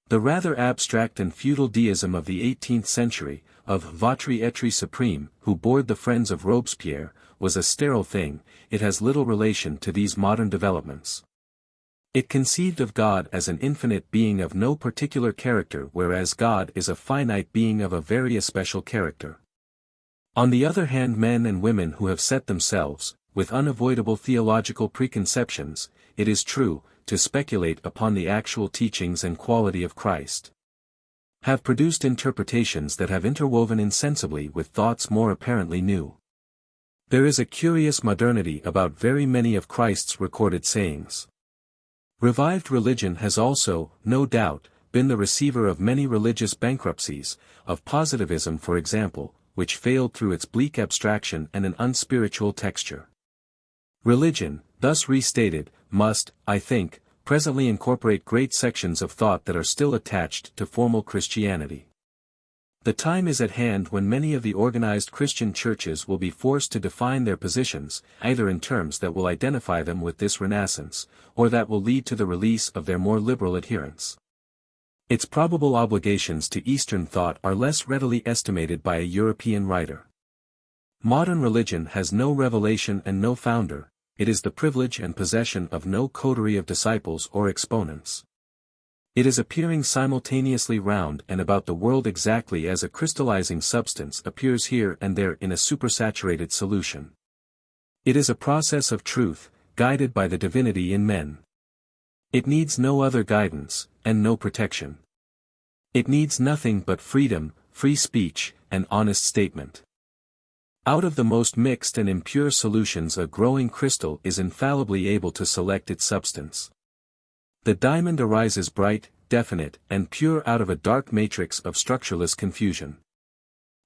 The rather abstract and futile deism of the 18th century, of votre être suprême, who bored the friends of Robespierre, was a sterile thing. It has little relation to these modern developments. It conceived of God as an infinite being of no particular character, whereas God is a finite being of a very especial character. On the other hand, men and women who have set themselves, with unavoidable theological preconceptions, it is true, to speculate upon the actual teachings and quality of Christ, have produced interpretations that have interwoven insensibly with thoughts more apparently new. There is a curious modernity about very many of Christ's recorded sayings. Revived religion has also, no doubt, been the receiver of many religious bankruptcies, of positivism for example, which failed through its bleak abstraction and an unspiritual texture. Religion, thus restated, must, I think, presently incorporate great sections of thought that are still attached to formal Christianity. The time is at hand when many of the organized Christian churches will be forced to define their positions, either in terms that will identify them with this renascence, or that will lead to the release of their more liberal adherents. Its probable obligations to Eastern thought are less readily estimated by a European writer. Modern religion has no revelation and no founder. It is the privilege and possession of no coterie of disciples or exponents. It is appearing simultaneously round and about the world exactly as a crystallizing substance appears here and there in a supersaturated solution. It is a process of truth, guided by the divinity in men. It needs no other guidance, and no protection. It needs nothing but freedom, free speech, and honest statement. Out of the most mixed and impure solutions a growing crystal is infallibly able to select its substance. The diamond arises bright, definite, and pure out of a dark matrix of structureless confusion.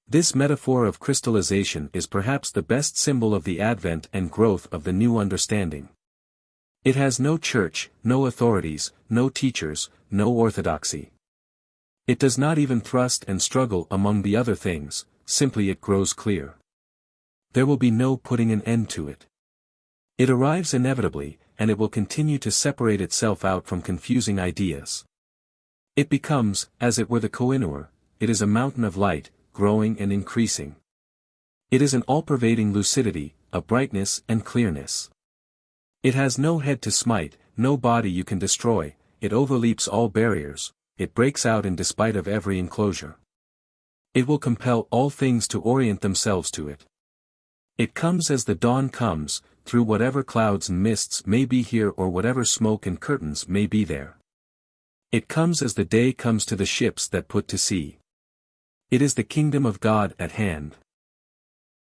This metaphor of crystallization is perhaps the best symbol of the advent and growth of the new understanding. It has no church, no authorities, no teachers, no orthodoxy. It does not even thrust and struggle among the other things, simply it grows clear. There will be no putting an end to it. It arrives inevitably, and it will continue to separate itself out from confusing ideas. It becomes, as it were the Kohinoor, it is a mountain of light, growing and increasing. It is an all-pervading lucidity, a brightness and clearness. It has no head to smite, no body you can destroy, it overleaps all barriers, it breaks out in despite of every enclosure. It will compel all things to orient themselves to it. It comes as the dawn comes, through whatever clouds and mists may be here or whatever smoke and curtains may be there. It comes as the day comes to the ships that put to sea. It is the kingdom of God at hand.